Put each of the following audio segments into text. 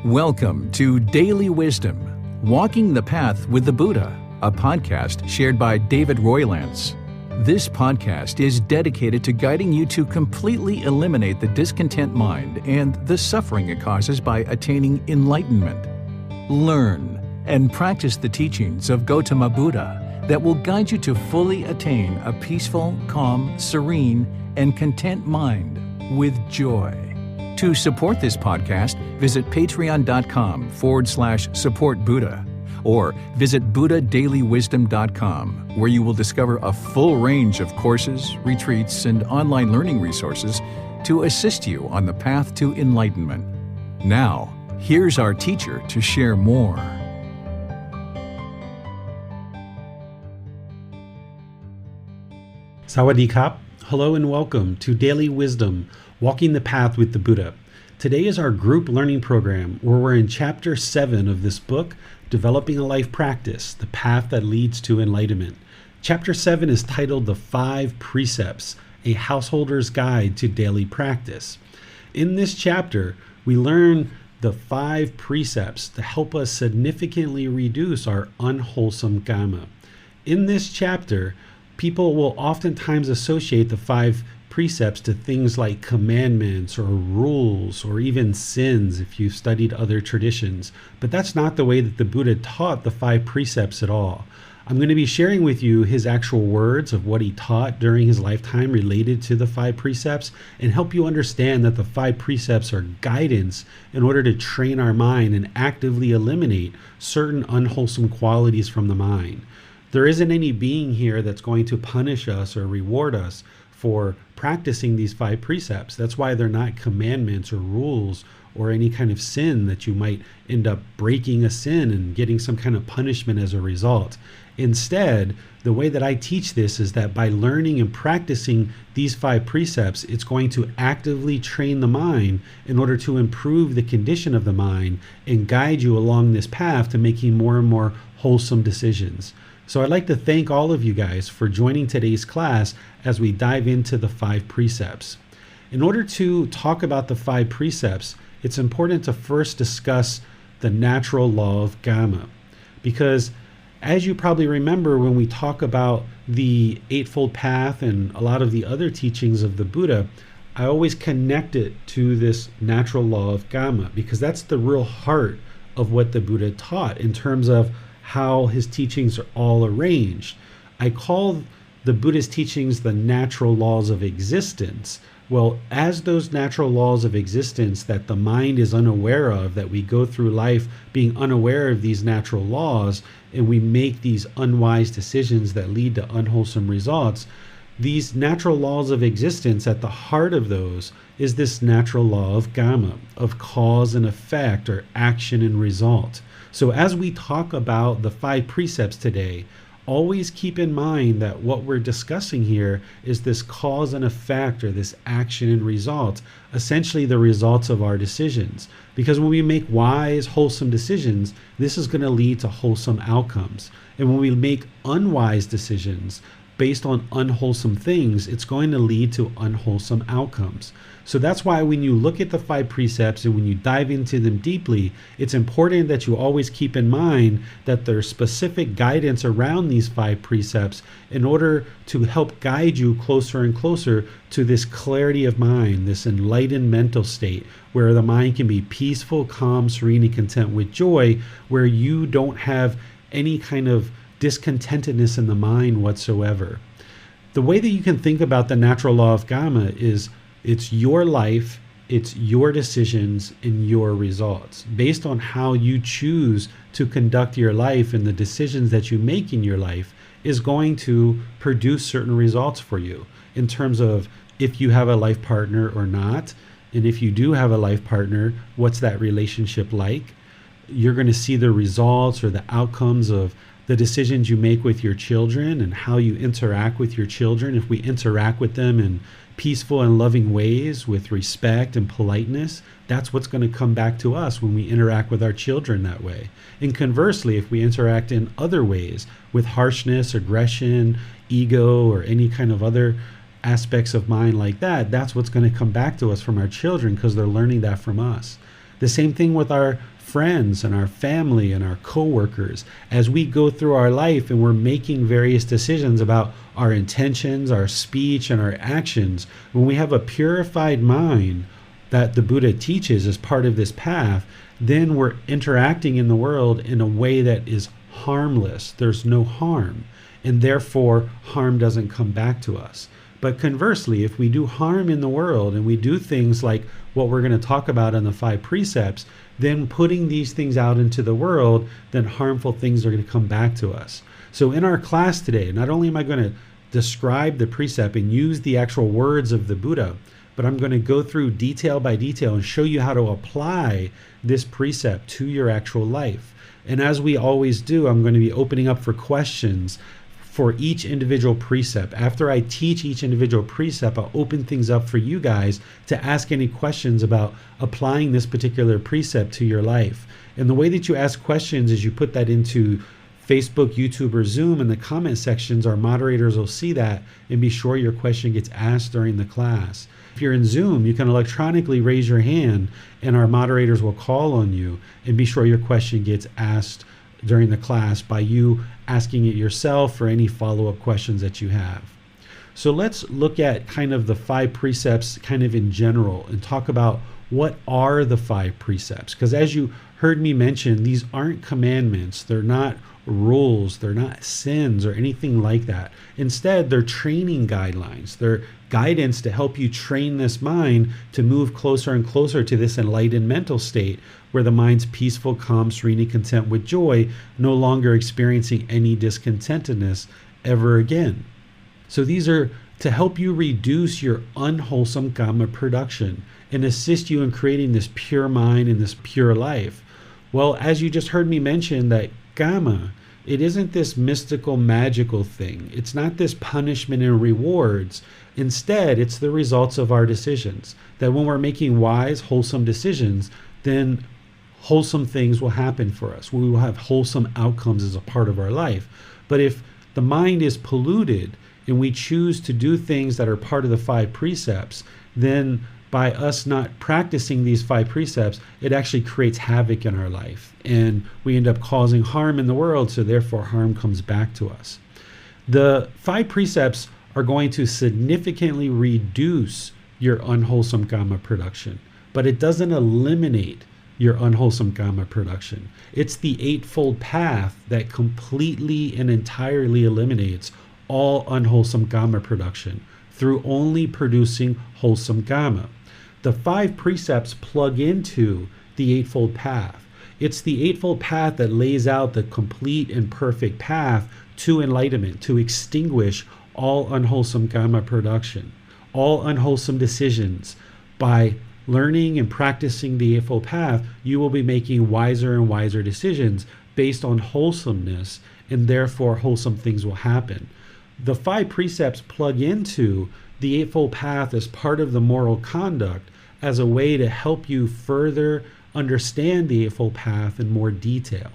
Welcome to Daily Wisdom, Walking the Path with the Buddha, a podcast shared by David Roylance. This podcast is dedicated to guiding you to completely eliminate the discontent mind and the suffering it causes by attaining enlightenment. Learn and practice the teachings of Gotama Buddha that will guide you to fully attain a peaceful, calm, serene, and content mind with joy. To support this podcast, visit patreon.com/support Buddha or visit buddhadailywisdom.com, where you will discover a full range of courses, retreats, and online learning resources to assist you on the path to enlightenment. Now, here's our teacher to share more. Sawadee Kap. Hello and welcome to Daily Wisdom, Walking the Path with the Buddha. Today is our group learning program where we're in Chapter 7 of this book, Developing a Life Practice, The Path That Leads to Enlightenment. Chapter 7 is titled The Five Precepts, A Householder's Guide to Daily Practice. In this chapter, we learn the 5 precepts to help us significantly reduce our unwholesome Kamma. In this chapter, people will oftentimes associate the 5 precepts to things like commandments or rules or even sins if you've studied other traditions. But that's not the way that the Buddha taught the 5 precepts at all. I'm going to be sharing with you his actual words of what he taught during his lifetime related to the 5 precepts and help you understand that the 5 precepts are guidance in order to train our mind and actively eliminate certain unwholesome qualities from the mind. There isn't any being here that's going to punish us or reward us for practicing these 5 precepts. That's why they're not commandments or rules or any kind of sin that you might end up breaking a sin and getting some kind of punishment as a result. Instead, the way that I teach this is that by learning and practicing these 5 precepts, it's going to actively train the mind in order to improve the condition of the mind and guide you along this path to making more and more wholesome decisions. So I'd like to thank all of you guys for joining today's class as we dive into the 5 precepts. In order to talk about the 5 precepts, it's important to first discuss the natural law of Kamma. Because as you probably remember, when we talk about the Eightfold Path and a lot of the other teachings of the Buddha, I always connect it to this natural law of Kamma because that's the real heart of what the Buddha taught in terms of how his teachings are all arranged. I call the Buddha's teachings the natural laws of existence. Well, as those natural laws of existence that the mind is unaware of, that we go through life being unaware of these natural laws, and we make these unwise decisions that lead to unwholesome results, these natural laws of existence, at the heart of those is this natural law of Kamma, of cause and effect, or action and result. So as we talk about the 5 precepts today, always keep in mind that what we're discussing here is this cause and effect, or this action and result, essentially the results of our decisions. Because when we make wise, wholesome decisions, this is going to lead to wholesome outcomes. And when we make unwise decisions based on unwholesome things, it's going to lead to unwholesome outcomes. So that's why when you look at the 5 precepts and when you dive into them deeply, it's important that you always keep in mind that there's specific guidance around these 5 precepts in order to help guide you closer and closer to this clarity of mind, this enlightened mental state where the mind can be peaceful, calm, serene, and content with joy, where you don't have any kind of discontentedness in the mind whatsoever. The way that you can think about the natural law of Kamma is it's your life, it's your decisions, and your results. Based on how you choose to conduct your life and the decisions that you make in your life is going to produce certain results for you in terms of if you have a life partner or not. And if you do have a life partner, what's that relationship like? You're going to see the results or the outcomes of the decisions you make with your children and how you interact with your children. If we interact with them in peaceful and loving ways with respect and politeness, that's what's going to come back to us when we interact with our children that way. And conversely, if we interact in other ways with harshness, aggression, ego, or any kind of other aspects of mind like that, that's what's going to come back to us from our children because they're learning that from us. The same thing with our friends and our family and our coworkers. As we go through our life and we're making various decisions about our intentions, our speech, and our actions, when we have a purified mind that the Buddha teaches as part of this path, then we're interacting in the world in a way that is harmless. There's no harm, and therefore harm doesn't come back to us. But conversely, if we do harm in the world and we do things like what we're going to talk about in the Five Precepts, then putting these things out into the world, then harmful things are going to come back to us. So in our class today, not only am I going to describe the precept and use the actual words of the Buddha, but I'm going to go through detail by detail and show you how to apply this precept to your actual life. And as we always do, I'm going to be opening up for questions for each individual precept. After I teach each individual precept, I'll open things up for you guys to ask any questions about applying this particular precept to your life. And the way that you ask questions is you put that into Facebook, YouTube, or Zoom in the comment sections. Our moderators will see that and be sure your question gets asked during the class. If you're in Zoom, you can electronically raise your hand and our moderators will call on you and be sure your question gets asked during the class by you asking it yourself or any follow-up questions that you have. So let's look at kind of the Five Precepts kind of in general and talk about what are the Five Precepts. Because as you heard me mention, these aren't commandments. They're not rules. They're not sins or anything like that. Instead, they're training guidelines. They're guidance to help you train this mind to move closer and closer to this enlightened mental state where the mind's peaceful, calm, serene, content with joy, no longer experiencing any discontentedness ever again. So these are to help you reduce your unwholesome Kamma production and assist you in creating this pure mind and this pure life. Well, as you just heard me mention, that Kamma, it isn't this mystical, magical thing. It's not this punishment and rewards. Instead, it's the results of our decisions. That when we're making wise, wholesome decisions, then wholesome things will happen for us. We will have wholesome outcomes as a part of our life. But if the mind is polluted and we choose to do things that are part of the Five Precepts, then by us not practicing these Five Precepts, it actually creates havoc in our life. And we end up causing harm in the world, so therefore harm comes back to us. The Five Precepts are going to significantly reduce your unwholesome Kamma production, but it doesn't eliminate your unwholesome Kamma production. It's the Eightfold Path that completely and entirely eliminates all unwholesome Kamma production through only producing wholesome Kamma. The Five Precepts plug into the Eightfold Path. It's the Eightfold Path that lays out the complete and perfect path to enlightenment, to extinguish all unwholesome Kamma production, all unwholesome decisions. By learning and practicing the Eightfold Path, you will be making wiser and wiser decisions based on wholesomeness, and therefore wholesome things will happen. The Five Precepts plug into the Eightfold Path as part of the moral conduct as a way to help you further understand the Eightfold Path in more detail.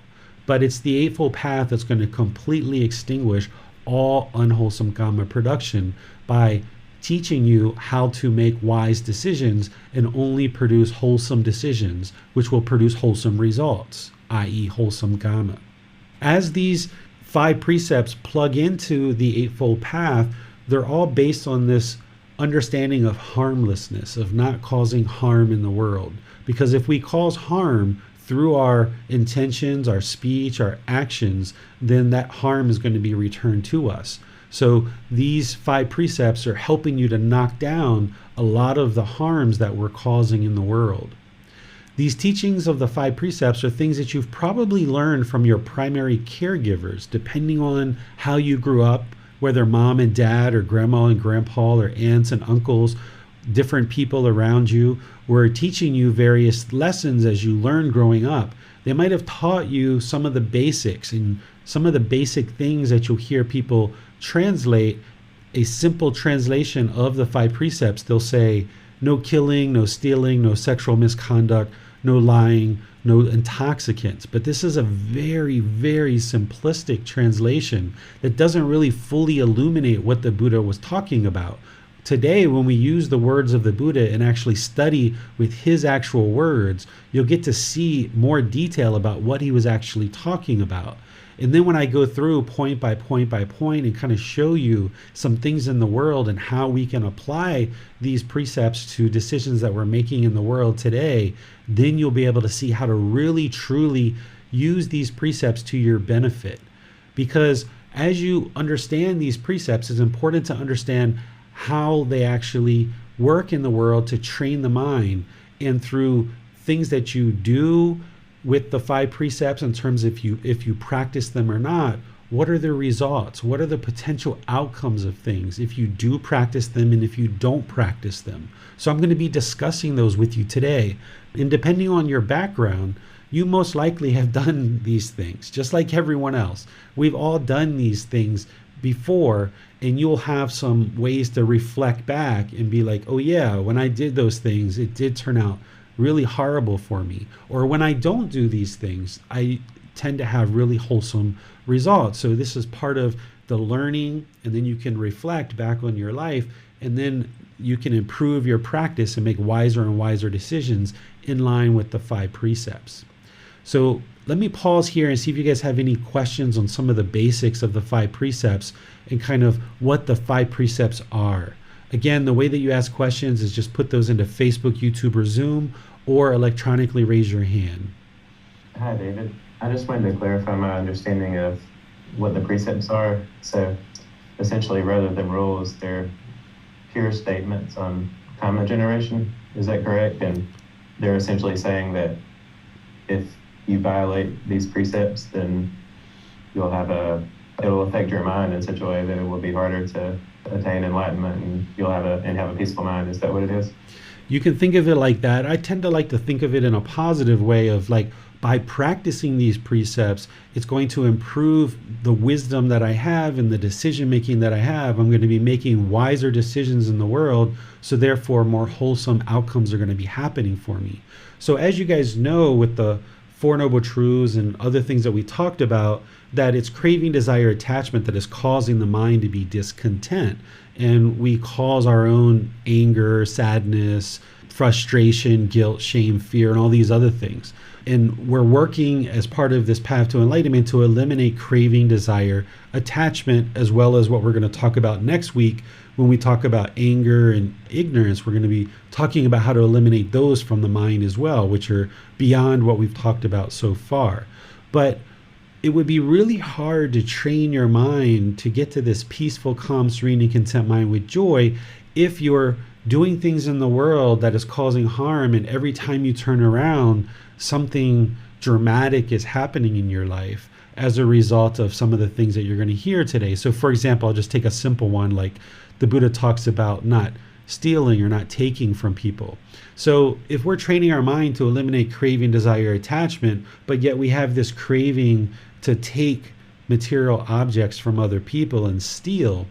But it's the Eightfold Path that's going to completely extinguish all unwholesome Kamma production by teaching you how to make wise decisions and only produce wholesome decisions, which will produce wholesome results, i.e. wholesome Kamma. As these Five Precepts plug into the Eightfold Path, they're all based on this understanding of harmlessness, of not causing harm in the world. Because if we cause harm through our intentions, our speech, our actions, then that harm is going to be returned to us. So these Five Precepts are helping you to knock down a lot of the harms that we're causing in the world. These teachings of the Five Precepts are things that you've probably learned from your primary caregivers, depending on how you grew up, whether mom and dad or grandma and grandpa or aunts and uncles, different people around you were teaching you various lessons as you learned growing up. They might have taught you some of the basics and some of the basic things that you'll hear people translate. A simple translation of the Five Precepts, they'll say, no killing, no stealing, no sexual misconduct, no lying, no intoxicants. But this is a very, very simplistic translation that doesn't really fully illuminate what the Buddha was talking about. today, when we use the words of the Buddha and actually study with his actual words, you'll get to see more detail about what he was actually talking about. And then when I go through point by point by point and kind of show you some things in the world and how we can apply these precepts to decisions that we're making in the world today, then you'll be able to see how to really, truly use these precepts to your benefit. Because as you understand these precepts, it's important to understand how they actually work in the world to train the mind. And through things that you do with the 5 precepts, in terms of if you practice them or not, what are the results? What are the potential outcomes of things if you do practice them and if you don't practice them? So I'm going to be discussing those with you today. And depending on your background, you most likely have done these things, just like everyone else. We've all done these things before, and you'll have some ways to reflect back and be like, oh yeah, when I did those things, it did turn out really horrible for me. Or when I don't do these things, I tend to have really wholesome results. So this is part of the learning, and then you can reflect back on your life, and then you can improve your practice and make wiser and wiser decisions in line with the 5 precepts. So let me pause here and see if you guys have any questions on some of the basics of the 5 precepts and kind of what the 5 precepts are. Again, the way that you ask questions is just put those into Facebook, YouTube, or Zoom, or electronically raise your hand. Hi, David. I just wanted to clarify my understanding of what the precepts are. So essentially, rather than rules, they're pure statements on karma generation. Is that correct? And they're essentially saying that if you violate these precepts, then it'll affect your mind in such a way that it will be harder to attain enlightenment, and you'll have a peaceful mind. Is that what it is? You can think of it like that. I tend to like to think of it in a positive way of like, by practicing these precepts, it's going to improve the wisdom that I have and the decision making that I have. I'm going to be making wiser decisions in the world, so therefore more wholesome outcomes are going to be happening for me. So as you guys know, with the 4 Noble Truths and other things that we talked about, that it's craving, desire, attachment that is causing the mind to be discontent. And we cause our own anger, sadness, frustration, guilt, shame, fear, and all these other things. And we're working as part of this path to enlightenment to eliminate craving, desire, attachment, as well as what we're going to talk about next week when we talk about anger and ignorance. We're going to be talking about how to eliminate those from the mind as well, which are beyond what we've talked about so far. But it would be really hard to train your mind to get to this peaceful, calm, serene, and content mind with joy if you're doing things in the world that is causing harm, and every time you turn around, something dramatic is happening in your life as a result of some of the things that you're going to hear today. So for example, I'll just take a simple one, like the Buddha talks about not stealing or not taking from people. So if we're training our mind to eliminate craving, desire, attachment, but yet we have this craving to take material objects from other people and steal,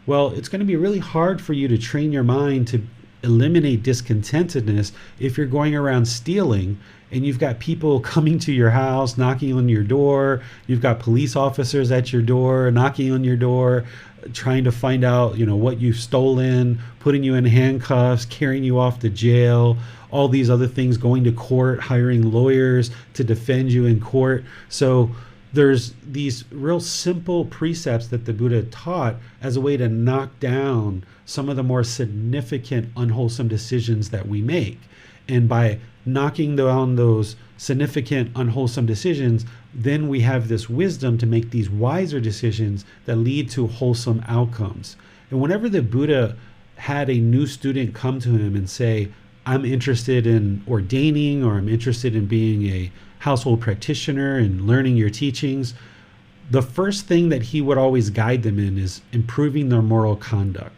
well, it's going to be really hard for you to train your mind to eliminate discontentedness if you're going around stealing and you've got people coming to your house, knocking on your door, you've got police officers at your door, knocking on your door, trying to find out, what you've stolen, putting you in handcuffs, carrying you off to jail, all these other things, going to court, hiring lawyers to defend you in court. So there's these real simple precepts that the Buddha taught as a way to knock down some of the more significant unwholesome decisions that we make. And by knocking down those significant unwholesome decisions, then we have this wisdom to make these wiser decisions that lead to wholesome outcomes. And whenever the Buddha had a new student come to him and say, I'm interested in ordaining, or I'm interested in being a household practitioner and learning your teachings, the first thing that he would always guide them in is improving their moral conduct.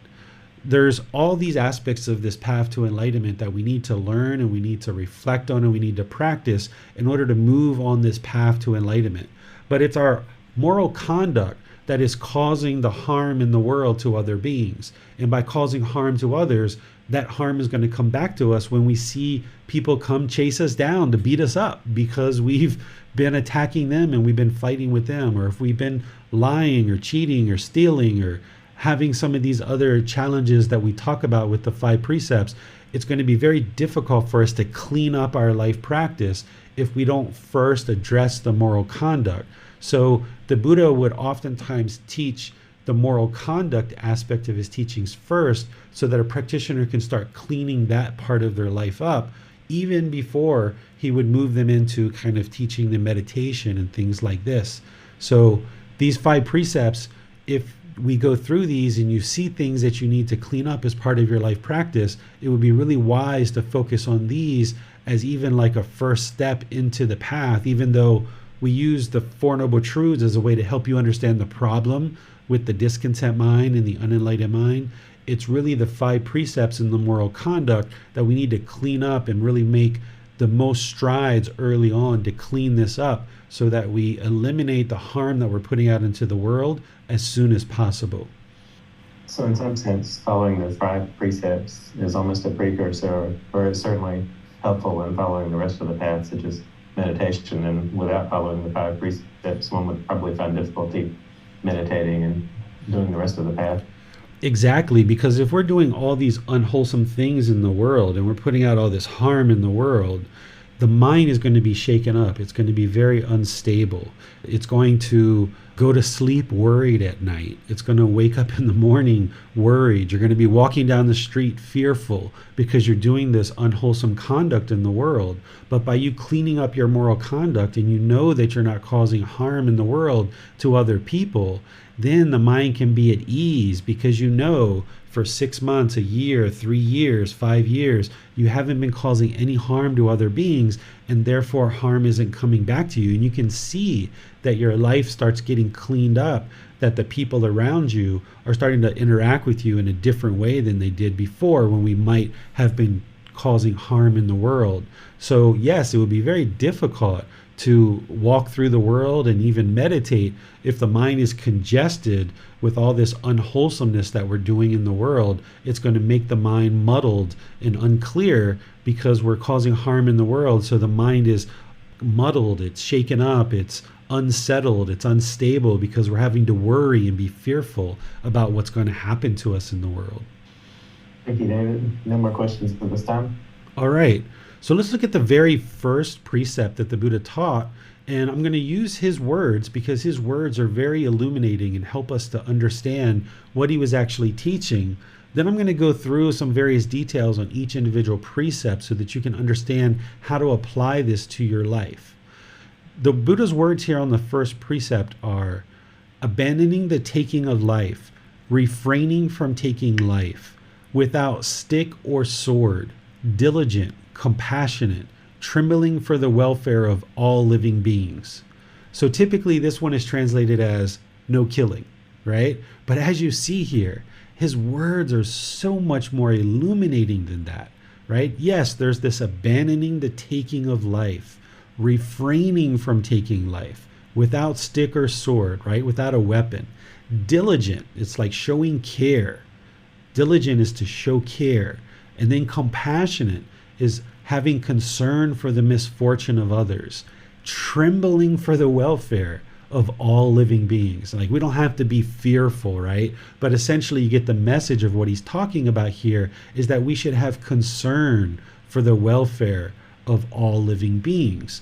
There's all these aspects of this path to enlightenment that we need to learn, and we need to reflect on, and we need to practice in order to move on this path to enlightenment. But it's our moral conduct that is causing the harm in the world to other beings. And by causing harm to others, that harm is going to come back to us when we see people come chase us down to beat us up because we've been attacking them and we've been fighting with them, or if we've been lying or cheating or stealing or having some of these other challenges that we talk about with the 5 precepts, it's going to be very difficult for us to clean up our life practice if we don't first address the moral conduct. So the Buddha would oftentimes teach the moral conduct aspect of his teachings first, so that a practitioner can start cleaning that part of their life up, even before he would move them into kind of teaching the meditation and things like this. So these 5 precepts, if we go through these and you see things that you need to clean up as part of your life practice, it would be really wise to focus on these as even like a first step into the path, even though we use the 4 Noble Truths as a way to help you understand the problem with the discontent mind and the unenlightened mind. It's really the 5 precepts in the moral conduct that we need to clean up and really make the most strides early on to clean this up, so that we eliminate the harm that we're putting out into the world as soon as possible. So in some sense, following the 5 precepts is almost a precursor, or is certainly helpful in following the rest of the path, such as meditation. And without following the 5 precepts, one would probably find difficulty meditating and doing the rest of the path. Exactly, because if we're doing all these unwholesome things in the world and we're putting out all this harm in the world, the mind is going to be shaken up. It's going to be very unstable. It's going to go to sleep worried at night. It's going to wake up in the morning worried. You're going to be walking down the street fearful because you're doing this unwholesome conduct in the world. But by you cleaning up your moral conduct, and you know that you're not causing harm in the world to other people, then the mind can be at ease, because you know for 6 months, a year, 3 years, 5 years, you haven't been causing any harm to other beings, and therefore harm isn't coming back to you. And you can see that your life starts getting cleaned up, that the people around you are starting to interact with you in a different way than they did before, when we might have been causing harm in the world. So yes, it would be very difficult to walk through the world and even meditate if the mind is congested with all this unwholesomeness that we're doing in the world. It's going to make the mind muddled and unclear, because we're causing harm in the world. So the mind is muddled, it's shaken up, it's unsettled, it's unstable, because we're having to worry and be fearful about what's going to happen to us in the world. Thank you, David. No more questions for this time. All right. So let's look at the very first precept that the Buddha taught. And I'm going to use his words, because his words are very illuminating and help us to understand what he was actually teaching. Then I'm going to go through some various details on each individual precept so that you can understand how to apply this to your life. The Buddha's words here on the first precept are: abandoning the taking of life, refraining from taking life, without stick or sword, diligent, compassionate, trembling for the welfare of all living beings. So typically this one is translated as no killing, right? But as you see here, his words are so much more illuminating than that, right? Yes, there's this abandoning the taking of life, refraining from taking life, without stick or sword, right? Without a weapon. Diligent, it's like showing care. Diligent is to show care. And then compassionate is having concern for the misfortune of others, trembling for the welfare of all living beings. Like, we don't have to be fearful, right? But essentially you get the message of what he's talking about here is that we should have concern for the welfare of all living beings.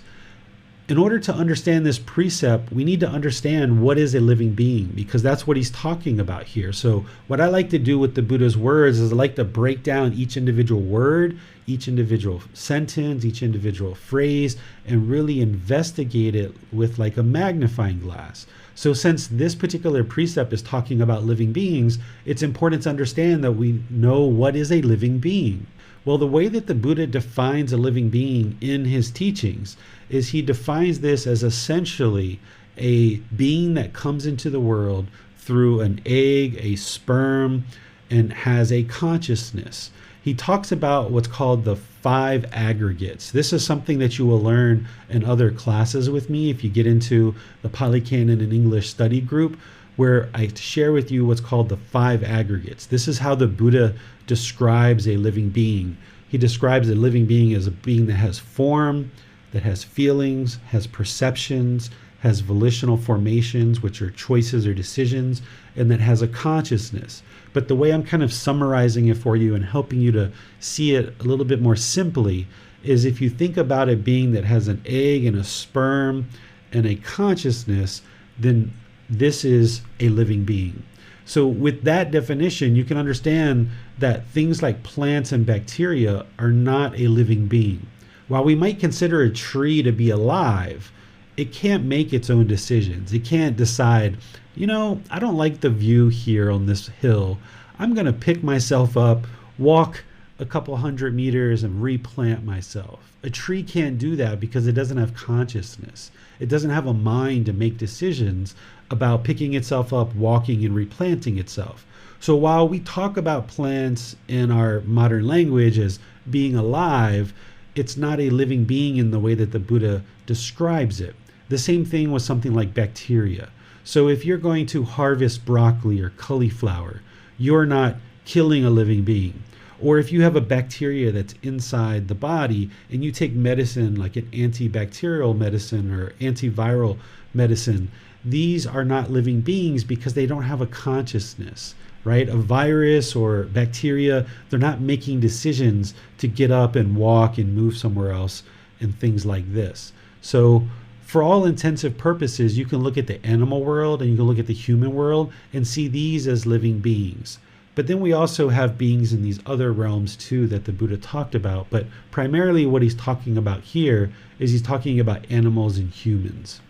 In order to understand this precept, we need to understand what is a living being, because that's what he's talking about here. So what I like to do with the Buddha's words is I like to break down each individual word, each individual sentence, each individual phrase, and really investigate it with like a magnifying glass. So since this particular precept is talking about living beings, it's important to understand that we know what is a living being. Well, the way that the Buddha defines a living being in his teachings is he defines this as essentially a being that comes into the world through an egg, a sperm, and has a consciousness. He talks about what's called the 5 aggregates. This is something that you will learn in other classes with me if you get into the Pali Canon and English study group, where I share with you what's called the 5 aggregates. This is how the Buddha describes a living being. He describes a living being as a being that has form, that has feelings, has perceptions, has volitional formations, which are choices or decisions, and that has a consciousness. But the way I'm kind of summarizing it for you and helping you to see it a little bit more simply is if you think about it being that has an egg and a sperm and a consciousness, then this is a living being. So with that definition, you can understand that things like plants and bacteria are not a living being. While we might consider a tree to be alive, it can't make its own decisions. It can't decide, I don't like the view here on this hill. I'm going to pick myself up, walk a couple 100 meters and replant myself. A tree can't do that because it doesn't have consciousness. It doesn't have a mind to make decisions about picking itself up, walking, and replanting itself. So while we talk about plants in our modern language as being alive, it's not a living being in the way that the Buddha describes it. The same thing with something like bacteria. So if you're going to harvest broccoli or cauliflower, you're not killing a living being. Or if you have a bacteria that's inside the body and you take medicine like an antibacterial medicine or antiviral medicine, these are not living beings because they don't have a consciousness, right? A virus or bacteria, they're not making decisions to get up and walk and move somewhere else and things like this. So for all intensive purposes, you can look at the animal world and you can look at the human world and see these as living beings. But then we also have beings in these other realms too that the Buddha talked about. But primarily what he's talking about here is he's talking about animals and humans.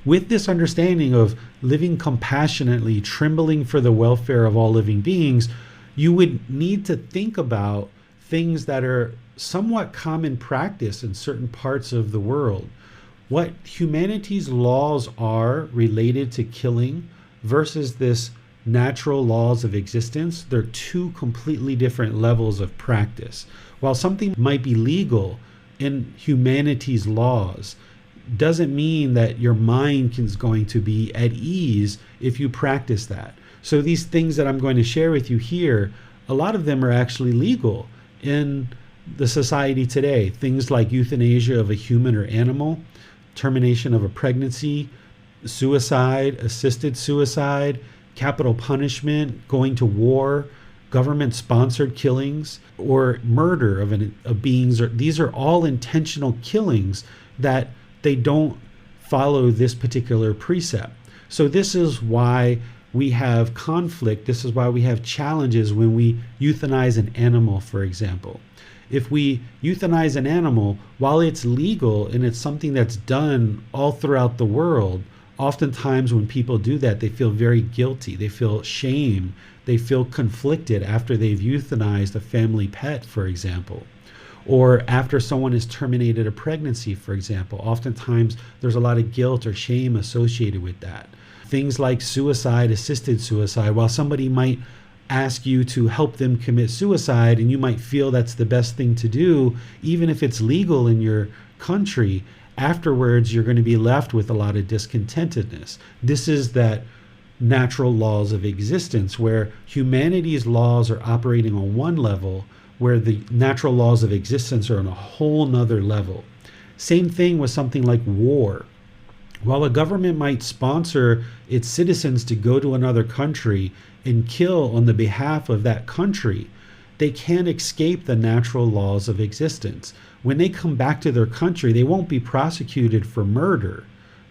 With this understanding of living compassionately, trembling for the welfare of all living beings, you would need to think about things that are somewhat common practice in certain parts of the world. What humanity's laws are related to killing versus this natural laws of existence, they're two completely different levels of practice. While something might be legal in humanity's laws, doesn't mean that your mind is going to be at ease if you practice that. So these things that I'm going to share with you here, a lot of them are actually legal in the society today. Things like euthanasia of a human or animal, termination of a pregnancy, suicide, assisted suicide, capital punishment, going to war, government-sponsored killings, or murder of beings. These are all intentional killings that they don't follow this particular precept. So this is why we have conflict. This is why we have challenges when we euthanize an animal, for example. If we euthanize an animal, while it's legal and it's something that's done all throughout the world, oftentimes when people do that, they feel very guilty. They feel shame. They feel conflicted after they've euthanized a family pet, for example. Or after someone has terminated a pregnancy, for example. Oftentimes there's a lot of guilt or shame associated with that. Things like suicide, assisted suicide, while somebody might ask you to help them commit suicide and you might feel that's the best thing to do, even if it's legal in your country, afterwards you're going to be left with a lot of discontentedness. This is that natural laws of existence where humanity's laws are operating on one level, where the natural laws of existence are on a whole nother level. Same thing with something like war. While a government might sponsor its citizens to go to another country and kill on the behalf of that country, they can't escape the natural laws of existence. When they come back to their country, they won't be prosecuted for murder,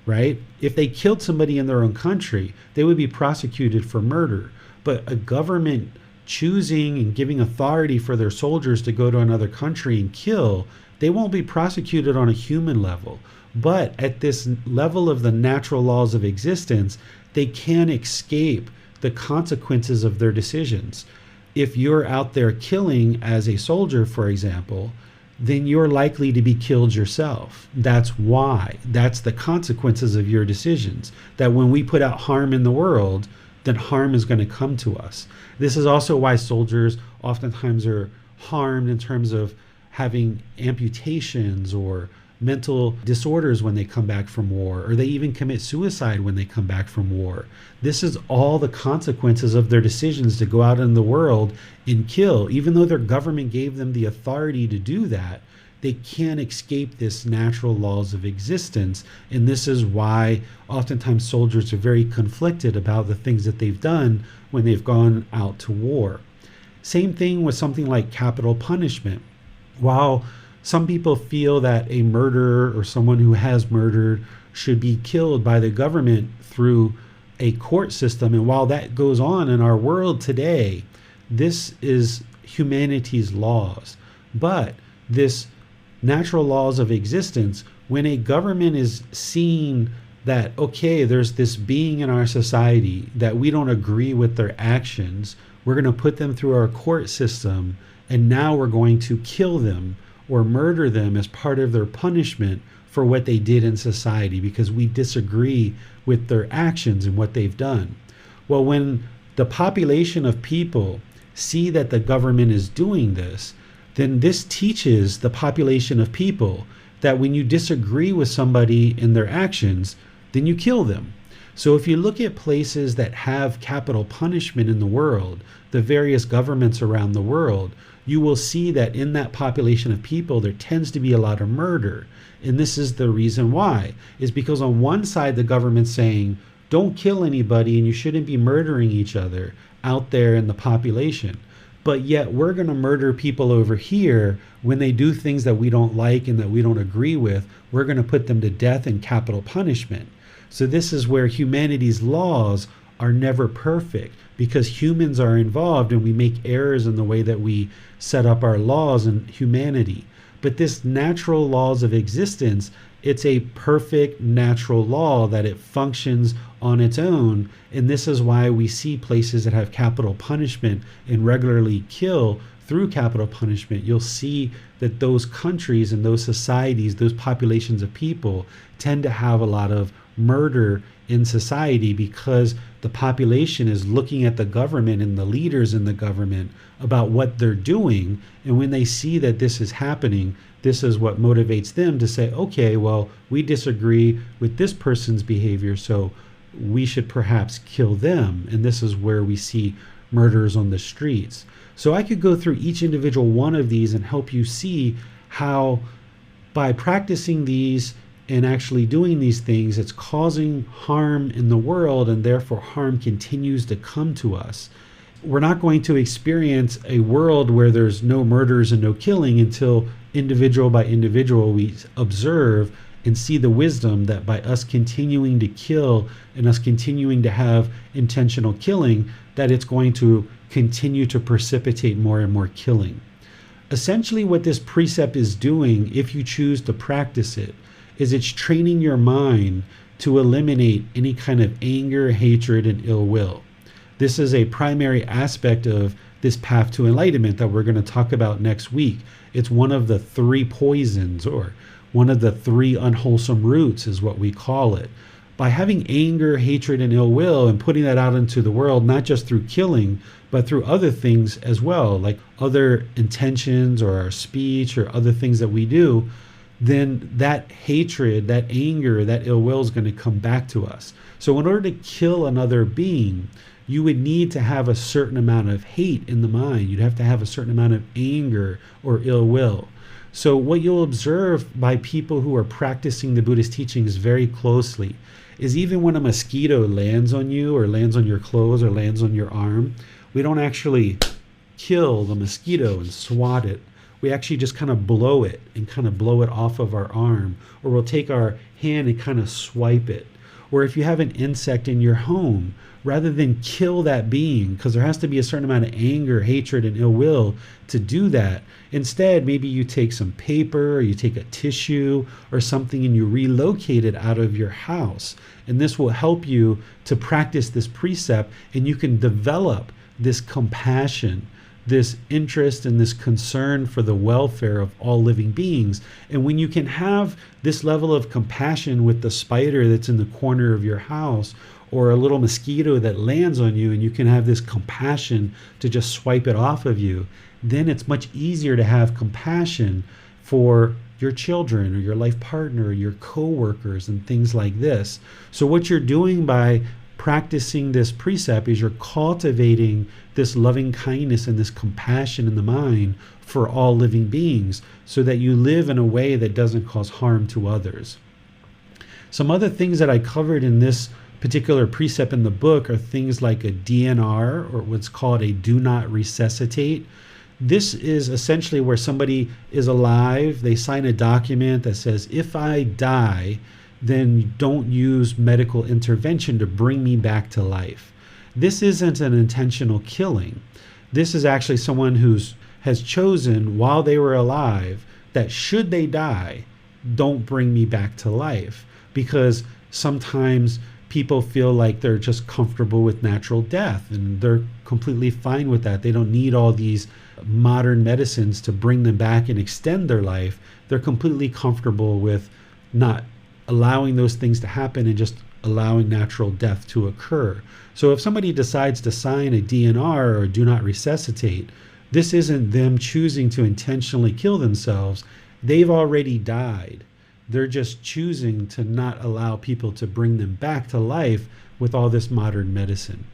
right? If they killed somebody in their own country, they would be prosecuted for murder. But a government choosing and giving authority for their soldiers to go to another country and kill, they won't be prosecuted on a human level. But at this level of the natural laws of existence, they can escape the consequences of their decisions. If you're out there killing as a soldier, for example, then you're likely to be killed yourself. That's why. That's the consequences of your decisions. That when we put out harm in the world, then harm is going to come to us. This is also why soldiers oftentimes are harmed in terms of having amputations or mental disorders when they come back from war, or they even commit suicide when they come back from war. This is all the consequences of their decisions to go out in the world and kill. Even though their government gave them the authority to do that, they can't escape this natural laws of existence. And this is why oftentimes soldiers are very conflicted about the things that they've done when they've gone out to war. Same thing with something like capital punishment. While some people feel that a murderer or someone who has murdered should be killed by the government through a court system, and while that goes on in our world today, this is humanity's laws. But this natural laws of existence, when a government is seeing that, okay, there's this being in our society that we don't agree with their actions, we're going to put them through our court system, and now we're going to kill them or murder them as part of their punishment for what they did in society because we disagree with their actions and what they've done. Well, when the population of people see that the government is doing this, then this teaches the population of people that when you disagree with somebody in their actions, then you kill them. So if you look at places that have capital punishment in the world, the various governments around the world, you will see that in that population of people, there tends to be a lot of murder. And this is the reason why, is because on one side, the government's saying, don't kill anybody and you shouldn't be murdering each other out there in the population. But yet we're going to murder people over here when they do things that we don't like and that we don't agree with. We're going to put them to death and capital punishment. So this is where humanity's laws are never perfect because humans are involved and we make errors in the way that we set up our laws in humanity. But this natural laws of existence, it's a perfect natural law that it functions on its own. And this is why we see places that have capital punishment and regularly kill through capital punishment. You'll see that those countries and those societies, those populations of people tend to have a lot of murder in society because the population is looking at the government and the leaders in the government about what they're doing. And when they see that this is happening, this is what motivates them to say, okay, well, we disagree with this person's behavior, so we should perhaps kill them. And this is where we see murders on the streets. So I could go through each individual one of these and help you see how by practicing these and actually doing these things, it's causing harm in the world, and therefore harm continues to come to us. We're not going to experience a world where there's no murders and no killing until individual by individual we observe and see the wisdom that by us continuing to kill and us continuing to have intentional killing, that it's going to continue to precipitate more and more killing. Essentially what this precept is doing, if you choose to practice it, is it's training your mind to eliminate any kind of anger, hatred, and ill will. This is a primary aspect of this path to enlightenment that we're going to talk about next week. It's one of the 3 poisons, or one of the 3 unwholesome roots is what we call it. By having anger, hatred, and ill will and putting that out into the world, not just through killing, but through other things as well, like other intentions or our speech or other things that we do, then that hatred, that anger, that ill will is going to come back to us. So in order to kill another being, you would need to have a certain amount of hate in the mind. You'd have to have a certain amount of anger or ill will. So what you'll observe by people who are practicing the Buddhist teachings very closely is even when a mosquito lands on you or lands on your clothes or lands on your arm, we don't actually kill the mosquito and swat it. We actually just kind of blow it and kind of blow it off of our arm, or we'll take our hand and kind of swipe it. Or if you have an insect in your home, rather than kill that being, because there has to be a certain amount of anger, hatred, and ill will to do that, instead, maybe you take some paper or you take a tissue or something and you relocate it out of your house. And this will help you to practice this precept, and you can develop this compassion, this interest and this concern for the welfare of all living beings. And when you can have this level of compassion with the spider that's in the corner of your house, or a little mosquito that lands on you, and you can have this compassion to just swipe it off of you, then it's much easier to have compassion for your children or your life partner or your co-workers and things like this. So what you're doing by practicing this precept is you're cultivating this loving kindness and this compassion in the mind for all living beings so that you live in a way that doesn't cause harm to others. Some other things that I covered in this particular precept in the book are things like a DNR, or what's called a do not resuscitate. This is essentially where somebody is alive, they sign a document that says, if I die, then don't use medical intervention to bring me back to life. This isn't an intentional killing. This is actually someone has chosen while they were alive that should they die, don't bring me back to life. Because sometimes people feel like they're just comfortable with natural death and they're completely fine with that. They don't need all these modern medicines to bring them back and extend their life. They're completely comfortable with not allowing those things to happen and just allowing natural death to occur. So if somebody decides to sign a DNR or do not resuscitate, this isn't them choosing to intentionally kill themselves. They've already died. They're just choosing to not allow people to bring them back to life with all this modern medicine.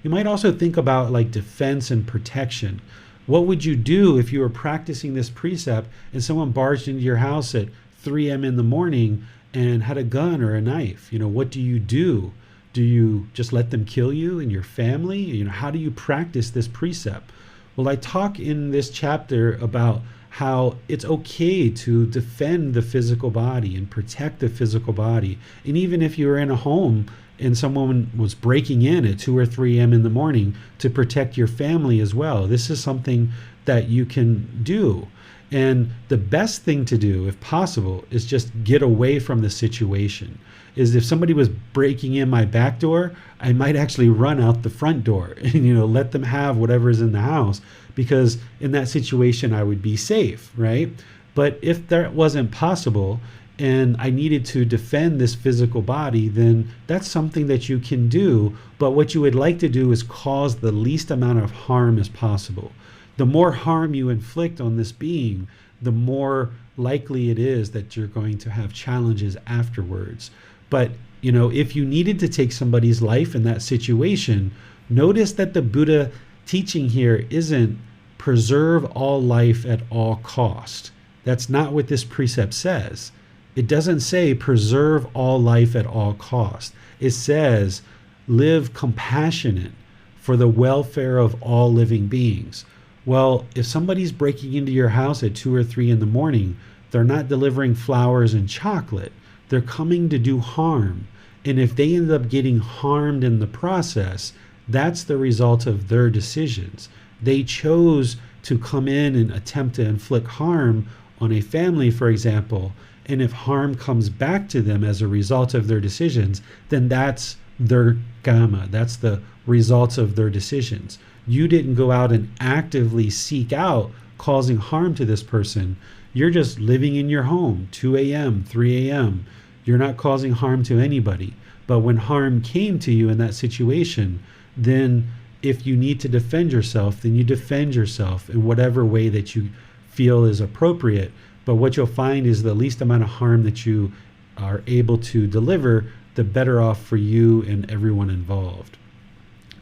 You might also think about like defense and protection. What would you do if you were practicing this precept and someone barged into your house at 3 a.m. in the morning and had a gun or a knife? What do you do? Do you just let them kill you and your family? How do you practice this precept? Well, I talk in this chapter about how it's okay to defend the physical body and protect the physical body. And even if you were in a home and someone was breaking in at 2 or 3 a.m. in the morning, to protect your family as well. This is something that you can do. And the best thing to do, if possible, is just get away from the situation. Is if somebody was breaking in my back door, I might actually run out the front door and, let them have whatever is in the house, because in that situation, I would be safe, right? But if that wasn't possible and I needed to defend this physical body, then that's something that you can do. But what you would like to do is cause the least amount of harm as possible. The more harm you inflict on this being, the more likely it is that you're going to have challenges afterwards. But, if you needed to take somebody's life in that situation, notice that the Buddha teaching here isn't preserve all life at all cost. That's not what this precept says. It doesn't say preserve all life at all cost. It says live compassionate for the welfare of all living beings. Well, if somebody's breaking into your house at 2 or 3 in the morning, they're not delivering flowers and chocolate. They're coming to do harm. And if they end up getting harmed in the process, that's the result of their decisions. They chose to come in and attempt to inflict harm on a family, for example. And if harm comes back to them as a result of their decisions, then that's their kamma. That's the results of their decisions. You didn't go out and actively seek out causing harm to this person. You're just living in your home, 2 a.m., 3 a.m. You're not causing harm to anybody. But when harm came to you in that situation, then if you need to defend yourself, then you defend yourself in whatever way that you feel is appropriate. But what you'll find is the least amount of harm that you are able to deliver, the better off for you and everyone involved.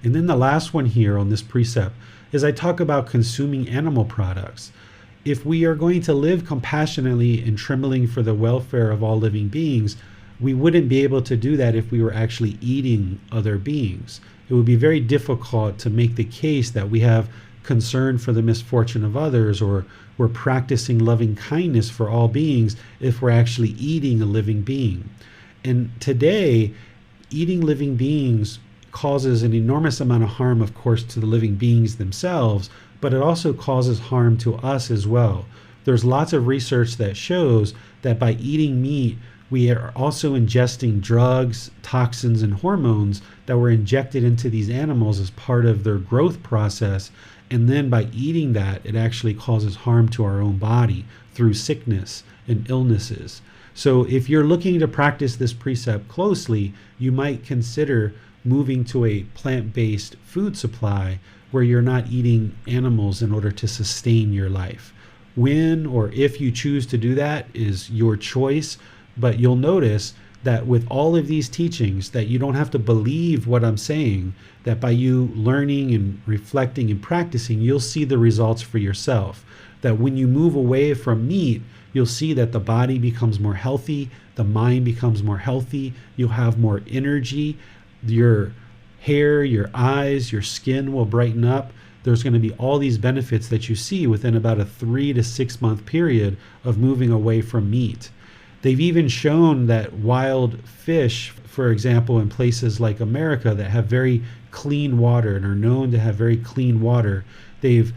And then the last one here on this precept is I talk about consuming animal products. If we are going to live compassionately and trembling for the welfare of all living beings, we wouldn't be able to do that if we were actually eating other beings. It would be very difficult to make the case that we have concern for the misfortune of others, or we're practicing loving kindness for all beings if we're actually eating a living being. And today, eating living beings causes an enormous amount of harm, of course, to the living beings themselves, but it also causes harm to us as well. There's lots of research that shows that by eating meat, we are also ingesting drugs, toxins, and hormones that were injected into these animals as part of their growth process. And then by eating that, it actually causes harm to our own body through sickness and illnesses. So if you're looking to practice this precept closely, you might consider moving to a plant-based food supply where you're not eating animals in order to sustain your life. When or if you choose to do that is your choice, but you'll notice that with all of these teachings, that you don't have to believe what I'm saying, that by you learning and reflecting and practicing, you'll see the results for yourself. That when you move away from meat, you'll see that the body becomes more healthy, the mind becomes more healthy, you'll have more energy, your hair, your eyes, your skin will brighten up. There's going to be all these benefits that you see within about a 3 to 6 month period of moving away from meat. They've even shown that wild fish, for example, in places like America that have very clean water and are known to have very clean water, they've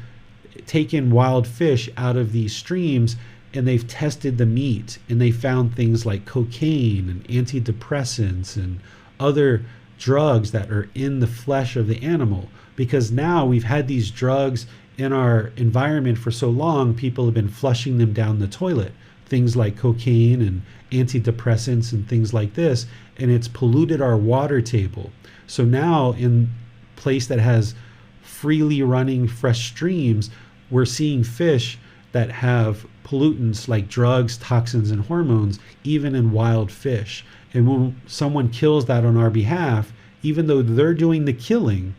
taken wild fish out of these streams and they've tested the meat, and they found things like cocaine and antidepressants and other drugs that are in the flesh of the animal. Because now we've had these drugs in our environment for so long, people have been flushing them down the toilet. Things like cocaine and antidepressants and things like this, and it's polluted our water table. So now in a place that has freely running fresh streams, we're seeing fish that have pollutants like drugs, toxins, and hormones, even in wild fish. And when someone kills that on our behalf, even though they're doing the killing,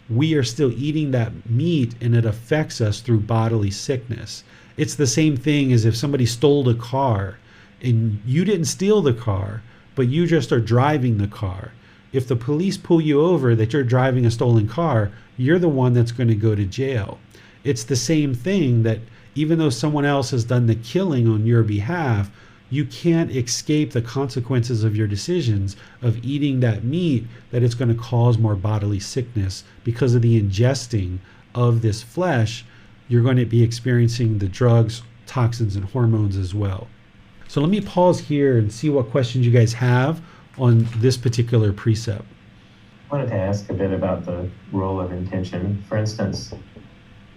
we are still eating that meat, and it affects us through bodily sickness. It's the same thing as if somebody stole a car and you didn't steal the car, but you just are driving the car. If the police pull you over that you're driving a stolen car, you're the one that's going to go to jail. It's the same thing, that even though someone else has done the killing on your behalf, you can't escape the consequences of your decisions of eating that meat, that it's going to cause more bodily sickness because of the ingesting of this flesh. You're going to be experiencing the drugs, toxins, and hormones as well. So let me pause here and see what questions you guys have on this particular precept. I wanted to ask a bit about the role of intention. For instance,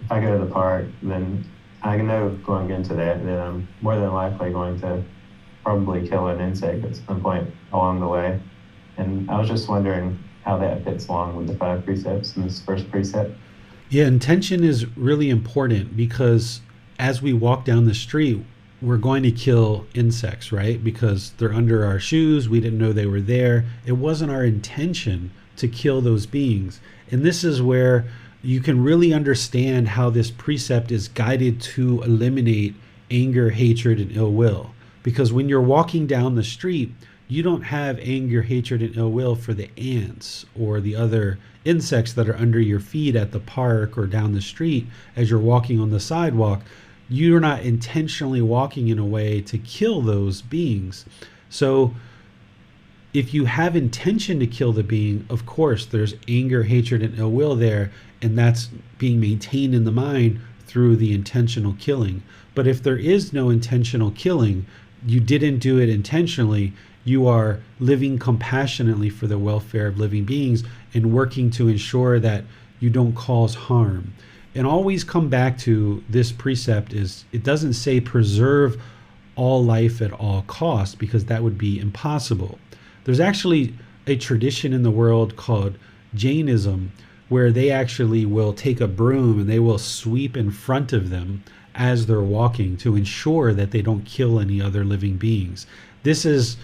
if I go to the park, then I know going into that I'm more than likely going to probably kill an insect at some point along the way. And I was just wondering how that fits along with the 5 precepts in this first precept. Yeah, intention is really important, because as we walk down the street, we're going to kill insects, right? Because they're under our shoes. We didn't know they were there. It wasn't our intention to kill those beings. And this is where you can really understand how this precept is guided to eliminate anger, hatred, and ill will. Because when you're walking down the street, you don't have anger, hatred, and ill will for the ants or the other insects that are under your feet at the park or down the street as you're walking on the sidewalk. You're not intentionally walking in a way to kill those beings. So if you have intention to kill the being, of course, there's anger, hatred, and ill will there, and that's being maintained in the mind through the intentional killing. But if there is no intentional killing, you didn't do it intentionally, you are living compassionately for the welfare of living beings and working to ensure that you don't cause harm. And always come back to this precept is, it doesn't say preserve all life at all costs, because that would be impossible. There's actually a tradition in the world called Jainism, where they actually will take a broom and they will sweep in front of them as they're walking to ensure that they don't kill any other living beings. This is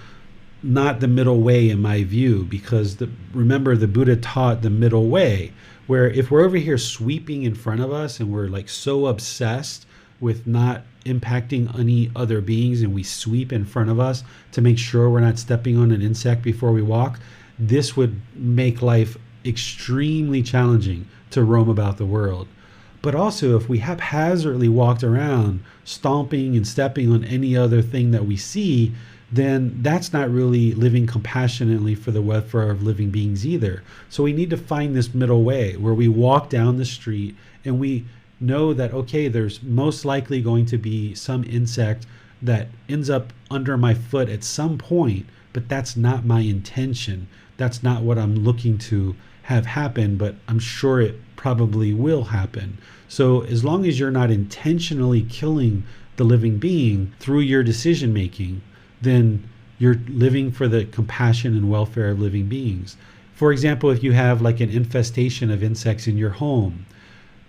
not the middle way in my view, because remember, the Buddha taught the middle way, where if we're over here sweeping in front of us and we're like so obsessed with not impacting any other beings, and we sweep in front of us to make sure we're not stepping on an insect before we walk, this would make life extremely challenging to roam about the world. But also, if we haphazardly walked around stomping and stepping on any other thing that we see, then that's not really living compassionately for the welfare of living beings either. So we need to find this middle way where we walk down the street and we know that, okay, there's most likely going to be some insect that ends up under my foot at some point, but that's not my intention. That's not what I'm looking to have happen, but I'm sure it probably will happen. So as long as you're not intentionally killing the living being through your decision making, then you're living for the compassion and welfare of living beings. For example, if you have like an infestation of insects in your home,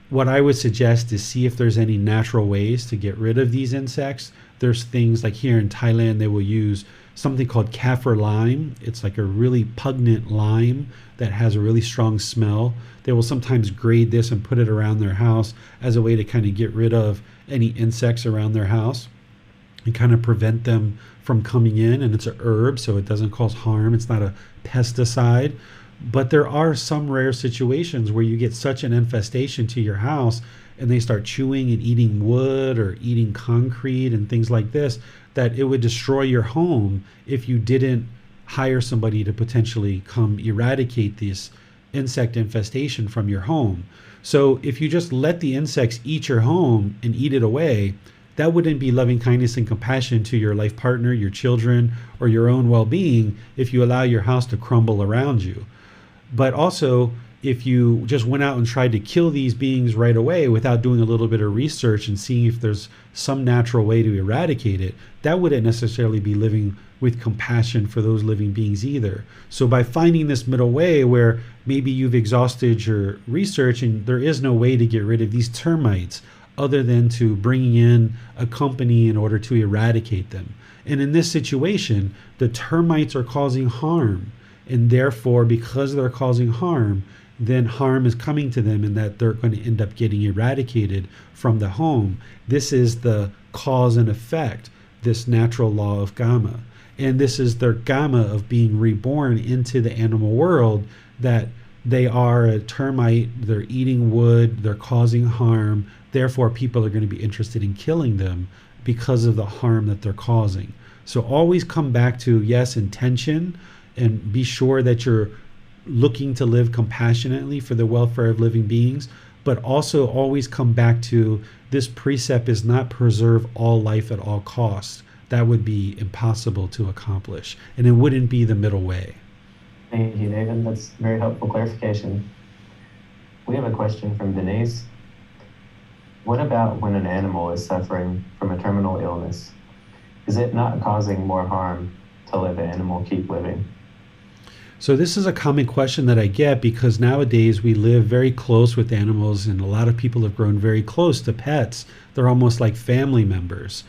what I would suggest is see if there's any natural ways to get rid of these insects. There's things like here in Thailand, they will use something called kaffir lime. It's like a really pungent lime that has a really strong smell. They will sometimes grate this and put it around their house as a way to kind of get rid of any insects around their house and kind of prevent them from coming in. And it's a herb, so it doesn't cause harm. It's not a pesticide. But there are some rare situations where you get such an infestation to your house and they start chewing and eating wood or eating concrete and things like this, that it would destroy your home if you didn't hire somebody to potentially come eradicate this insect infestation from your home. So if you just let the insects eat your home and eat it away, that wouldn't be loving kindness and compassion to your life partner, your children, or your own well-being if you allow your house to crumble around you. But also, if you just went out and tried to kill these beings right away without doing a little bit of research and seeing if there's some natural way to eradicate it, that wouldn't necessarily be living with compassion for those living beings either. So by finding this middle way where maybe you've exhausted your research and there is no way to get rid of these termites other than to bringing in a company in order to eradicate them. And in this situation, the termites are causing harm. And therefore, because they're causing harm, then harm is coming to them and that they're going to end up getting eradicated from the home. This is the cause and effect, this natural law of Kamma. And this is their Kamma of being reborn into the animal world, that they are a termite, they're eating wood, they're causing harm. Therefore, people are going to be interested in killing them because of the harm that they're causing. So always come back to, yes, intention, and be sure that you're looking to live compassionately for the welfare of living beings, but also always come back to this precept is not preserve all life at all costs. That would be impossible to accomplish, and it wouldn't be the middle way. Thank you, David. That's very helpful clarification. We have a question from Denise. What about when an animal is suffering from a terminal illness? Is it not causing more harm to let the animal keep living? So this is a common question that I get because nowadays we live very close with animals and a lot of people have grown very close to pets. They're almost like family members.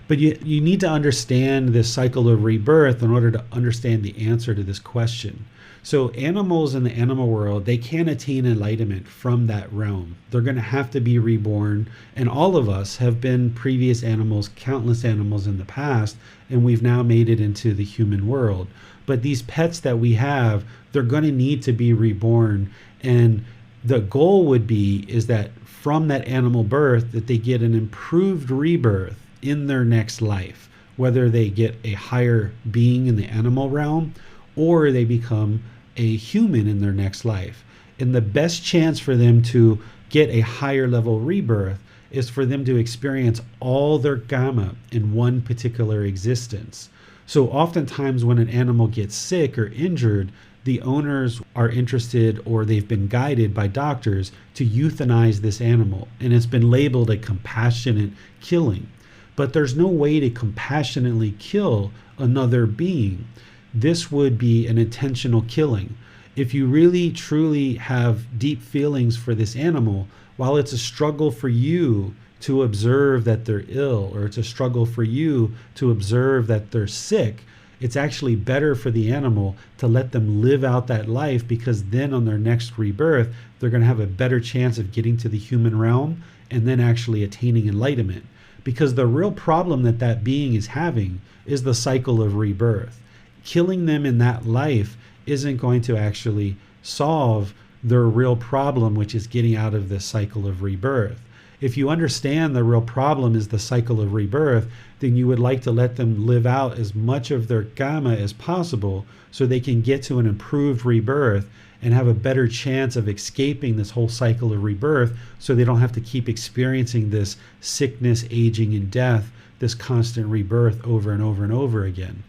But you need to understand this cycle of rebirth in order to understand the answer to this question. So animals in the animal world, they can't attain enlightenment from that realm. They're going to have to be reborn. And all of us have been previous animals, countless animals in the past, and we've now made it into the human world. But these pets that we have, they're going to need to be reborn. And the goal would be is that from that animal birth, that they get an improved rebirth in their next life, whether they get a higher being in the animal realm or they become a human in their next life. And the best chance for them to get a higher level rebirth is for them to experience all their Kamma in one particular existence. So oftentimes when an animal gets sick or injured, the owners are interested or they've been guided by doctors to euthanize this animal. And it's been labeled a compassionate killing. But there's no way to compassionately kill another being. This would be an intentional killing. If you really truly have deep feelings for this animal, while it's a struggle for you to observe that they're ill, or it's a struggle for you to observe that they're sick, it's actually better for the animal to let them live out that life, because then on their next rebirth, they're going to have a better chance of getting to the human realm and then actually attaining enlightenment. Because the real problem that that being is having is the cycle of rebirth. Killing them in that life isn't going to actually solve their real problem, which is getting out of this cycle of rebirth. If you understand the real problem is the cycle of rebirth, then you would like to let them live out as much of their Kamma as possible so they can get to an improved rebirth and have a better chance of escaping this whole cycle of rebirth, so they don't have to keep experiencing this sickness, aging, and death, this constant rebirth over and over and over again.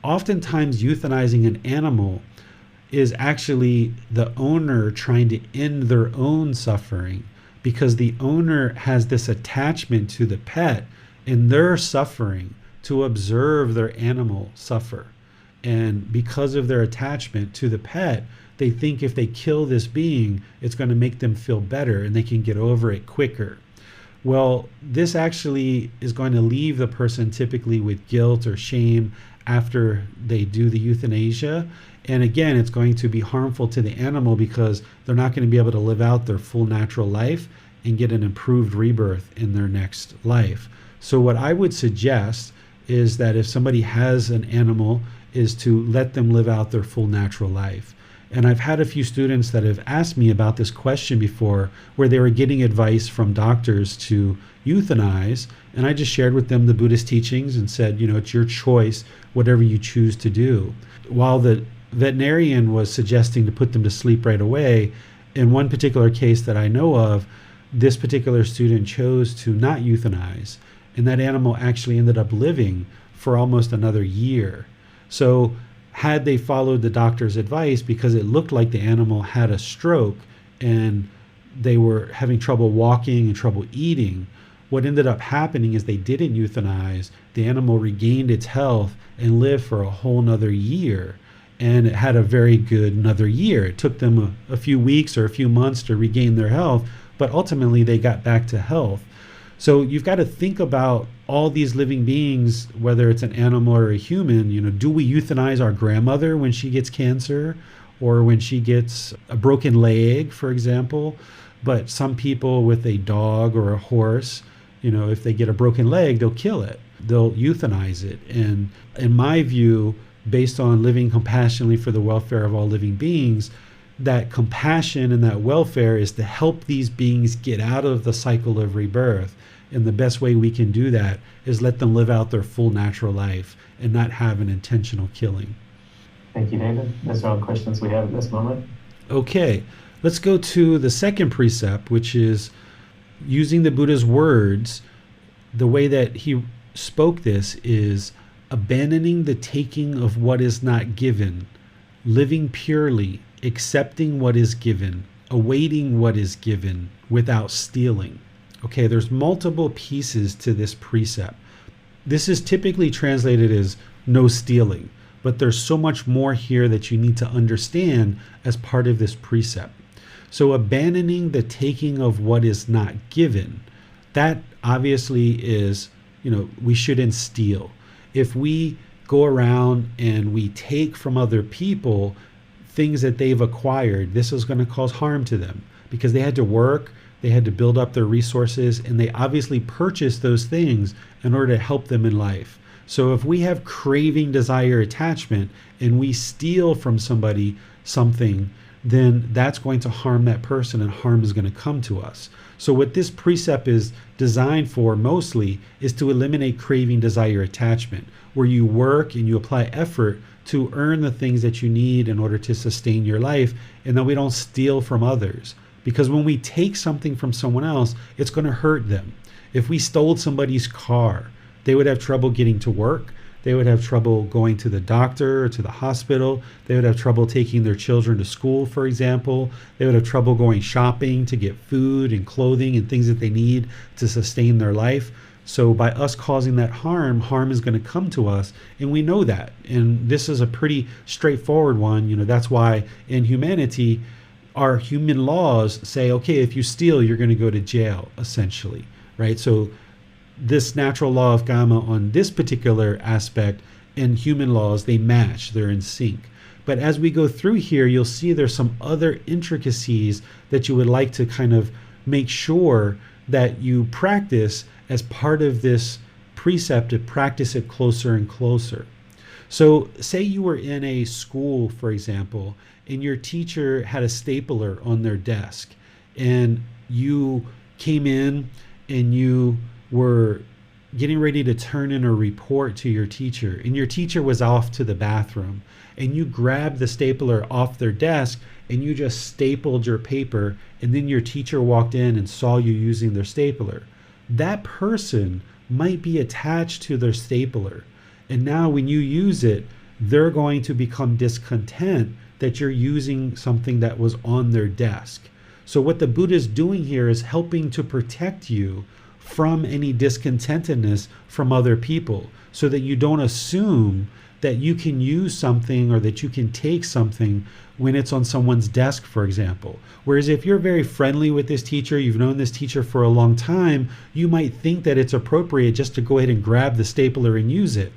Oftentimes, euthanizing an animal is actually the owner trying to end their own suffering, because the owner has this attachment to the pet and they're suffering to observe their animal suffer. And because of their attachment to the pet, they think if they kill this being, it's going to make them feel better and they can get over it quicker. Well, this actually is going to leave the person typically with guilt or shame after they do the euthanasia. And again, it's going to be harmful to the animal because they're not going to be able to live out their full natural life and get an improved rebirth in their next life. So what I would suggest is that if somebody has an animal, is to let them live out their full natural life. And I've had a few students that have asked me about this question before, where they were getting advice from doctors to euthanize. And I just shared with them the Buddhist teachings and said, it's your choice, whatever you choose to do. While the veterinarian was suggesting to put them to sleep right away, in one particular case that I know of, this particular student chose to not euthanize. And that animal actually ended up living for almost another year. So had they followed the doctor's advice, because it looked like the animal had a stroke and they were having trouble walking and trouble eating, what ended up happening is they didn't euthanize. The animal regained its health and lived for a whole nother year. And it had a very good another year. It took them a few weeks or a few months to regain their health, but ultimately they got back to health. So you've got to think about all these living beings, whether it's an animal or a human. Do we euthanize our grandmother when she gets cancer or when she gets a broken leg, for example? But some people with a dog or a horse, if they get a broken leg, they'll kill it. They'll euthanize it. And in my view, based on living compassionately for the welfare of all living beings, that compassion and that welfare is to help these beings get out of the cycle of rebirth. And the best way we can do that is let them live out their full natural life and not have an intentional killing. Thank you, David. Those are all the questions we have at this moment. Okay, let's go to the second precept, which is using the Buddha's words. The way that he spoke this is abandoning the taking of what is not given, living purely, accepting what is given, awaiting what is given without stealing. Okay, there's multiple pieces to this precept. This is typically translated as no stealing, but there's so much more here that you need to understand as part of this precept. So abandoning the taking of what is not given, that obviously is, we shouldn't steal. If we go around and we take from other people things that they've acquired, this is going to cause harm to them because they had to work, they had to build up their resources, and they obviously purchased those things in order to help them in life. So if we have craving, desire, attachment, and we steal from somebody something, then that's going to harm that person and harm is going to come to us. So what this precept is designed for mostly is to eliminate craving, desire, attachment, where you work and you apply effort to earn the things that you need in order to sustain your life, and that we don't steal from others. Because when we take something from someone else, it's going to hurt them. If we stole somebody's car, they would have trouble getting to work. They would have trouble going to the doctor or to the hospital. They would have trouble taking their children to school, for example. They would have trouble going shopping to get food and clothing and things that they need to sustain their life. So by us causing that harm is going to come to us, and we know that. And this is a pretty straightforward one. That's why in humanity, our human laws say, okay, if you steal, you're going to go to jail, essentially, right? So this natural law of Kamma on this particular aspect and human laws, they match, they're in sync. But as we go through here, you'll see there's some other intricacies that you would like to kind of make sure that you practice as part of this precept, to practice it closer and closer. So say you were in a school, for example, and your teacher had a stapler on their desk, and you came in and you were getting ready to turn in a report to your teacher, and your teacher was off to the bathroom, and you grabbed the stapler off their desk and you just stapled your paper, and then your teacher walked in and saw you using their stapler. That person might be attached to their stapler, and now when you use it, they're going to become discontent that you're using something that was on their desk. So what the Buddha is doing here is helping to protect you from any discontentedness from other people, so that you don't assume that you can use something or that you can take something when it's on someone's desk, for example. Whereas if you're very friendly with this teacher, you've known this teacher for a long time, you might think that it's appropriate just to go ahead and grab the stapler and use it.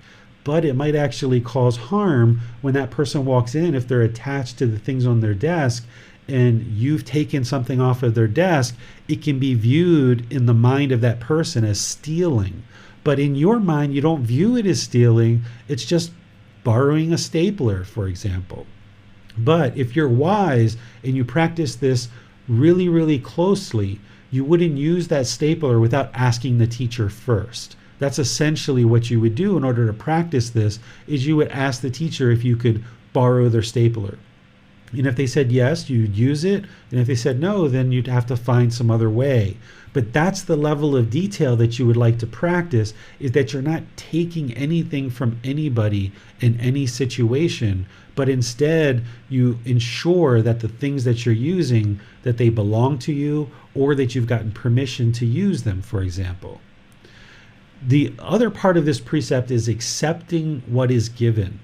but it might actually cause harm when that person walks in. If they're attached to the things on their desk and you've taken something off of their desk, it can be viewed in the mind of that person as stealing. But in your mind, you don't view it as stealing. It's just borrowing a stapler, for example. But if you're wise and you practice this really, really closely, you wouldn't use that stapler without asking the teacher first. That's essentially what you would do in order to practice this, is you would ask the teacher if you could borrow their stapler. And if they said yes, you'd use it. And if they said no, then you'd have to find some other way. But that's the level of detail that you would like to practice, is that you're not taking anything from anybody in any situation, but instead you ensure that the things that you're using, that they belong to you, or that you've gotten permission to use them, for example. The other part of this precept is accepting what is given.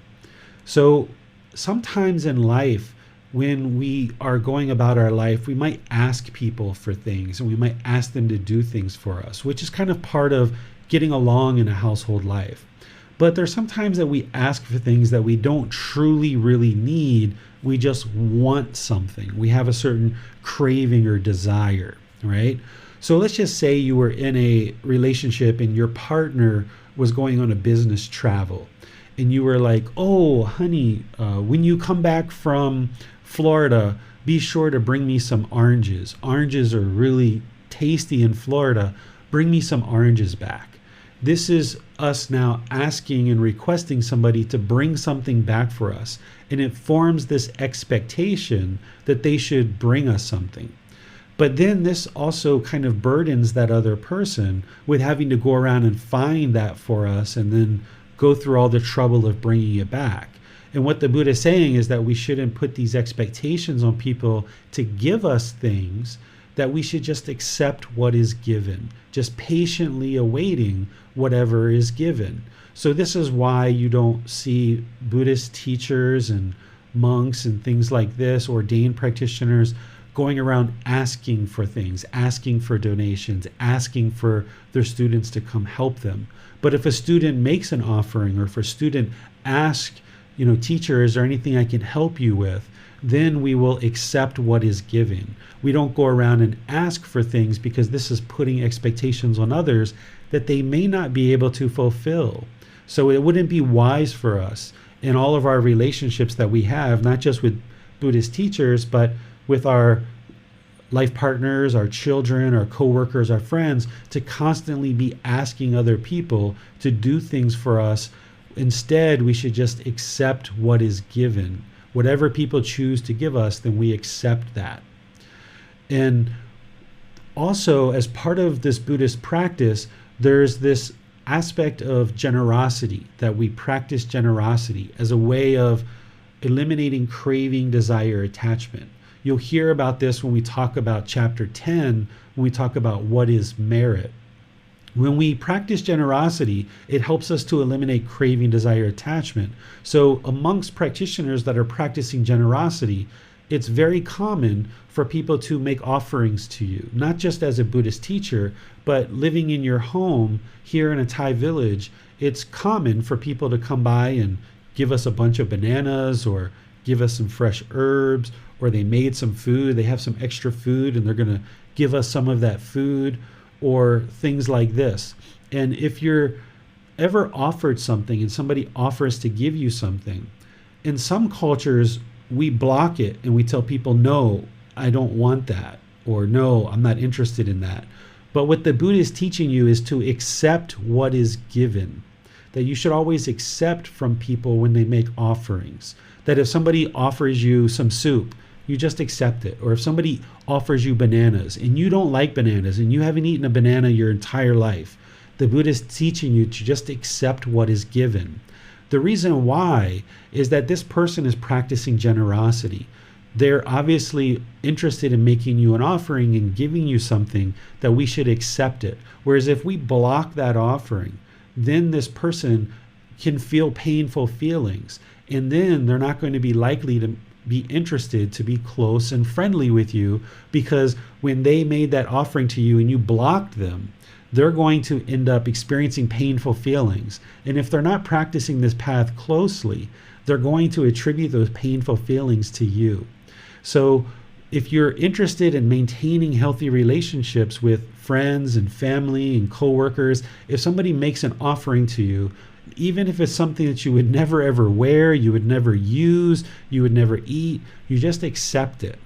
So sometimes in life, when we are going about our life, we might ask people for things, and we might ask them to do things for us, which is kind of part of getting along in a household life. But there's sometimes that we ask for things that we don't truly really need. We just want something. We have a certain craving or desire, right? So let's just say you were in a relationship and your partner was going on a business travel, and you were like, oh, honey, when you come back from Florida, be sure to bring me some oranges. Oranges are really tasty in Florida. Bring me some oranges back. This is us now asking and requesting somebody to bring something back for us. And it forms this expectation that they should bring us something. But then this also kind of burdens that other person with having to go around and find that for us and then go through all the trouble of bringing it back. And what the Buddha is saying is that we shouldn't put these expectations on people to give us things, that we should just accept what is given, just patiently awaiting whatever is given. So this is why you don't see Buddhist teachers and monks and things like this, ordained practitioners, going around asking for things, asking for donations, asking for their students to come help them. But if a student makes an offering, or if a student asks, teacher, is there anything I can help you with? Then we will accept what is given. We don't go around and ask for things, because this is putting expectations on others that they may not be able to fulfill. So it wouldn't be wise for us in all of our relationships that we have, not just with Buddhist teachers, but with our life partners, our children, our coworkers, our friends, to constantly be asking other people to do things for us. Instead, we should just accept what is given. Whatever people choose to give us, then we accept that. And also, as part of this Buddhist practice, there's this aspect of generosity, that we practice generosity as a way of eliminating craving, desire, attachment. You'll hear about this when we talk about chapter 10, when we talk about what is merit. When we practice generosity, it helps us to eliminate craving, desire, attachment. So amongst practitioners that are practicing generosity, it's very common for people to make offerings to you, not just as a Buddhist teacher, but living in your home here in a Thai village. It's common for people to come by and give us a bunch of bananas, or give us some fresh herbs, or they made some food, they have some extra food and they're going to give us some of that food, or things like this. And if you're ever offered something and somebody offers to give you something, in some cultures we block it and we tell people, no, I don't want that, or no, I'm not interested in that. But what the Buddha is teaching you is to accept what is given, that you should always accept from people when they make offerings. That if somebody offers you some soup, you just accept it. Or if somebody offers you bananas and you don't like bananas and you haven't eaten a banana your entire life, the Buddha is teaching you to just accept what is given. The reason why is that this person is practicing generosity. They're obviously interested in making you an offering and giving you something, that we should accept it. Whereas if we block that offering, then this person can feel painful feelings, and then they're not going to be likely to be interested to be close and friendly with you, because when they made that offering to you and you blocked them, they're going to end up experiencing painful feelings. And if they're not practicing this path closely, they're going to attribute those painful feelings to you. So if you're interested in maintaining healthy relationships with friends and family and coworkers, if somebody makes an offering to you, even if it's something that you would never ever wear, you would never use, you would never eat, you just accept it.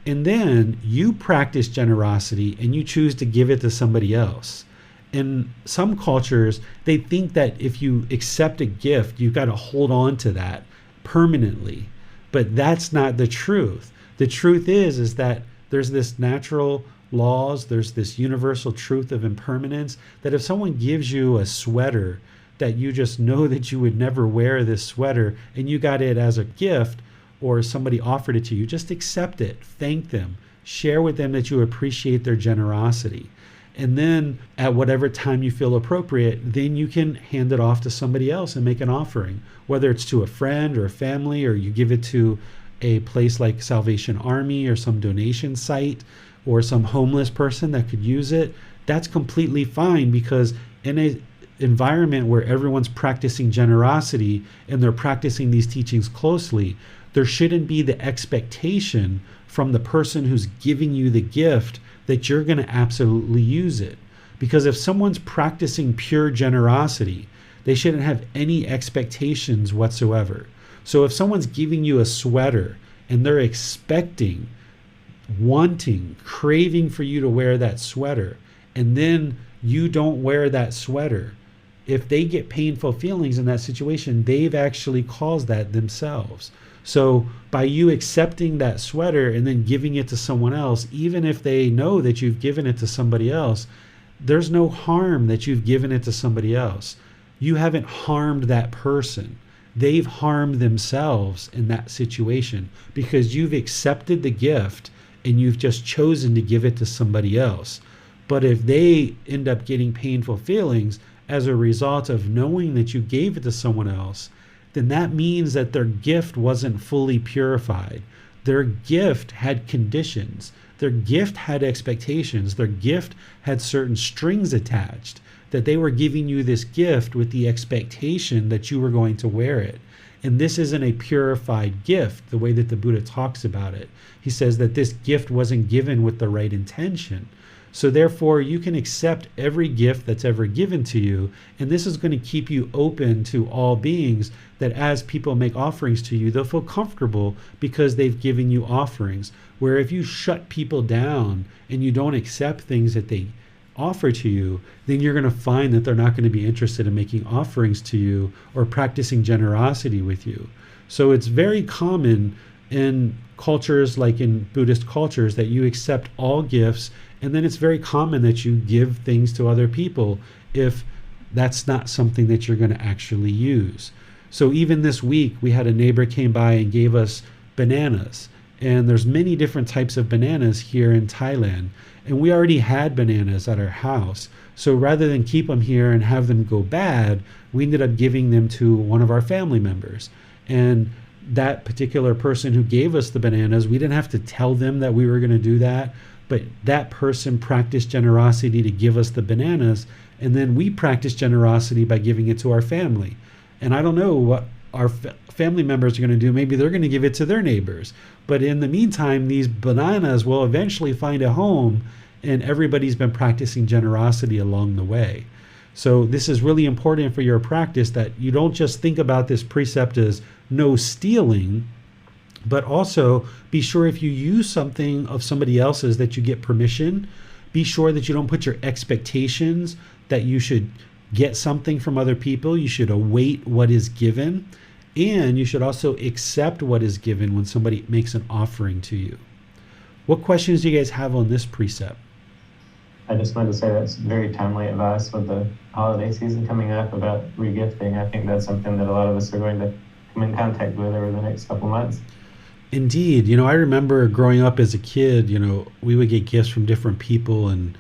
And then you practice generosity and you choose to give it to somebody else. In some cultures, they think that if you accept a gift, you've got to hold on to that permanently. But that's not the truth. The truth is that there's this natural laws, there's this universal truth of impermanence, that if someone gives you a sweater that you just know that you would never wear this sweater and you got it as a gift, or somebody offered it to you, just accept it, thank them, share with them that you appreciate their generosity. And then at whatever time you feel appropriate, then you can hand it off to somebody else and make an offering, whether it's to a friend or a family, or you give it to a place like Salvation Army or some donation site or some homeless person that could use it. That's completely fine, because in a environment where everyone's practicing generosity and they're practicing these teachings closely, there shouldn't be the expectation from the person who's giving you the gift that you're going to absolutely use it. Because if someone's practicing pure generosity, they shouldn't have any expectations whatsoever. So if someone's giving you a sweater and they're expecting, wanting, craving for you to wear that sweater, and then you don't wear that sweater, if they get painful feelings in that situation, they've actually caused that themselves. So by you accepting that sweater and then giving it to someone else, even if they know that you've given it to somebody else, there's no harm that you've given it to somebody else. You haven't harmed that person. They've harmed themselves in that situation, because you've accepted the gift and you've just chosen to give it to somebody else. But if they end up getting painful feelings as a result of knowing that you gave it to someone else, then that means that their gift wasn't fully purified. Their gift had conditions. Their gift had expectations. Their gift had certain strings attached, that they were giving you this gift with the expectation that you were going to wear it. And this isn't a purified gift, the way that the Buddha talks about it. He says that this gift wasn't given with the right intention. So therefore, you can accept every gift that's ever given to you, and this is going to keep you open to all beings, that as people make offerings to you, they'll feel comfortable because they've given you offerings. Where if you shut people down and you don't accept things that they offer to you, then you're going to find that they're not going to be interested in making offerings to you or practicing generosity with you. So it's very common in cultures, like in Buddhist cultures, that you accept all gifts, and then it's very common that you give things to other people if that's not something that you're going to actually use. So even this week, we had a neighbor came by and gave us bananas. And there's many different types of bananas here in Thailand. And we already had bananas at our house. So rather than keep them here and have them go bad, we ended up giving them to one of our family members. And that particular person who gave us the bananas, we didn't have to tell them that we were going to do that. But that person practiced generosity to give us the bananas. And then we practiced generosity by giving it to our family. And I don't know what our family members are going to do. Maybe they're going to give it to their neighbors. But in the meantime, these bananas will eventually find a home, and everybody's been practicing generosity along the way. So this is really important for your practice, that you don't just think about this precept as no stealing, but also be sure if you use something of somebody else's that you get permission. Be sure that you don't put your expectations that you should get something from other people. You should await what is given. And you should also accept what is given when somebody makes an offering to you. What questions do you guys have on this precept? I just wanted to say that's very timely advice with the holiday season coming up about regifting. I think that's something that a lot of us are going to come in contact with over the next couple months. Indeed. I remember growing up as a kid, we would get gifts from different people, and,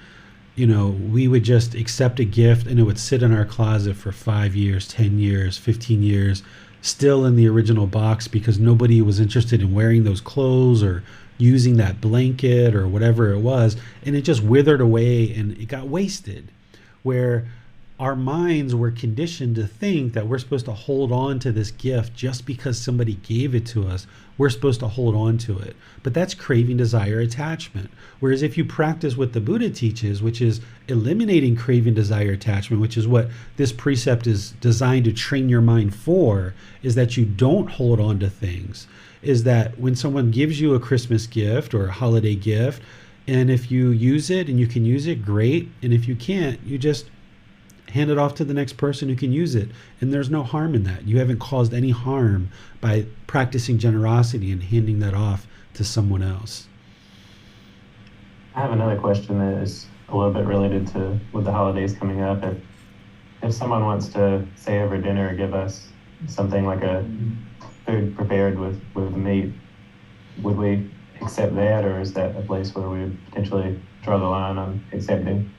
we would just accept a gift and it would sit in our closet for 5 years, 10 years, 15 years, still in the original box, because nobody was interested in wearing those clothes or using that blanket or whatever it was. And it just withered away and it got wasted. where our minds were conditioned to think that we're supposed to hold on to this gift just because somebody gave it to us. We're supposed to hold on to it. But that's craving, desire, attachment. Whereas if you practice what the Buddha teaches, which is eliminating craving, desire, attachment, which is what this precept is designed to train your mind for, is that you don't hold on to things. Is that when someone gives you a Christmas gift or a holiday gift, and if you use it and you can use it, great. And if you can't, you just hand it off to the next person who can use it. And there's no harm in that. You haven't caused any harm by practicing generosity and handing that off to someone else. I have another question that is a little bit related to with the holidays coming up. If someone wants to, say over dinner, give us something like a food prepared with meat, would we accept that, or is that a place where we would potentially draw the line on accepting?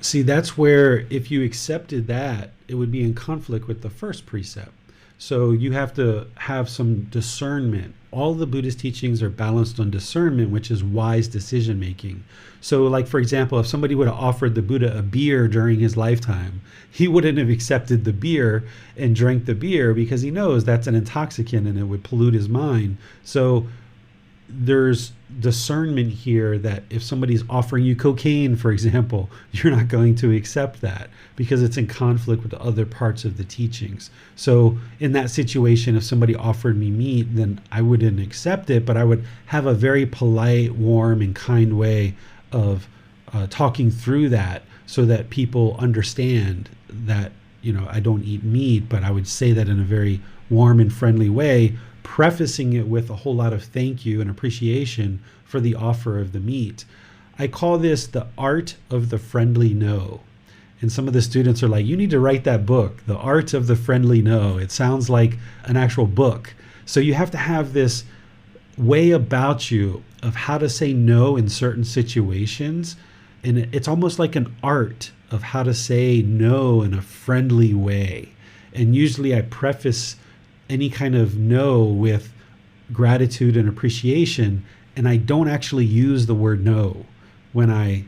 See, that's where if you accepted that, it would be in conflict with the first precept. So you have to have some discernment. All the Buddhist teachings are balanced on discernment, which is wise decision making. So like, for example, if somebody would have offered the Buddha a beer during his lifetime, he wouldn't have accepted the beer and drank the beer because he knows that's an intoxicant and it would pollute his mind. So there's discernment here that if somebody's offering you cocaine, for example, you're not going to accept that because it's in conflict with the other parts of the teachings. So in that situation, if somebody offered me meat, then I wouldn't accept it, but I would have a very polite, warm, and kind way of talking through that so that people understand that, I don't eat meat, but I would say that in a very warm and friendly way, prefacing it with a whole lot of thank you and appreciation for the offer of the meat. I call this the art of the friendly no. And some of the students are like, you need to write that book, The Art of the Friendly No. It sounds like an actual book. So you have to have this way about you of how to say no in certain situations. And it's almost like an art of how to say no in a friendly way. And usually I preface any kind of no with gratitude and appreciation, and I don't actually use the word no when I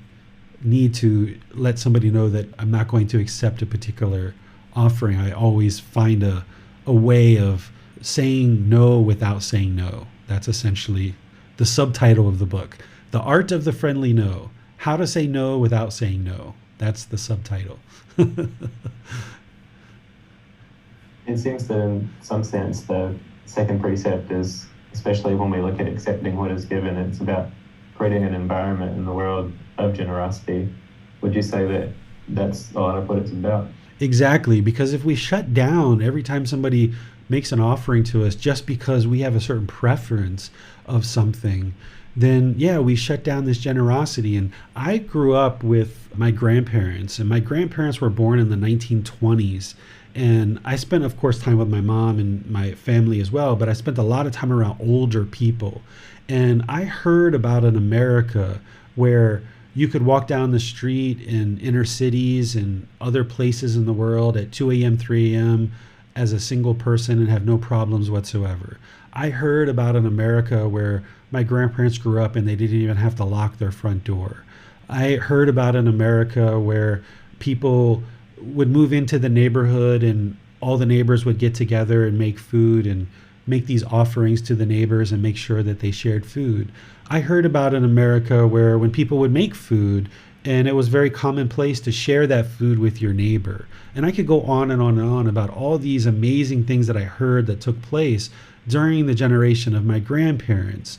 need to let somebody know that I'm not going to accept a particular offering. I always find a way of saying no without saying no. That's essentially the subtitle of the book. The Art of the Friendly No. How to say no without saying no. That's the subtitle. It seems that in some sense the second precept is, especially when we look at accepting what is given, it's about creating an environment in the world of generosity. Would you say that that's a lot of what it's about? Exactly, because if we shut down every time somebody makes an offering to us just because we have a certain preference of something, then we shut down this generosity. And I grew up with my grandparents, and my grandparents were born in the 1920s. And I spent, of course, time with my mom and my family as well, but I spent a lot of time around older people. And I heard about an America where you could walk down the street in inner cities and other places in the world at 2 a.m., 3 a.m. as a single person and have no problems whatsoever. I heard about an America where my grandparents grew up and they didn't even have to lock their front door. I heard about an America where people would move into the neighborhood and all the neighbors would get together and make food and make these offerings to the neighbors and make sure that they shared food. I heard about an America where when people would make food, and it was very commonplace to share that food with your neighbor. And I could go on and on and on about all these amazing things that I heard that took place during the generation of my grandparents.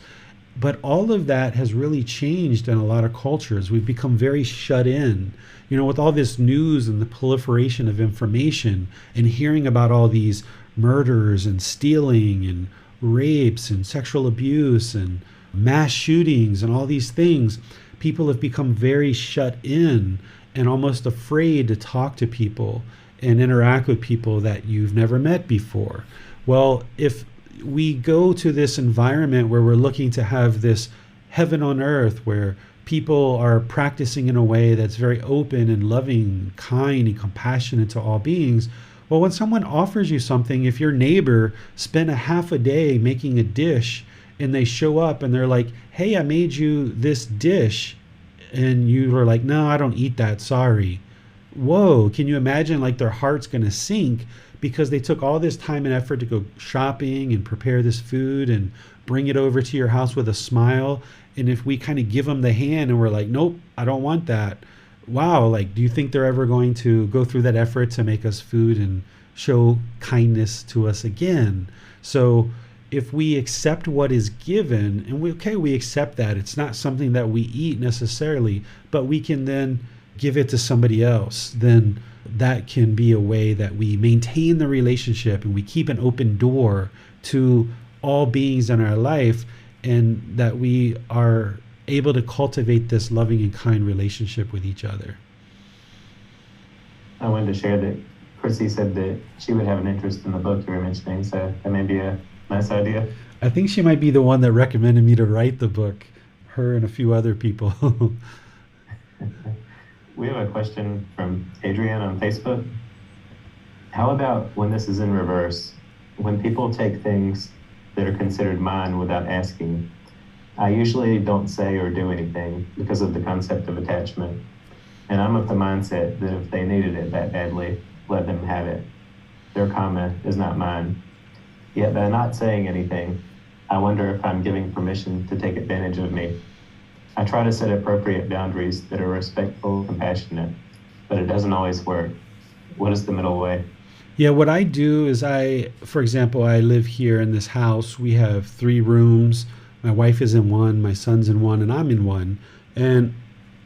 But all of that has really changed in a lot of cultures. We've become very shut in. With all this news and the proliferation of information and hearing about all these murders and stealing and rapes and sexual abuse and mass shootings and all these things, people have become very shut in and almost afraid to talk to people and interact with people that you've never met before. Well, if we go to this environment where we're looking to have this heaven on earth where people are practicing in a way that's very open and loving, kind and compassionate to all beings, well, when someone offers you something, if your neighbor spent a half a day making a dish and they show up and they're like, hey, I made you this dish, and you are like, no, I don't eat that, sorry. whoa, can you imagine like their heart's going to sink because they took all this time and effort to go shopping and prepare this food and bring it over to your house with a smile. And if we kind of give them the hand and we're like, nope, I don't want that. Wow, like, do you think they're ever going to go through that effort to make us food and show kindness to us again? So if we accept what is given, and we accept that it's not something that we eat necessarily, but we can then give it to somebody else, then that can be a way that we maintain the relationship and we keep an open door to all beings in our life, and that we are able to cultivate this loving and kind relationship with each other. I wanted to share that Chrissy said that she would have an interest in the book you were mentioning, so that may be a nice idea. I think she might be the one that recommended me to write the book, her and a few other people. We have a question from Adrienne on Facebook. How about when this is in reverse? When people take things that are considered mine without asking, I usually don't say or do anything because of the concept of attachment. And I'm of the mindset that if they needed it that badly, let them have it. Their karma is not mine. Yet by not saying anything, I wonder if I'm giving permission to take advantage of me. I try to set appropriate boundaries that are respectful, compassionate, but it doesn't always work. What is the middle way? Yeah, what I do is for example, I live here in this house. We have 3 rooms. My wife is in one, my son's in one, and I'm in one. And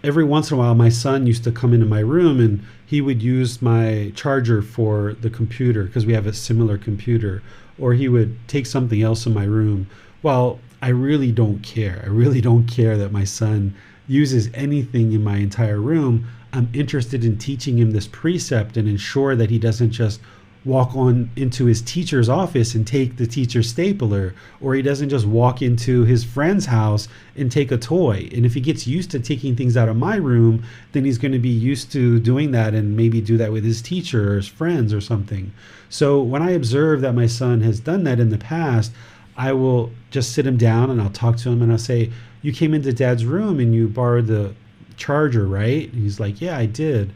every once in a while, my son used to come into my room and he would use my charger for the computer because we have a similar computer, or he would take something else in my room. Well, I really don't care. I really don't care that my son uses anything in my entire room. I'm interested in teaching him this precept and ensure that he doesn't just walk on into his teacher's office and take the teacher's stapler, or he doesn't just walk into his friend's house and take a toy. And if he gets used to taking things out of my room, then he's going to be used to doing that and maybe do that with his teacher or his friends or something. So when I observe that my son has done that in the past, I will just sit him down and I'll talk to him and I'll say, you came into Dad's room and you borrowed the charger, right? And he's like, yeah, I did.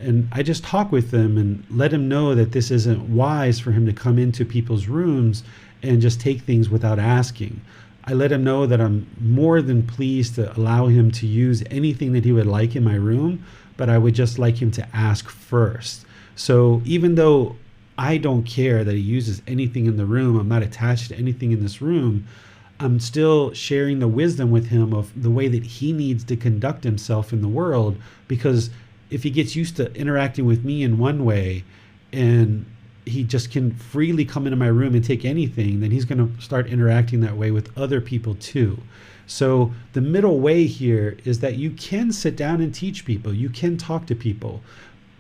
And I just talk with them and let him know that this isn't wise for him to come into people's rooms and just take things without asking. I let him know that I'm more than pleased to allow him to use anything that he would like in my room, but I would just like him to ask first. So even though I don't care that he uses anything in the room, I'm not attached to anything in this room, I'm still sharing the wisdom with him of the way that he needs to conduct himself in the world, because if he gets used to interacting with me in one way and he just can freely come into my room and take anything, then he's going to start interacting that way with other people too. So the middle way here is that you can sit down and teach people, you can talk to people,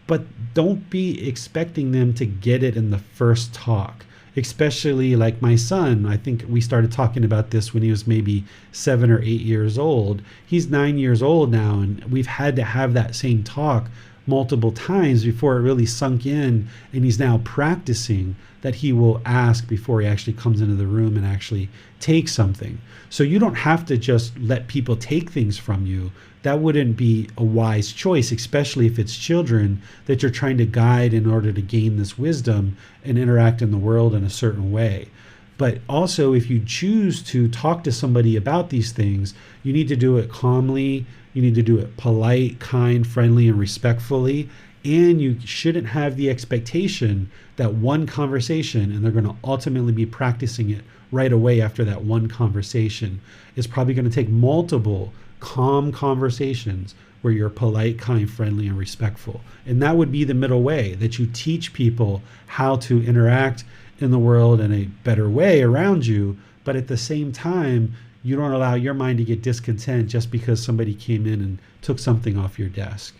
but don't be expecting them to get it in the first talk. Especially like my son, I think we started talking about this when he was maybe 7 or 8 years old. He's 9 years old now, and we've had to have that same talk multiple times before it really sunk in, and he's now practicing that he will ask before he actually comes into the room and actually take something. So you don't have to just let people take things from you. That wouldn't be a wise choice, especially if it's children that you're trying to guide in order to gain this wisdom and interact in the world in a certain way. But also, if you choose to talk to somebody about these things, you need to do it calmly, you need to do it polite, kind, friendly, and respectfully. And you shouldn't have the expectation that one conversation, and they're going to ultimately be practicing it right away after that one conversation. It's probably going to take multiple calm conversations where you're polite, kind, friendly, and respectful. And that would be the middle way, that you teach people how to interact in the world in a better way around you, but at the same time, you don't allow your mind to get discontent just because somebody came in and took something off your desk.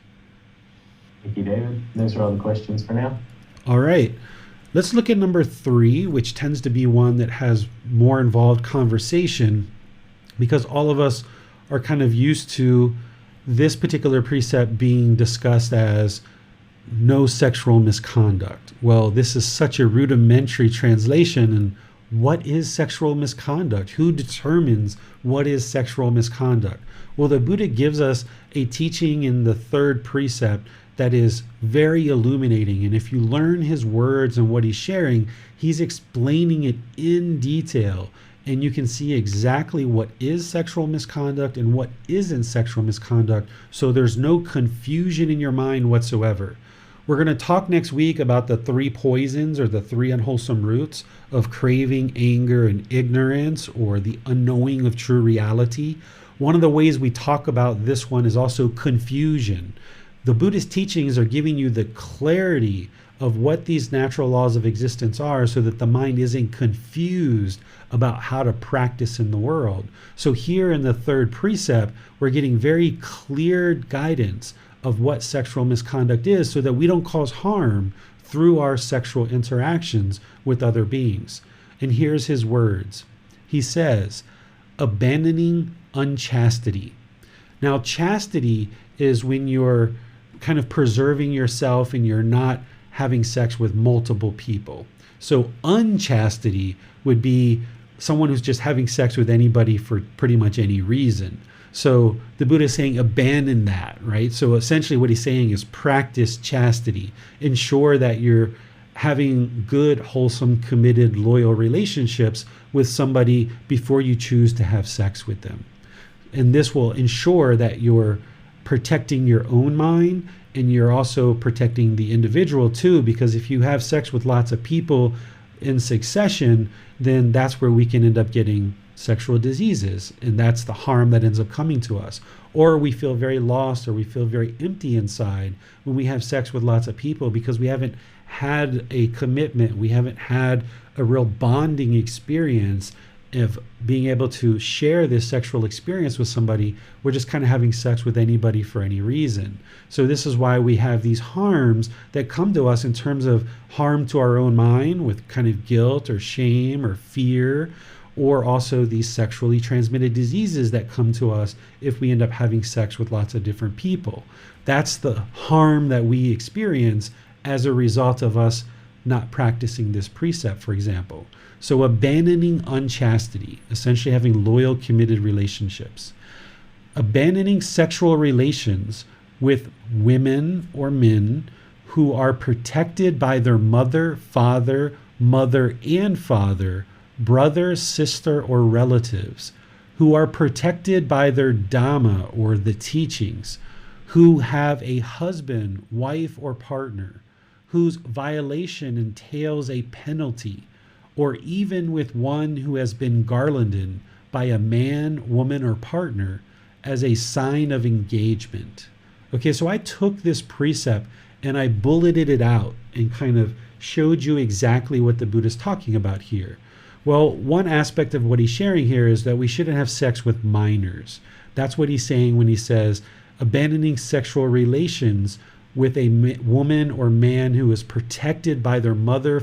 Thank you, David. Those are all the questions for now. All right. Let's look at number 3, which tends to be one that has more involved conversation, because all of us are kind of used to this particular precept being discussed as no sexual misconduct. Well, this is such a rudimentary translation, and what is sexual misconduct? Who determines what is sexual misconduct? Well, the Buddha gives us a teaching in the 3rd precept that is very illuminating. And if you learn his words and what he's sharing, he's explaining it in detail. And you can see exactly what is sexual misconduct and what isn't sexual misconduct. So there's no confusion in your mind whatsoever. We're going to talk next week about the 3 poisons or the 3 unwholesome roots of craving, anger, and ignorance, or the unknowing of true reality. One of the ways we talk about this one is also confusion. The Buddhist teachings are giving you the clarity of what these natural laws of existence are so that the mind isn't confused about how to practice in the world. So here in the 3rd precept, we're getting very clear guidance of what sexual misconduct is so that we don't cause harm through our sexual interactions with other beings. And here's his words. He says, abandoning unchastity. Now, chastity is when you're kind of preserving yourself and you're not having sex with multiple people. So unchastity would be someone who's just having sex with anybody for pretty much any reason. So the Buddha is saying abandon that, right? So essentially what he's saying is practice chastity. Ensure that you're having good, wholesome, committed, loyal relationships with somebody before you choose to have sex with them. And this will ensure that you're protecting your own mind, and you're also protecting the individual too, because if you have sex with lots of people in succession, then that's where we can end up getting sexual diseases, and that's the harm that ends up coming to us. Or we feel very lost, or we feel very empty inside when we have sex with lots of people because we haven't had a commitment, we haven't had a real bonding experience of being able to share this sexual experience with somebody. We're just kind of having sex with anybody for any reason. So this is why we have these harms that come to us in terms of harm to our own mind with kind of guilt or shame or fear, or also these sexually transmitted diseases that come to us if we end up having sex with lots of different people. That's the harm that we experience as a result of us not practicing this precept, for example. So abandoning unchastity, essentially having loyal, committed relationships. Abandoning sexual relations with women or men who are protected by their mother, father, and father, brother, sister, or relatives, who are protected by their Dhamma or the teachings, who have a husband, wife, or partner, whose violation entails a penalty, or even with one who has been garlanded by a man, woman, or partner as a sign of engagement. Okay, so I took this precept and I bulleted it out and kind of showed you exactly what the Buddha is talking about here. Well, one aspect of what he's sharing here is that we shouldn't have sex with minors. That's what he's saying when he says abandoning sexual relations with a woman or man who is protected by their mother,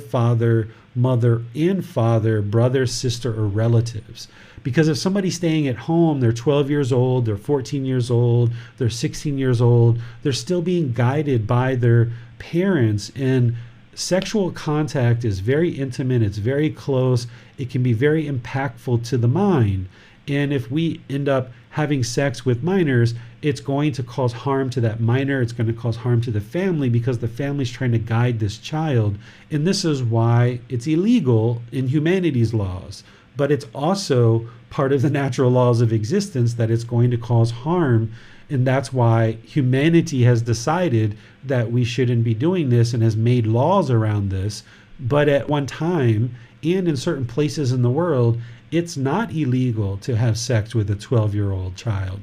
and father, brother, sister, or relatives. Because if somebody's staying at home, they're 12 years old, they're 14 years old, they're 16 years old, they're still being guided by their parents, and sexual contact is very intimate, it's very close, it can be very impactful to the mind. And if we end up having sex with minors, it's going to cause harm to that minor, it's going to cause harm to the family because the family's trying to guide this child. And this is why it's illegal in humanities laws. But it's also part of the natural laws of existence that it's going to cause harm. And that's why humanity has decided that we shouldn't be doing this and has made laws around this. But at one time, and in certain places in the world, it's not illegal to have sex with a 12-year-old child.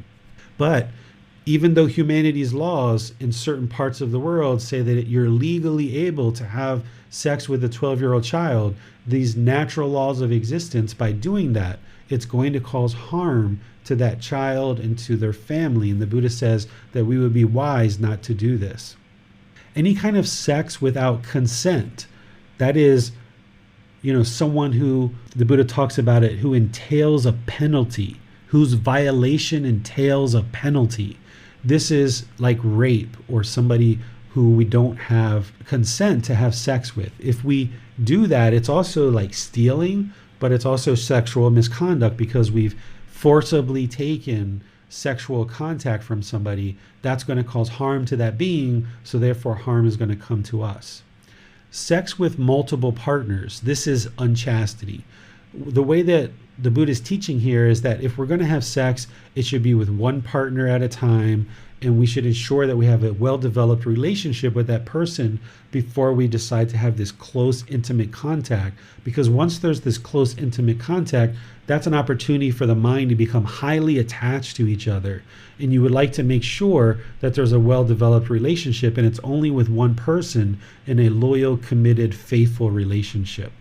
But even though humanity's laws in certain parts of the world say that you're legally able to have sex with a 12-year-old child, these natural laws of existence, by doing that, it's going to cause harm to that child and to their family. And the Buddha says that we would be wise not to do this. Any kind of sex without consent, that is, someone who, the Buddha talks about it, who entails a penalty, whose violation entails a penalty. This is like rape, or somebody who we don't have consent to have sex with. If we do that, it's also like stealing, but it's also sexual misconduct because we've forcibly taken sexual contact from somebody, that's going to cause harm to that being, so therefore harm is going to come to us. Sex with multiple partners, this is unchastity. The way that the Buddha is teaching here is that if we're going to have sex, it should be with one partner at a time, and we should ensure that we have a well-developed relationship with that person before we decide to have this close, intimate contact. Because once there's this close, intimate contact, that's an opportunity for the mind to become highly attached to each other. And you would like to make sure that there's a well-developed relationship, and it's only with one person in a loyal, committed, faithful relationship.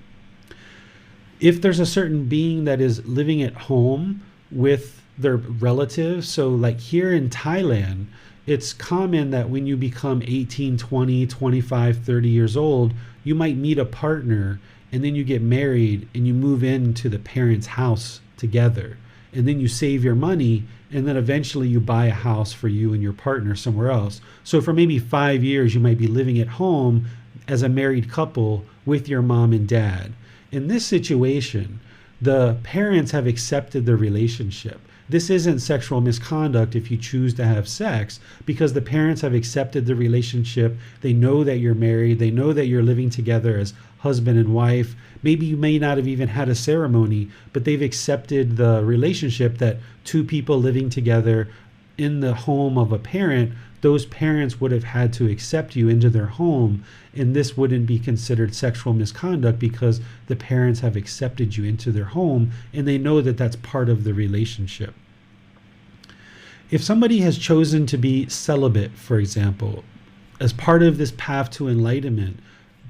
If there's a certain being that is living at home with their relatives, so like here in Thailand, it's common that when you become 18, 20, 25, 30 years old, you might meet a partner, and then you get married and you move into the parents' house together. And then you save your money, and then eventually you buy a house for you and your partner somewhere else. So for maybe 5 years, you might be living at home as a married couple with your mom and dad. In this situation, the parents have accepted the relationship. This isn't sexual misconduct if you choose to have sex, because the parents have accepted the relationship. They know that you're married. They know that you're living together as husband and wife. Maybe you may not have even had a ceremony, but they've accepted the relationship that two people living together in the home of a parent, those parents would have had to accept you into their home, and this wouldn't be considered sexual misconduct because the parents have accepted you into their home and they know that that's part of the relationship. If somebody has chosen to be celibate, for example, as part of this path to enlightenment,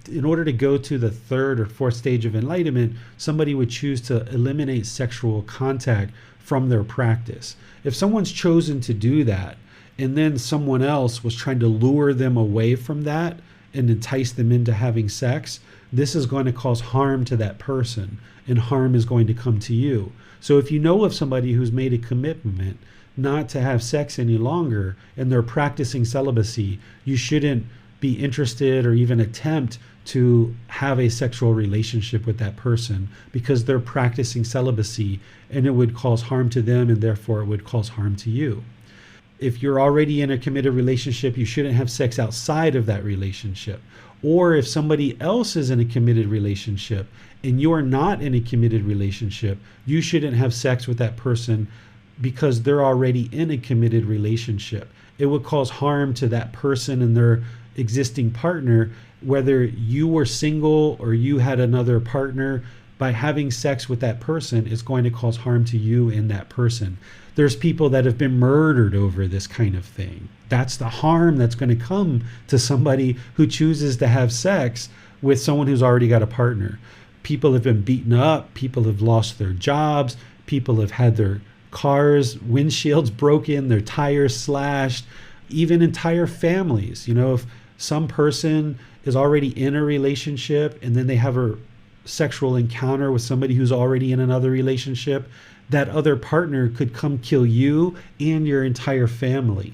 in order to go to the third or fourth stage of enlightenment, somebody would choose to eliminate sexual contact from their practice. If someone's chosen to do that, and then someone else was trying to lure them away from that and entice them into having sex, this is going to cause harm to that person, and harm is going to come to you. So if you know of somebody who's made a commitment not to have sex any longer and they're practicing celibacy, you shouldn't be interested or even attempt to have a sexual relationship with that person, because they're practicing celibacy and it would cause harm to them, and therefore it would cause harm to you. If you're already in a committed relationship, you shouldn't have sex outside of that relationship. Or if somebody else is in a committed relationship and you're not in a committed relationship, you shouldn't have sex with that person because they're already in a committed relationship. It would cause harm to that person and their existing partner, whether you were single or you had another partner. By having sex with that person, it's going to cause harm to you and that person. There's people that have been murdered over this kind of thing. That's the harm that's going to come to somebody who chooses to have sex with someone who's already got a partner. People have been beaten up. People have lost their jobs. People have had their cars' windshields broken, their tires slashed, even entire families. You know, if some person is already in a relationship and then they have a sexual encounter with somebody who's already in another relationship, that other partner could come kill you and your entire family.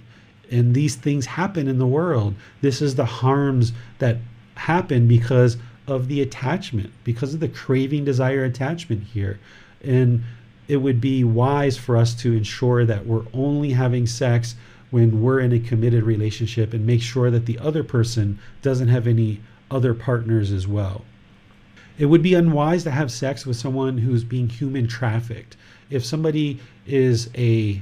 And these things happen in the world. This is the harms that happen because of the attachment, because of the craving, desire, attachment here. And it would be wise for us to ensure that we're only having sex when we're in a committed relationship, and make sure that the other person doesn't have any other partners as well. It would be unwise to have sex with someone who's being human trafficked. If somebody is a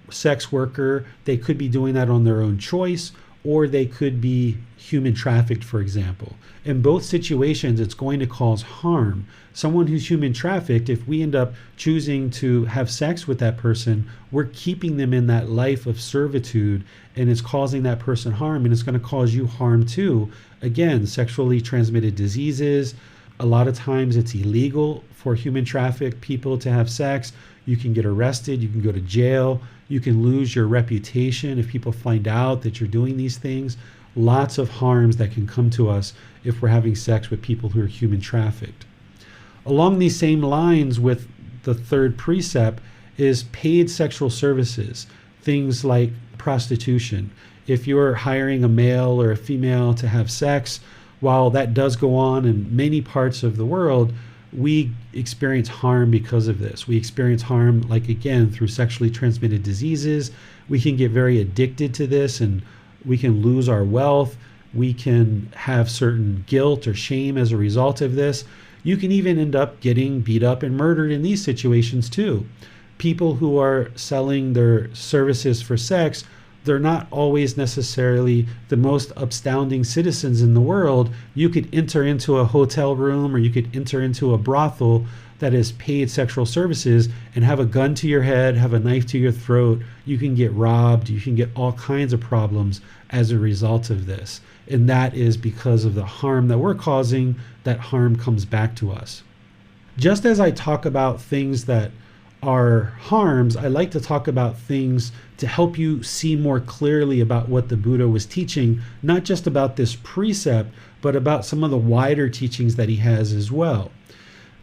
sex worker, they could be doing that on their own choice, or they could be human trafficked, for example. In both situations, it's going to cause harm. Someone who's human trafficked, if we end up choosing to have sex with that person, we're keeping them in that life of servitude, and it's causing that person harm, and it's going to cause you harm too. Again, sexually transmitted diseases. A lot of times it's illegal for human trafficked people to have sex. You can get arrested, you can go to jail, you can lose your reputation if people find out that you're doing these things. Lots of harms that can come to us if we're having sex with people who are human trafficked. Along these same lines with the third precept is paid sexual services, things like prostitution. If you're hiring a male or a female to have sex, while that does go on in many parts of the world, we experience harm because of this. We experience harm, like again, through sexually transmitted diseases. We can get very addicted to this and we can lose our wealth. We can have certain guilt or shame as a result of this. You can even end up getting beat up and murdered in these situations too. People who are selling their services for sex, they're not always necessarily the most upstanding citizens in the world. You could enter into a hotel room or you could enter into a brothel that is paid sexual services and have a gun to your head, have a knife to your throat. You can get robbed. You can get all kinds of problems as a result of this. And that is because of the harm that we're causing. That harm comes back to us. Just as I talk about things that are harms, I like to talk about things to help you see more clearly about what the Buddha was teaching, not just about this precept, but about some of the wider teachings that he has as well.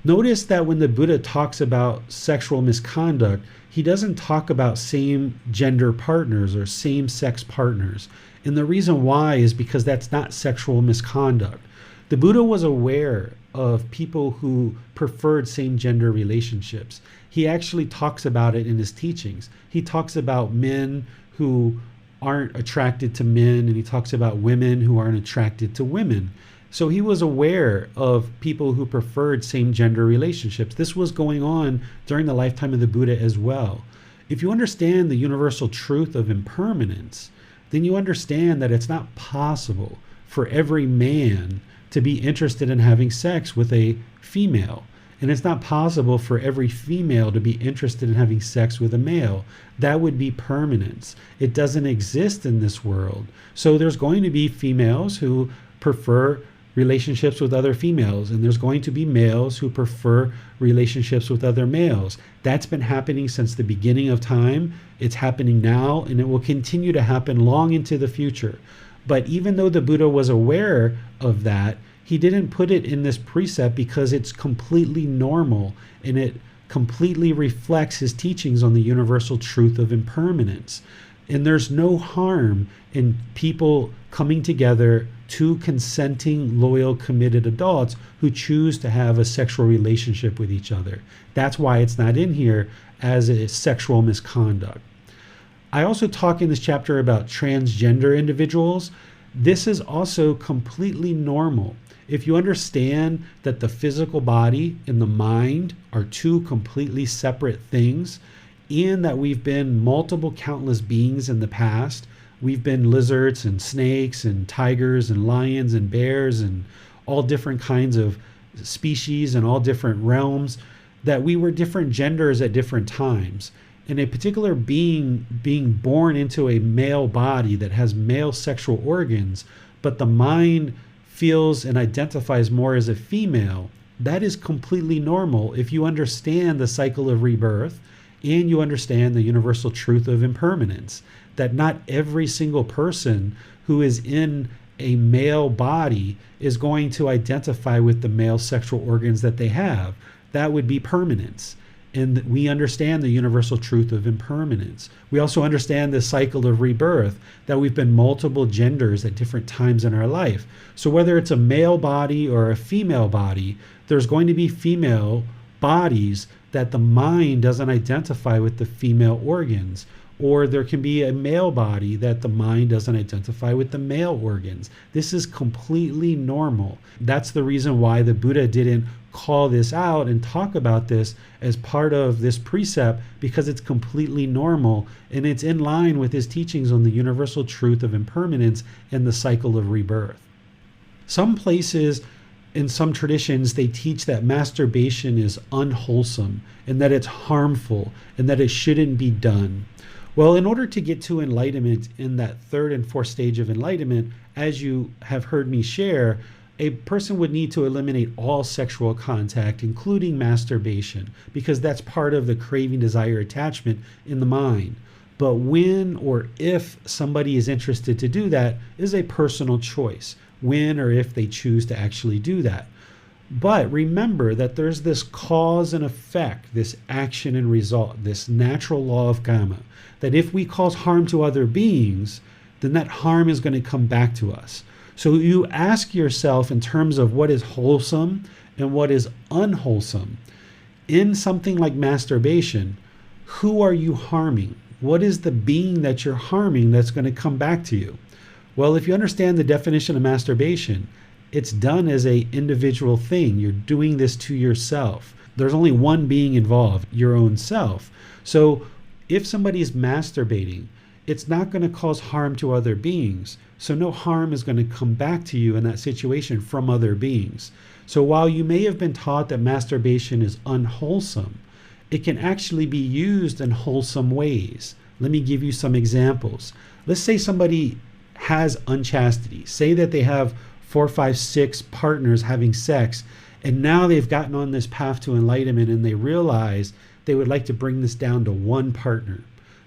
Notice that when the Buddha talks about sexual misconduct, he doesn't talk about same gender partners or same sex partners. And the reason why is because that's not sexual misconduct. The Buddha was aware of people who preferred same gender relationships. He actually talks about it in his teachings. He talks about men who aren't attracted to men, and he talks about women who aren't attracted to women. So he was aware of people who preferred same gender relationships. This was going on during the lifetime of the Buddha as well. If you understand the universal truth of impermanence, then you understand that it's not possible for every man to be interested in having sex with a female. And it's not possible for every female to be interested in having sex with a male. That would be permanence. It doesn't exist in this world. So there's going to be females who prefer relationships with other females, and there's going to be males who prefer relationships with other males. That's been happening since the beginning of time. It's happening now, and it will continue to happen long into the future. But even though the Buddha was aware of that, he didn't put it in this precept because it's completely normal and it completely reflects his teachings on the universal truth of impermanence. And there's no harm in people coming together, two consenting, loyal, committed adults who choose to have a sexual relationship with each other. That's why it's not in here as a sexual misconduct. I also talk in this chapter about transgender individuals. This is also completely normal. If you understand that the physical body and the mind are two completely separate things, and that we've been multiple countless beings in the past, we've been lizards and snakes and tigers and lions and bears and all different kinds of species and all different realms, that we were different genders at different times. And a particular being being born into a male body that has male sexual organs, but the mind feels and identifies more as a female, that is completely normal if you understand the cycle of rebirth and you understand the universal truth of impermanence, that not every single person who is in a male body is going to identify with the male sexual organs that they have. That would be permanence. And we understand the universal truth of impermanence. We also understand the cycle of rebirth, that we've been multiple genders at different times in our life. So whether it's a male body or a female body, there's going to be female bodies that the mind doesn't identify with the female organs. Or there can be a male body that the mind doesn't identify with the male organs. This is completely normal. That's the reason why the Buddha didn't call this out and talk about this as part of this precept, because it's completely normal and it's in line with his teachings on the universal truth of impermanence and the cycle of rebirth. Some places in some traditions, they teach that masturbation is unwholesome and that it's harmful and that it shouldn't be done. Well, in order to get to enlightenment in that third and fourth stage of enlightenment, as you have heard me share, a person would need to eliminate all sexual contact, including masturbation, because that's part of the craving, desire, attachment in the mind. But when or if somebody is interested to do that is a personal choice, when or if they choose to actually do that. But remember that there's this cause and effect, this action and result, this natural law of Kamma, that if we cause harm to other beings, then that harm is going to come back to us. So you ask yourself in terms of what is wholesome and what is unwholesome. In something like masturbation, who are you harming? What is the being that you're harming that's going to come back to you? Well, if you understand the definition of masturbation, it's done as an individual thing. You're doing this to yourself. There's only one being involved, your own self. So if somebody is masturbating, it's not going to cause harm to other beings. So no harm is going to come back to you in that situation from other beings. So while you may have been taught that masturbation is unwholesome, it can actually be used in wholesome ways. Let me give you some examples. Let's say somebody has unchastity. Say that they have 4, 5, 6 partners having sex, and now they've gotten on this path to enlightenment and they realize they would like to bring this down to one partner.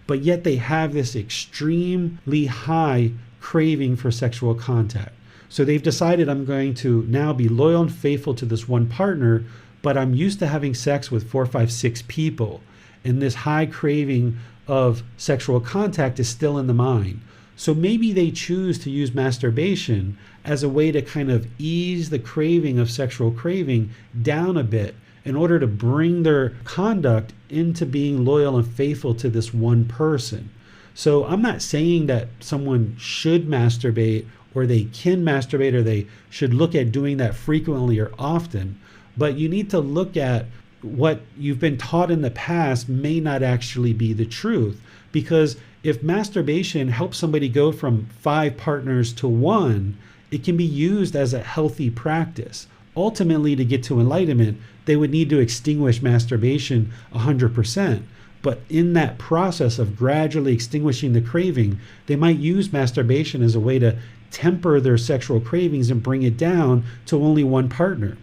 But yet they have this extremely high craving for sexual contact. So they've decided, I'm going to now be loyal and faithful to this one partner, but I'm used to having sex with 4, 5, 6 people. And this high craving of sexual contact is still in the mind. So maybe they choose to use masturbation as a way to kind of ease the craving of sexual craving down a bit in order to bring their conduct into being loyal and faithful to this one person. So I'm not saying that someone should masturbate or they can masturbate or they should look at doing that frequently or often, but you need to look at what you've been taught in the past may not actually be the truth. Because if masturbation helps somebody go from 5 partners to 1, it can be used as a healthy practice. Ultimately, to get to enlightenment, they would need to extinguish masturbation 100%. But in that process of gradually extinguishing the craving, they might use masturbation as a way to temper their sexual cravings and bring it down to only one partner.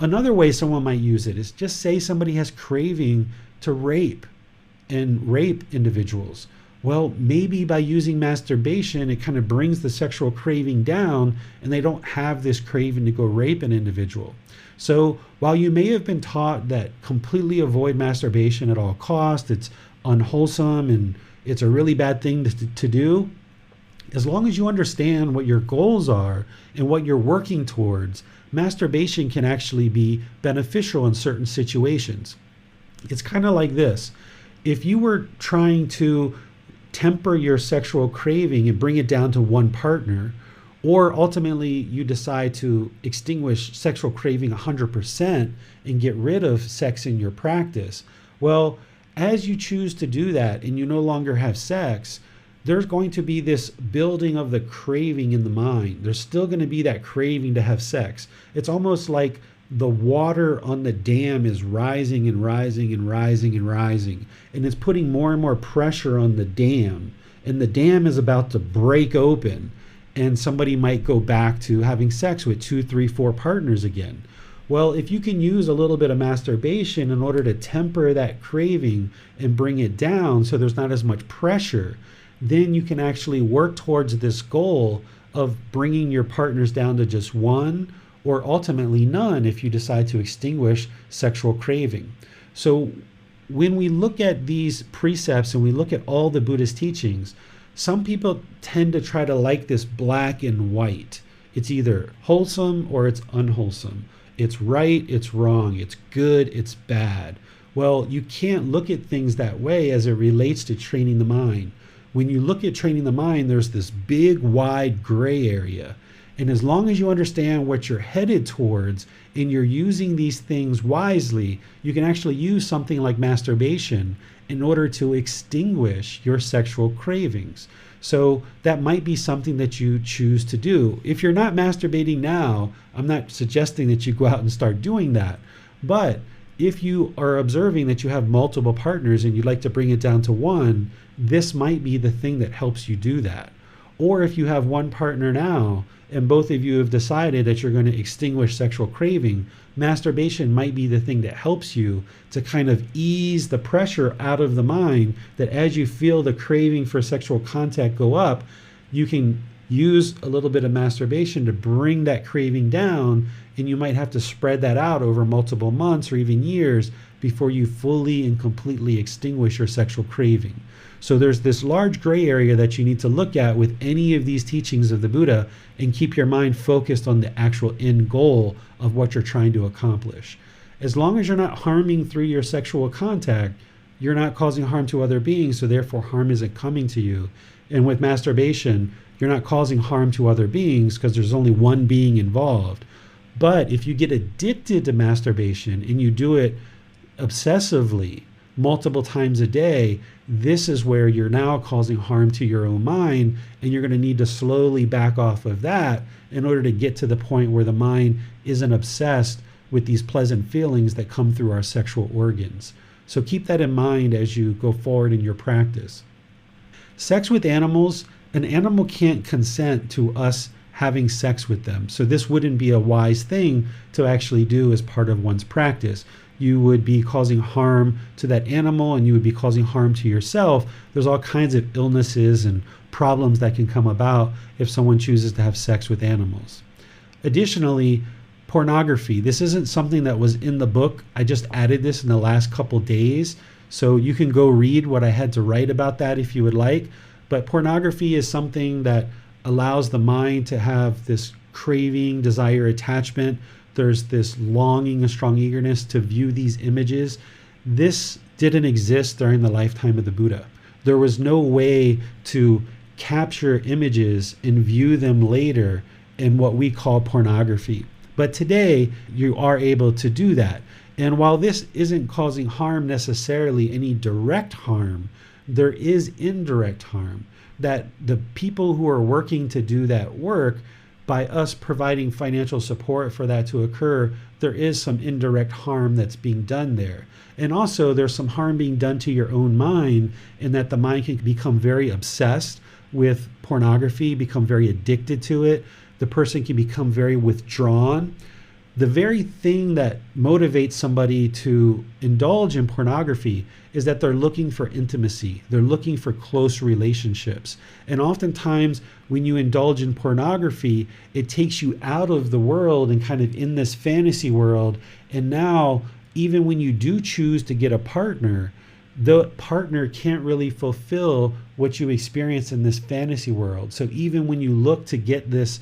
Another way someone might use it is just say somebody has craving to rape individuals. Well, maybe by using masturbation, it kind of brings the sexual craving down and they don't have this craving to go rape an individual. So while you may have been taught that completely avoid masturbation at all costs, it's unwholesome and it's a really bad thing to do, as long as you understand what your goals are and what you're working towards, masturbation can actually be beneficial in certain situations. It's kind of like this. If you were trying to temper your sexual craving and bring it down to one partner, or ultimately you decide to extinguish sexual craving 100% and get rid of sex in your practice, well, as you choose to do that and you no longer have sex, there's going to be this building of the craving in the mind. There's still going to be that craving to have sex. It's almost like the water on the dam is rising and rising and rising and rising, and it's putting more and more pressure on the dam, and the dam is about to break open, and somebody might go back to having sex with 2, 3, 4 partners again. Well, if you can use a little bit of masturbation in order to temper that craving and bring it down so there's not as much pressure, then you can actually work towards this goal of bringing your partners down to just one or ultimately none if you decide to extinguish sexual craving. So when we look at these precepts and we look at all the Buddhist teachings, some people tend to try to like this black and white. It's either wholesome or it's unwholesome. It's right, it's wrong, it's good, it's bad. Well, you can't look at things that way as it relates to training the mind. When you look at training the mind, there's this big, wide gray area. And as long as you understand what you're headed towards and you're using these things wisely, you can actually use something like masturbation in order to extinguish your sexual cravings. So that might be something that you choose to do. If you're not masturbating now, I'm not suggesting that you go out and start doing that. But if you are observing that you have multiple partners and you'd like to bring it down to one, this might be the thing that helps you do that. Or if you have one partner now and both of you have decided that you're going to extinguish sexual craving, masturbation might be the thing that helps you to kind of ease the pressure out of the mind, that as you feel the craving for sexual contact go up, you can use a little bit of masturbation to bring that craving down, and you might have to spread that out over multiple months or even years before you fully and completely extinguish your sexual craving. So there's this large gray area that you need to look at with any of these teachings of the Buddha and keep your mind focused on the actual end goal of what you're trying to accomplish. As long as you're not harming through your sexual contact, you're not causing harm to other beings, so therefore harm isn't coming to you. And with masturbation, you're not causing harm to other beings because there's only one being involved. But if you get addicted to masturbation and you do it obsessively, multiple times a day, this is where you're now causing harm to your own mind, and you're going to need to slowly back off of that in order to get to the point where the mind isn't obsessed with these pleasant feelings that come through our sexual organs. So keep that in mind as you go forward in your practice. Sex with animals, an animal can't consent to us having sex with them. So this wouldn't be a wise thing to actually do as part of one's practice. You would be causing harm to that animal, and you would be causing harm to yourself. There's all kinds of illnesses and problems that can come about if someone chooses to have sex with animals. Additionally, pornography. This isn't something that was in the book. I just added this in the last couple days. So you can go read what I had to write about that if you would like. But pornography is something that allows the mind to have this craving, desire, attachment. There's this longing, a strong eagerness to view these images. This didn't exist during the lifetime of the Buddha. There was no way to capture images and view them later in what we call pornography. But today, you are able to do that. And while this isn't causing harm necessarily, any direct harm, there is indirect harm. That the people who are working to do that work, by us providing financial support for that to occur, there is some indirect harm that's being done there. And also there's some harm being done to your own mind, in that the mind can become very obsessed with pornography, become very addicted to it. The person can become very withdrawn. The very thing that motivates somebody to indulge in pornography is that they're looking for intimacy. They're looking for close relationships. And oftentimes when you indulge in pornography, it takes you out of the world and kind of in this fantasy world. And now, even when you do choose to get a partner, the partner can't really fulfill what you experience in this fantasy world. So even when you look to get this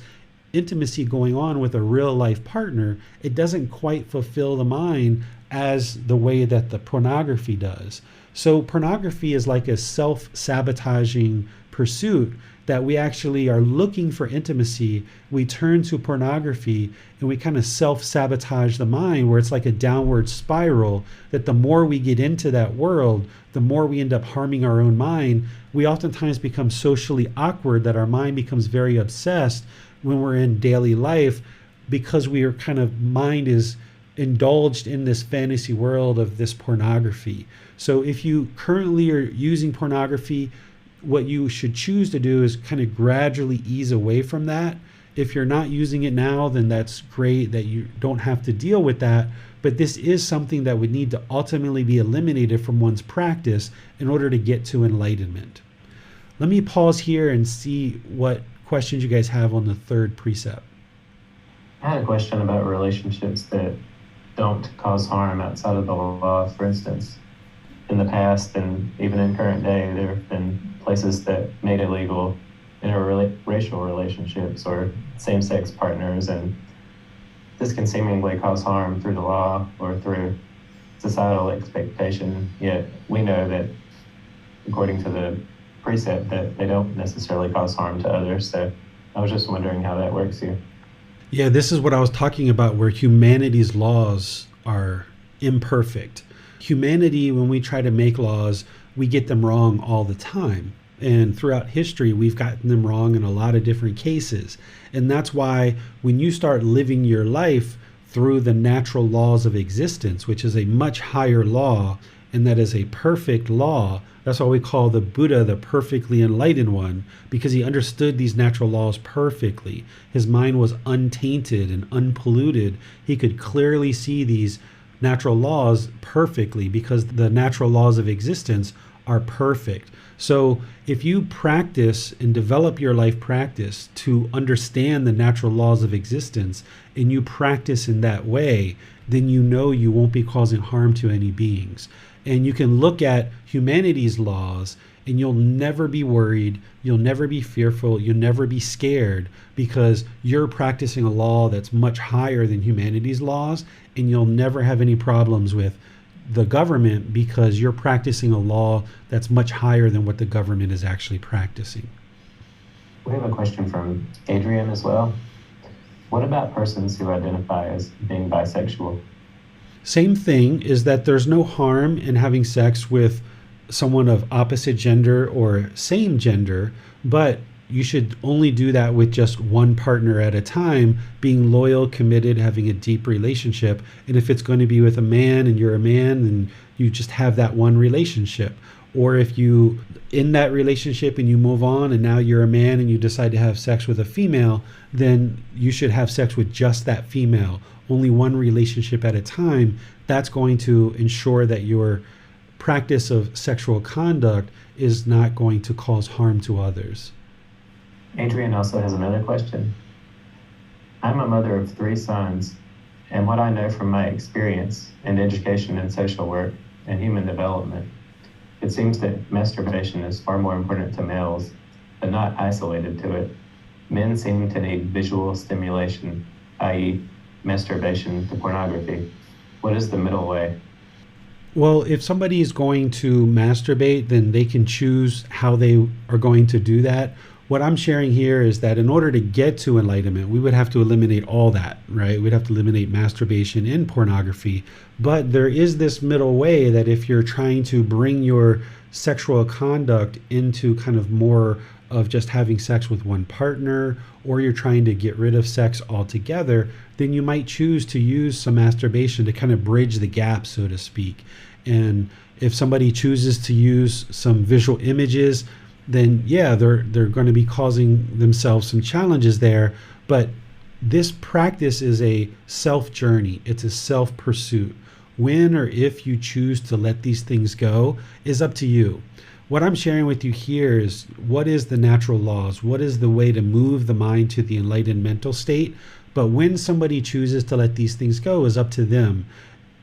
intimacy going on with a real life partner, it doesn't quite fulfill the mind as the way that the pornography does. So pornography is like a self-sabotaging pursuit, that we actually are looking for intimacy. We turn to pornography and we kind of self-sabotage the mind, where it's like a downward spiral, that the more we get into that world, the more we end up harming our own mind. We oftentimes become socially awkward, that our mind becomes very obsessed when we're in daily life, because we are kind of, mind is indulged in this fantasy world of this pornography. So if you currently are using pornography, what you should choose to do is kind of gradually ease away from that. If you're not using it now, then that's great that you don't have to deal with that. But this is something that would need to ultimately be eliminated from one's practice in order to get to enlightenment. Let me pause here and see what questions you guys have on the third precept. I had a question about relationships that don't cause harm outside of the law. For instance, in the past and even in current day, there have been places that made illegal interracial relationships or same-sex partners, and this can seemingly cause harm through the law or through societal expectation, yet we know that according to the precept that they don't necessarily cause harm to others. So I was just wondering how that works here. Yeah, this is what I was talking about, where humanity's laws are imperfect. Humanity, when we try to make laws, we get them wrong all the time. And throughout history, we've gotten them wrong in a lot of different cases. And that's why when you start living your life through the natural laws of existence, which is a much higher law, and that is a perfect law, that's why we call the Buddha the perfectly enlightened one, because he understood these natural laws perfectly. His mind was untainted and unpolluted. He could clearly see these natural laws perfectly, because the natural laws of existence are perfect. So if you practice and develop your life practice to understand the natural laws of existence, and you practice in that way, then you know you won't be causing harm to any beings. And you can look at humanity's laws and you'll never be worried, you'll never be fearful, you'll never be scared, because you're practicing a law that's much higher than humanity's laws, and you'll never have any problems with the government because you're practicing a law that's much higher than what the government is actually practicing. We have a question from Adrian as well. What about persons who identify as being bisexual? Same thing, is that there's no harm in having sex with someone of opposite gender or same gender, but you should only do that with just one partner at a time, being loyal, committed, having a deep relationship. And if it's going to be with a man and you're a man, then you just have that one relationship. Or if you in that relationship and you move on and now you're a man and you decide to have sex with a female, then you should have sex with just that female, only one relationship at a time. That's going to ensure that your practice of sexual conduct is not going to cause harm to others. Adrian also has another question. I'm a mother of 3 sons, and what I know from my experience in education and social work and human development, it seems that masturbation is far more important to males, but not isolated to it. Men seem to need visual stimulation, i.e., masturbation to pornography. What is the middle way? Well, if somebody is going to masturbate, then they can choose how they are going to do that. What I'm sharing here is that in order to get to enlightenment, we would have to eliminate all that, right? We'd have to eliminate masturbation and pornography. But there is this middle way that if you're trying to bring your sexual conduct into kind of more of just having sex with one partner, or you're trying to get rid of sex altogether, then you might choose to use some masturbation to kind of bridge the gap, so to speak. And if somebody chooses to use some visual images, then yeah, they're going to be causing themselves some challenges there. But this practice is a self journey. It's a self pursuit. When or if you choose to let these things go is up to you. What I'm sharing with you here is what is the natural laws? What is the way to move the mind to the enlightened mental state? But when somebody chooses to let these things go is up to them.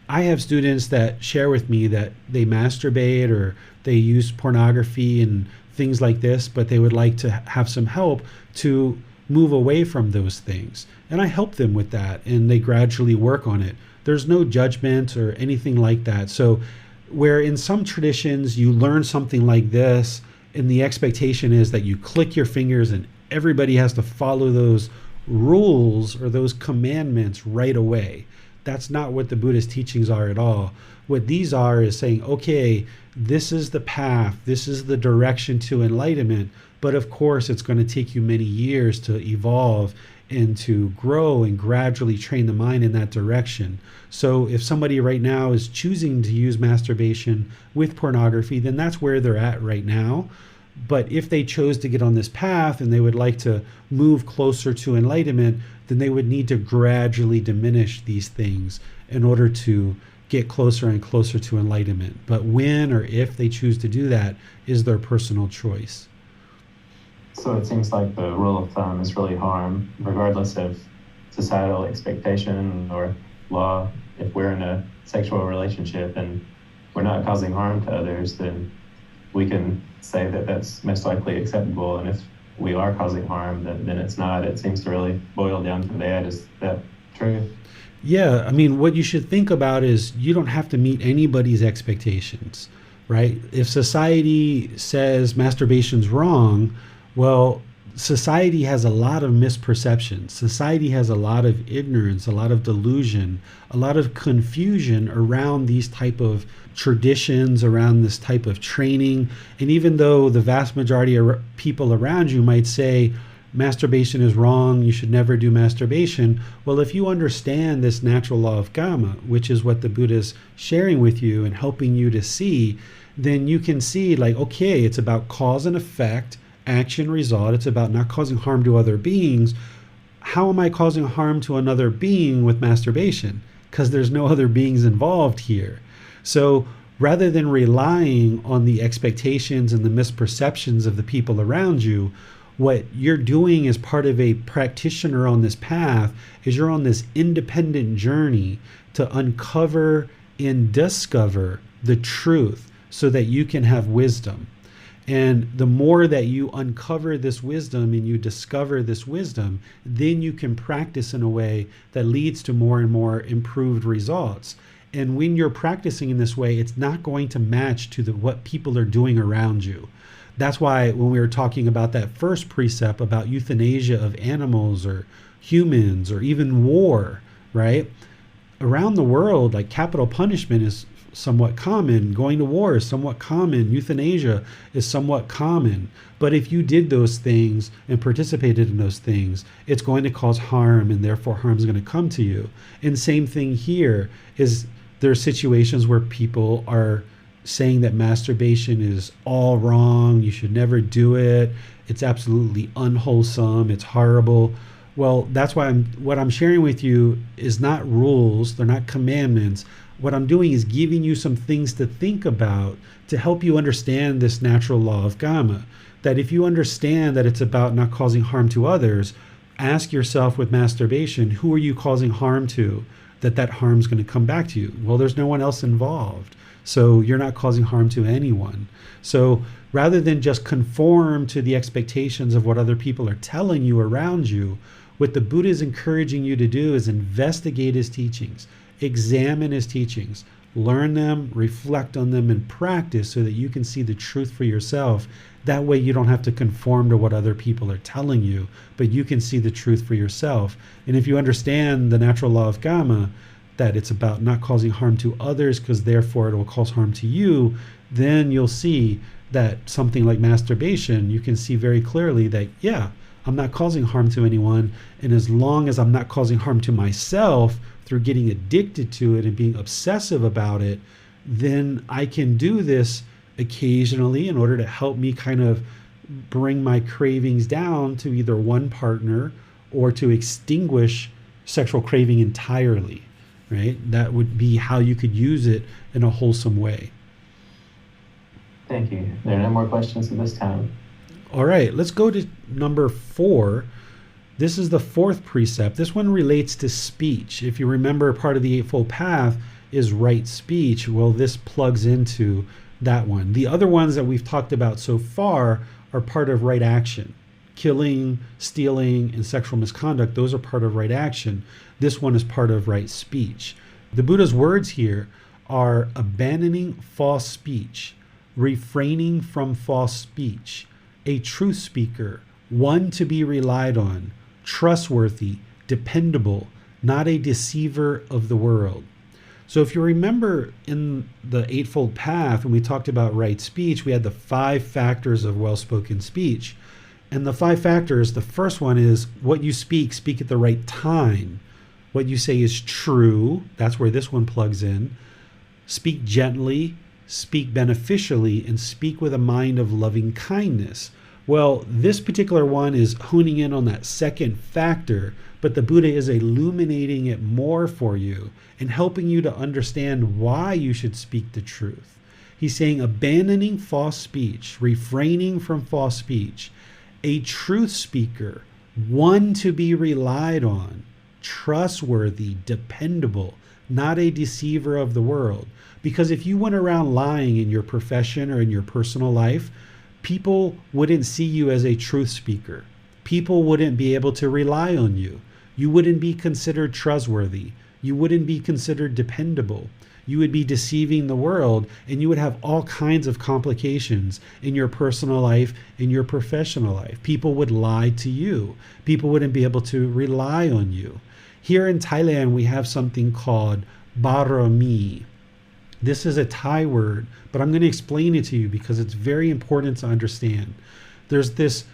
I have students that share with me that they masturbate or they use pornography and things like this, but they would like to have some help to move away from those things. And I help them with that, and they gradually work on it. There's no judgment or anything like that. So where in some traditions you learn something like this, and the expectation is that you click your fingers and everybody has to follow those rules or those commandments right away. That's not what the Buddhist teachings are at all. What these are is saying, okay, this is the path, this is the direction to enlightenment, but of course it's going to take you many years to evolve and to grow and gradually train the mind in that direction. So if somebody right now is choosing to use masturbation with pornography, then that's where they're at right now. But if they chose to get on this path and they would like to move closer to enlightenment, then they would need to gradually diminish these things in order to get closer and closer to enlightenment. But when or if they choose to do that is their personal choice. So it seems like the rule of thumb is really harm, regardless of societal expectation or law. If we're in a sexual relationship and we're not causing harm to others, then we can say that that's most likely acceptable. And if we are causing harm, then it's not. It seems to really boil down to that. Is that true? Yeah, I mean, what you should think about is you don't have to meet anybody's expectations, right? If society says masturbation's wrong, well, society has a lot of misperceptions. Society has a lot of ignorance, a lot of delusion, a lot of confusion around these type of traditions, around this type of training. And even though the vast majority of people around you might say masturbation is wrong, you should never do masturbation, well, if you understand this natural law of Kamma, which is what the Buddha is sharing with you and helping you to see, then you can see like, okay, it's about cause and effect, action, result. It's about not causing harm to other beings. How am I causing harm to another being with masturbation? Because there's no other beings involved here. So rather than relying on the expectations and the misperceptions of the people around you, What you're doing as part of a practitioner on this path is you're on this independent journey to uncover and discover the truth so that you can have wisdom. And the more that you uncover this wisdom and you discover this wisdom, then you can practice in a way that leads to more and more improved results. And when you're practicing in this way, it's not going to match to what people are doing around you. That's why when we were talking about that first precept about euthanasia of animals or humans or even war, right? Around the world, like capital punishment is somewhat common, going to war is somewhat common, euthanasia is somewhat common. But if you did those things and participated in those things, it's going to cause harm, and therefore harm is going to come to you. And same thing here is there are situations where people are saying that masturbation is all wrong, you should never do it, it's absolutely unwholesome, it's horrible. Well, that's why what I'm sharing with you is not rules, they're not commandments. What I'm doing is giving you some things to think about to help you understand this natural law of Kamma. That if you understand that it's about not causing harm to others, ask yourself with masturbation, who are you causing harm to? That harm's going to come back to you. Well, there's no one else involved. So you're not causing harm to anyone. So rather than just conform to the expectations of what other people are telling you around you, what the Buddha is encouraging you to do is investigate his teachings, examine his teachings, learn them, reflect on them, and practice so that you can see the truth for yourself. That way you don't have to conform to what other people are telling you, but you can see the truth for yourself. And if you understand the natural law of Kamma, that it's about not causing harm to others because therefore it will cause harm to you, then you'll see that something like masturbation, you can see very clearly that, yeah, I'm not causing harm to anyone. And as long as I'm not causing harm to myself through getting addicted to it and being obsessive about it, then I can do this occasionally in order to help me kind of bring my cravings down to either one partner or to extinguish sexual craving entirely, right? That would be how you could use it in a wholesome way. Thank you. There are no more questions at this time. All right, let's go to number 4. This is the 4th precept. This one relates to speech. If you remember, part of the Eightfold Path is right speech. Well, this plugs into that one. The other ones that we've talked about so far are part of right action. Killing, stealing, and sexual misconduct, those are part of right action. This one is part of right speech. The Buddha's words here are abandoning false speech, refraining from false speech, a truth speaker, one to be relied on, trustworthy, dependable, not a deceiver of the world. So if you remember in the Eightfold Path, when we talked about right speech, we had the 5 factors of well-spoken speech. And the 5 factors, the first one is what you speak at the right time. What you say is true. That's where this one plugs in. Speak gently, speak beneficially, and speak with a mind of loving kindness. Well, this particular one is honing in on that second factor, but the Buddha is illuminating it more for you and helping you to understand why you should speak the truth. He's saying abandoning false speech, refraining from false speech, a truth speaker, one to be relied on, trustworthy, dependable, not a deceiver of the world. Because if you went around lying in your profession or in your personal life, people wouldn't see you as a truth speaker. People wouldn't be able to rely on you. You wouldn't be considered trustworthy. You wouldn't be considered dependable. You would be deceiving the world, and you would have all kinds of complications in your personal life, in your professional life. People would lie to you. People wouldn't be able to rely on you. Here in Thailand, we have something called barami. This is a Thai word, but I'm going to explain it to you because it's very important to understand. There's this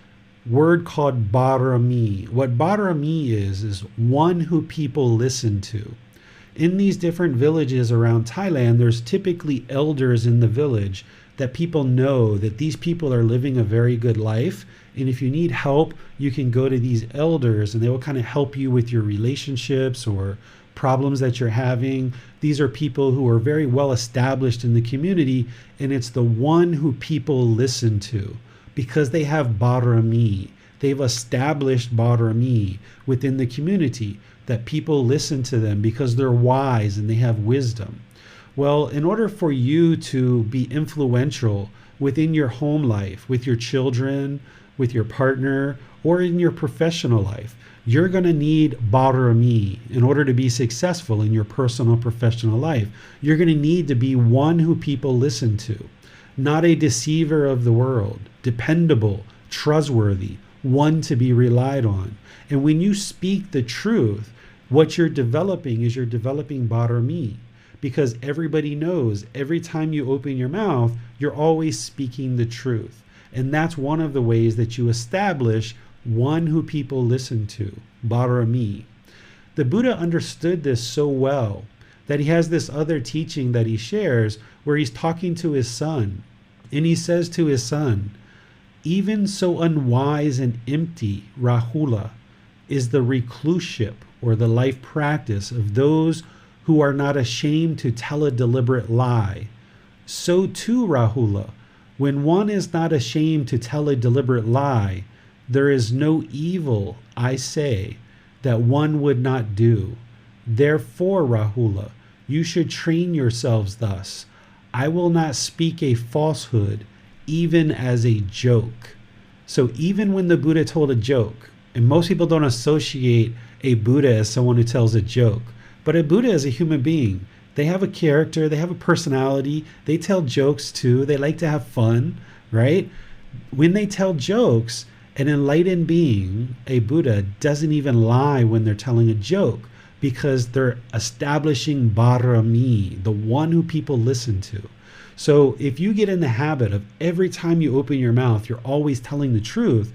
word called barami. What barami is one who people listen to. In these different villages around Thailand, there's typically elders in the village that people know that these people are living a very good life. And if you need help, you can go to these elders and they will kind of help you with your relationships or problems that you're having. These are people who are very well established in the community, and it's the one who people listen to because they have barami. They've established Barami within the community, that people listen to them because they're wise and they have wisdom. Well, in order for you to be influential within your home life, with your children, with your partner, or in your professional life, you're going to need Barami in order to be successful in your personal professional life. You're going to need to be one who people listen to, not a deceiver of the world, dependable, trustworthy, one to be relied on. And when you speak the truth, what you're developing is you're developing Barami, because everybody knows every time you open your mouth, you're always speaking the truth. And that's one of the ways that you establish one who people listen to, Barami. The Buddha understood this so well that he has this other teaching that he shares where he's talking to his son. And he says to his son, even so unwise and empty, Rahula, is the recluseship or the life practice of those who are not ashamed to tell a deliberate lie. So too, Rahula, when one is not ashamed to tell a deliberate lie, there is no evil, I say, that one would not do. Therefore, Rahula, you should train yourselves thus. I will not speak a falsehood, even as a joke. So even when the Buddha told a joke, and most people don't associate a Buddha as someone who tells a joke, but a Buddha is a human being. They have a character, they have a personality, they tell jokes too, they like to have fun, right? When they tell jokes, an enlightened being, a Buddha, doesn't even lie when they're telling a joke, because they're establishing Barami, the one who people listen to. So if you get in the habit of every time you open your mouth, you're always telling the truth,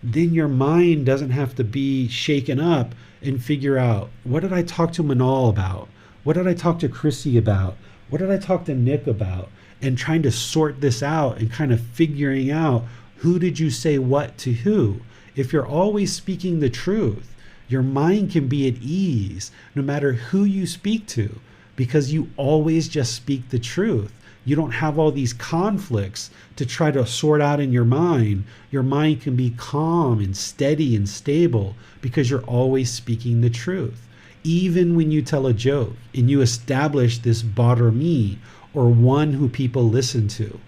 then your mind doesn't have to be shaken up and figure out, what did I talk to Manal about? What did I talk to Chrissy about? What did I talk to Nick about? And trying to sort this out and kind of figuring out, who did you say what to who? If you're always speaking the truth, your mind can be at ease no matter who you speak to, because you always just speak the truth. You don't have all these conflicts to try to sort out in your mind. Your mind can be calm and steady and stable because you're always speaking the truth. Even when you tell a joke and you establish this Barami, or one who people listen to.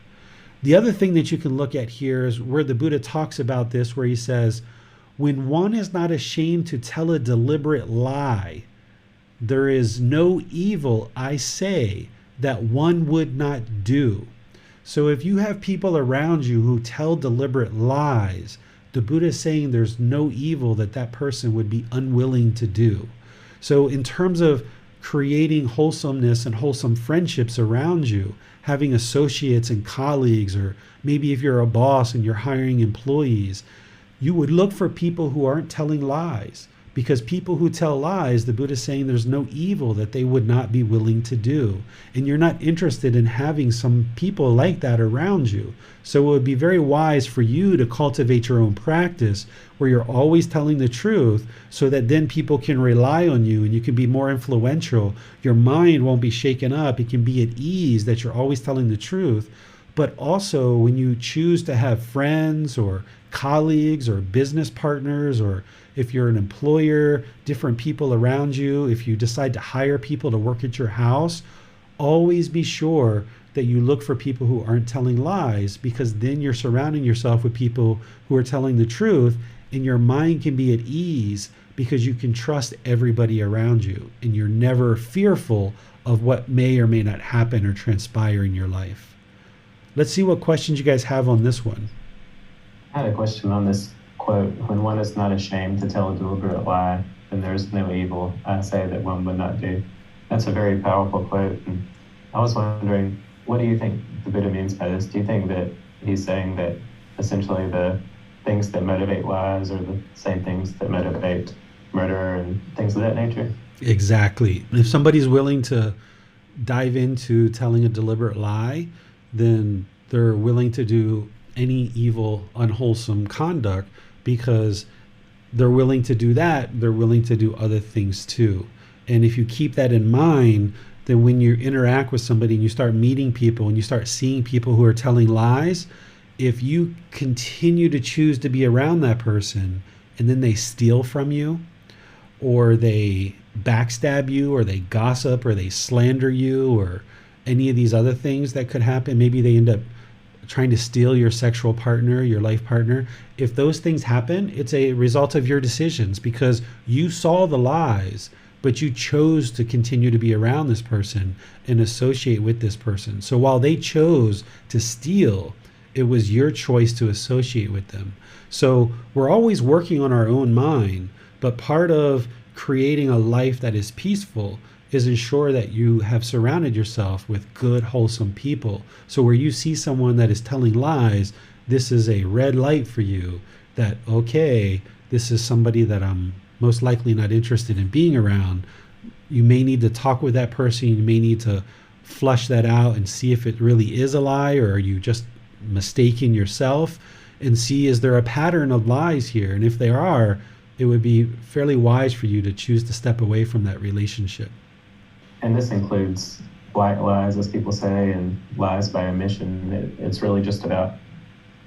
The other thing that you can look at here is where the Buddha talks about this, where he says, when one is not ashamed to tell a deliberate lie, there is no evil, I say, that one would not do. So if you have people around you who tell deliberate lies, the Buddha is saying there's no evil that that person would be unwilling to do. So in terms of creating wholesomeness and wholesome friendships around you, having associates and colleagues, or maybe if you're a boss and you're hiring employees, you would look for people who aren't telling lies. Because people who tell lies, the Buddha is saying there's no evil that they would not be willing to do. And you're not interested in having some people like that around you. So it would be very wise for you to cultivate your own practice where you're always telling the truth, so that then people can rely on you and you can be more influential. Your mind won't be shaken up. It can be at ease that you're always telling the truth. But also when you choose to have friends or colleagues or business partners, or if you're an employer, different people around you, if you decide to hire people to work at your house, always be sure that you look for people who aren't telling lies, because then you're surrounding yourself with people who are telling the truth, and your mind can be at ease because you can trust everybody around you and you're never fearful of what may or may not happen or transpire in your life. Let's see what questions you guys have on this one. I had a question on this quote. When one is not ashamed to tell a deliberate lie, then there is no evil, I say, that one would not do. That's a very powerful quote. And I was wondering, what do you think the Buddha means by this? Do you think that he's saying that essentially the things that motivate lies are the same things that motivate murder and things of that nature? Exactly. If somebody's willing to dive into telling a deliberate lie, then they're willing to do any evil, unwholesome conduct, because they're willing to do that, they're willing to do other things too. And if you keep that in mind, then when you interact with somebody and you start meeting people and you start seeing people who are telling lies, if you continue to choose to be around that person and then they steal from you, or they backstab you, or they gossip, or they slander you, or any of these other things that could happen, maybe they end up trying to steal your sexual partner, your life partner. If those things happen, it's a result of your decisions because you saw the lies, but you chose to continue to be around this person and associate with this person. So while they chose to steal, it was your choice to associate with them. So we're always working on our own mind, but part of creating a life that is peaceful is ensure that you have surrounded yourself with good, wholesome people. So where you see someone that is telling lies, this is a red light for you that, okay, this is somebody that I'm most likely not interested in being around. You may need to talk with that person. You may need to flush that out and see if it really is a lie, or are you just mistaking yourself, and see, is there a pattern of lies here? And if there are, it would be fairly wise for you to choose to step away from that relationship. And this includes black lies, as people say, and lies by omission. It's really just about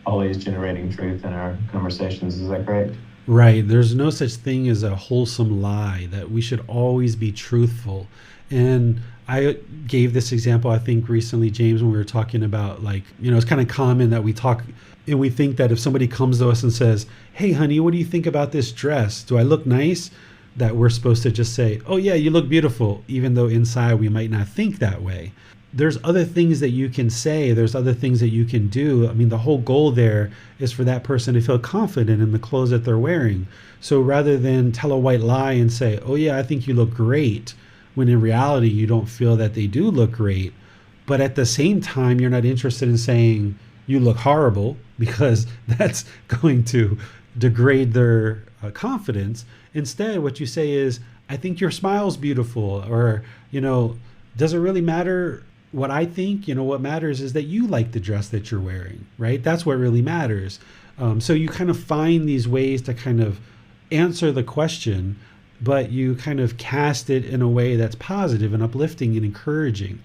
always generating truth in our conversations. Is that correct? Right. There's no such thing as a wholesome lie, that we should always be truthful. And I gave this example, I think, recently, James, when we were talking about, like, it's kind of common that we talk and we think that if somebody comes to us and says, hey, honey, what do you think about this dress? Do I look nice? That we're supposed to just say, oh, yeah, you look beautiful, even though inside we might not think that way. There's other things that you can say. There's other things that you can do. I mean, the whole goal there is for that person to feel confident in the clothes that they're wearing. So rather than tell a white lie and say, oh, yeah, I think you look great, when in reality you don't feel that they do look great, but at the same time you're not interested in saying you look horrible, because that's going to degrade their confidence. Instead, what you say is, I think your smile's beautiful, or, does it really matter what I think? What matters is that you like the dress that you're wearing, right? That's what really matters. So you kind of find these ways to kind of answer the question, but you kind of cast it in a way that's positive and uplifting and encouraging.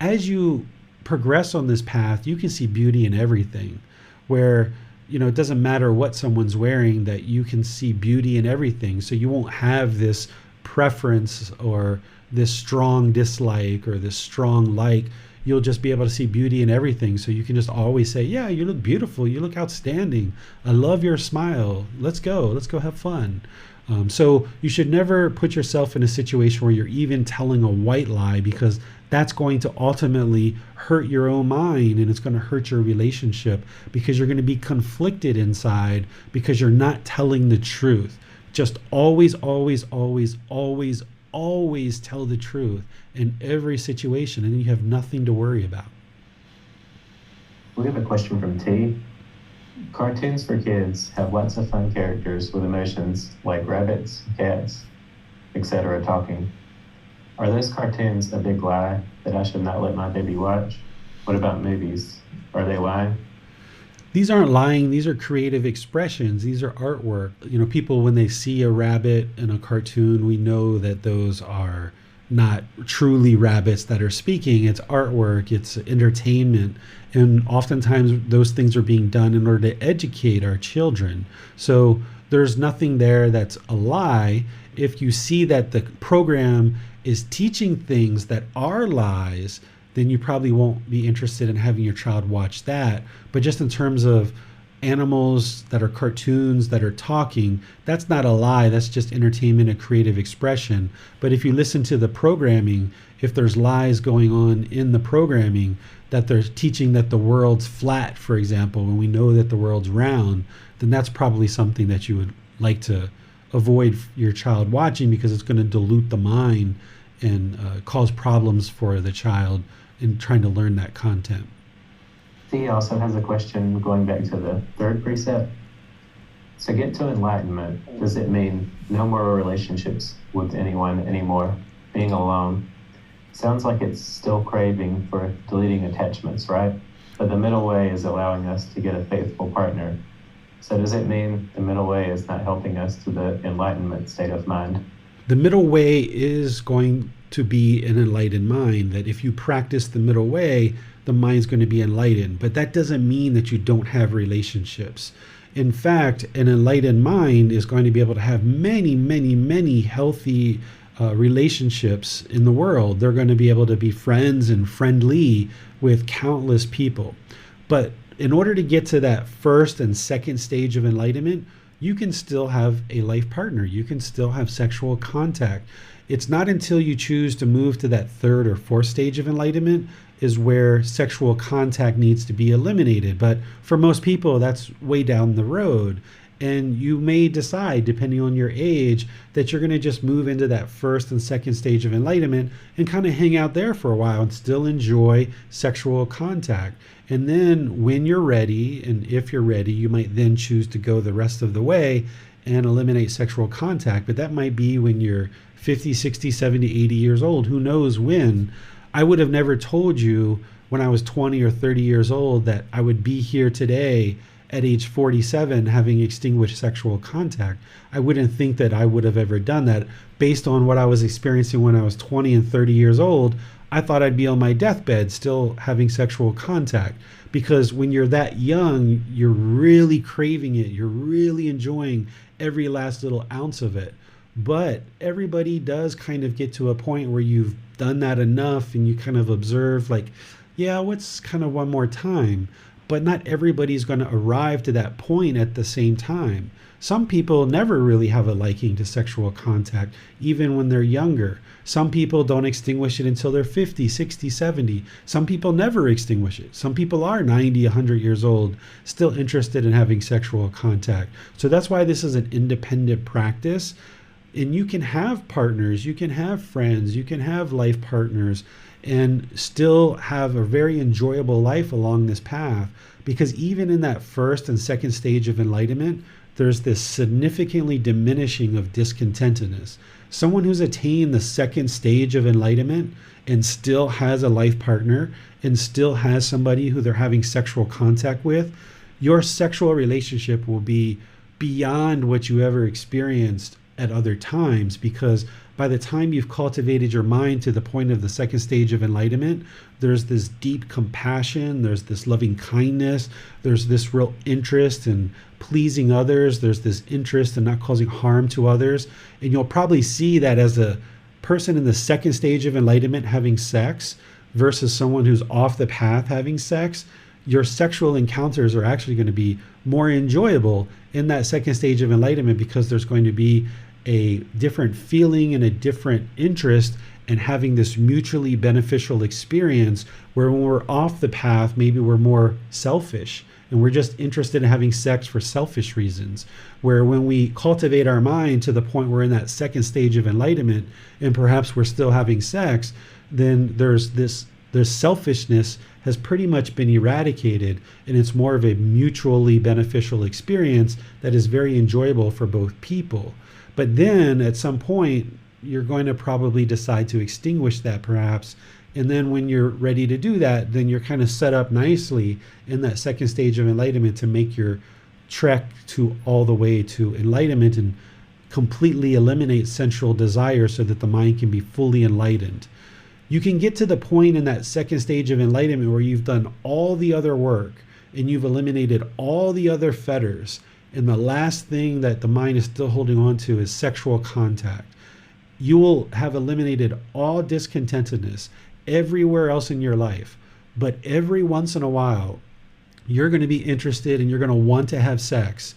As you progress on this path, you can see beauty in everything, where it doesn't matter what someone's wearing, that you can see beauty in everything. So you won't have this preference or this strong dislike or this strong like. You'll just be able to see beauty in everything. So you can just always say, yeah, you look beautiful. You look outstanding. I love your smile. Let's go have fun. So you should never put yourself in a situation where you're even telling a white lie, because that's going to ultimately hurt your own mind, and it's going to hurt your relationship, because you're going to be conflicted inside because you're not telling the truth. Just always, always, always, always, always tell the truth in every situation, and then you have nothing to worry about. We have a question from T. Cartoons for kids have lots of fun characters with emotions like rabbits, cats, etc. talking. Are those cartoons a big lie that I should not let my baby watch? What about movies? Are they lying? These aren't lying. These are creative expressions. These are artwork. People, when they see a rabbit in a cartoon, we know that those are not truly rabbits that are speaking. It's artwork, it's entertainment. And oftentimes those things are being done in order to educate our children. So there's nothing there that's a lie. If you see that the program is teaching things that are lies, then you probably won't be interested in having your child watch that. But just in terms of animals that are cartoons that are talking, that's not a lie. That's just entertainment and creative expression. But if you listen to the programming, if there's lies going on in the programming, that they're teaching that the world's flat, for example, when we know that the world's round, then that's probably something that you would like to avoid your child watching, because it's going to dilute the mind and cause problems for the child in trying to learn that content. He also has a question going back to the third precept. To get to enlightenment, does it mean no more relationships with anyone anymore, being alone? Sounds like it's still craving for deleting attachments, right? But the middle way is allowing us to get a faithful partner. So does it mean the middle way is not helping us to the enlightenment state of mind? The middle way is going to be an enlightened mind, that if you practice the middle way, the mind's going to be enlightened. But that doesn't mean that you don't have relationships. In fact, an enlightened mind is going to be able to have many, many, many healthy relationships in the world. They're going to be able to be friends and friendly with countless people. But in order to get to that first and second stage of enlightenment, you can still have a life partner. You can still have sexual contact. It's not until you choose to move to that third or fourth stage of enlightenment is where sexual contact needs to be eliminated. But for most people, that's way down the road. And you may decide, depending on your age, that you're going to just move into that first and second stage of enlightenment and kind of hang out there for a while and still enjoy sexual contact. And then when you're ready, and if you're ready, you might then choose to go the rest of the way and eliminate sexual contact. But that might be when you're 50, 60, 70, 80 years old. Who knows when? I would have never told you when I was 20 or 30 years old that I would be here today at age 47 having extinguished sexual contact. I wouldn't think that I would have ever done that. Based on what I was experiencing when I was 20 and 30 years old, I thought I'd be on my deathbed still having sexual contact. Because when you're that young, you're really craving it. You're really enjoying every last little ounce of it. But everybody does kind of get to a point where you've done that enough and you kind of observe like, yeah, what's kind of one more time? But not everybody's going to arrive to that point at the same time. Some people never really have a liking to sexual contact, even when they're younger. Some people don't extinguish it until they're 50, 60, 70. Some people never extinguish it. Some people are 90, 100 years old, still interested in having sexual contact. So that's why this is an independent practice. And you can have partners, you can have friends, you can have life partners, and still have a very enjoyable life along this path. Because even in that first and second stage of enlightenment, there's this significantly diminishing of discontentedness. Someone who's attained the second stage of enlightenment and still has a life partner and still has somebody who they're having sexual contact with, your sexual relationship will be beyond what you ever experienced at other times, because by the time you've cultivated your mind to the point of the second stage of enlightenment, there's this deep compassion, there's this loving kindness, there's this real interest in pleasing others, there's this interest in not causing harm to others. And you'll probably see that as a person in the second stage of enlightenment having sex versus someone who's off the path having sex, your sexual encounters are actually going to be more enjoyable in that second stage of enlightenment, because there's going to be a different feeling and a different interest in having this mutually beneficial experience, where when we're off the path, maybe we're more selfish and we're just interested in having sex for selfish reasons. Where when we cultivate our mind to the point where we're in that second stage of enlightenment and perhaps we're still having sex, then there's selfishness has pretty much been eradicated, and it's more of a mutually beneficial experience that is very enjoyable for both people. But then at some point, you're going to probably decide to extinguish that perhaps. And then when you're ready to do that, then you're kind of set up nicely in that second stage of enlightenment to make your trek to all the way to enlightenment and completely eliminate sensual desire so that the mind can be fully enlightened. You can get to the point in that second stage of enlightenment where you've done all the other work and you've eliminated all the other fetters. And the last thing that the mind is still holding on to is sexual contact. You will have eliminated all discontentedness everywhere else in your life. But every once in a while, you're going to be interested and you're going to want to have sex,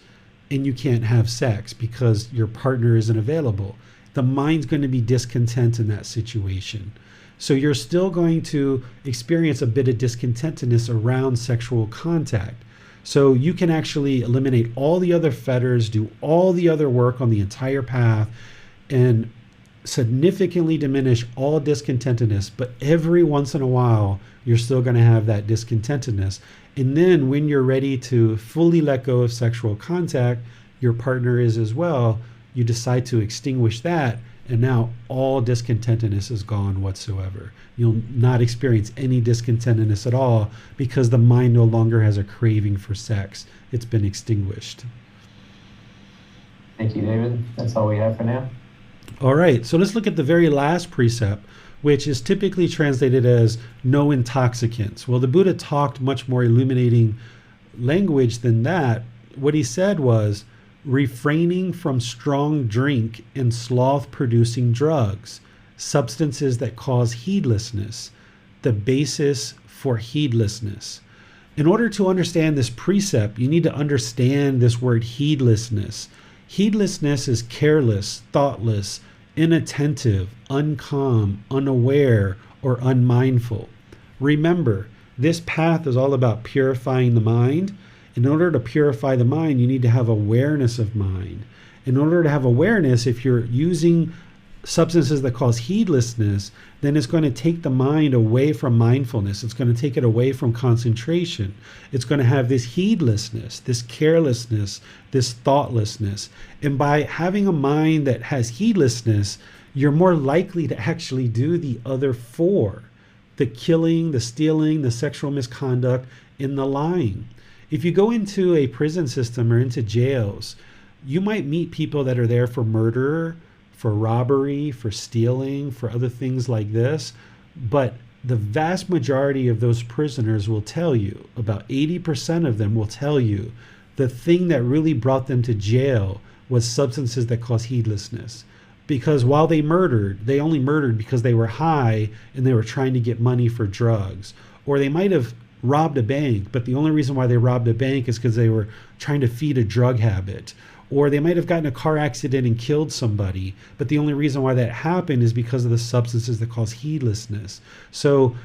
and you can't have sex because your partner isn't available. The mind's going to be discontent in that situation. So you're still going to experience a bit of discontentedness around sexual contact. So you can actually eliminate all the other fetters, do all the other work on the entire path, and significantly diminish all discontentedness. But every once in a while, you're still going to have that discontentedness. And then when you're ready to fully let go of sexual contact, your partner is as well, you decide to extinguish that. And now all discontentedness is gone whatsoever. You'll not experience any discontentedness at all because the mind no longer has a craving for sex. It's been extinguished. Thank you, David. That's all we have for now. All right, so let's look at the very last precept, which is typically translated as no intoxicants. Well, the Buddha talked much more illuminating language than that. What he said was refraining from strong drink and sloth-producing drugs, substances that cause heedlessness, the basis for heedlessness. In order to understand this precept, you need to understand this word heedlessness. Heedlessness is careless, thoughtless, inattentive, uncalm, unaware, or unmindful. Remember, this path is all about purifying the mind. In order to purify the mind, you need to have awareness of mind. In order to have awareness, if you're using substances that cause heedlessness, then it's going to take the mind away from mindfulness. It's going to take it away from concentration. It's going to have this heedlessness, this carelessness, this thoughtlessness. And by having a mind that has heedlessness, you're more likely to actually do the other four: the killing, the stealing, the sexual misconduct, and the lying. If you go into a prison system or into jails, you might meet people that are there for murder, for robbery, for stealing, for other things like this. But the vast majority of those prisoners will tell you, about 80% of them will tell you, the thing that really brought them to jail was substances that cause heedlessness. Because while they murdered, they only murdered because they were high and they were trying to get money for drugs. Or they might have robbed a bank, but the only reason why they robbed a bank is because they were trying to feed a drug habit. Or they might have gotten a car accident and killed somebody, but the only reason why that happened is because of the substances that cause heedlessness. So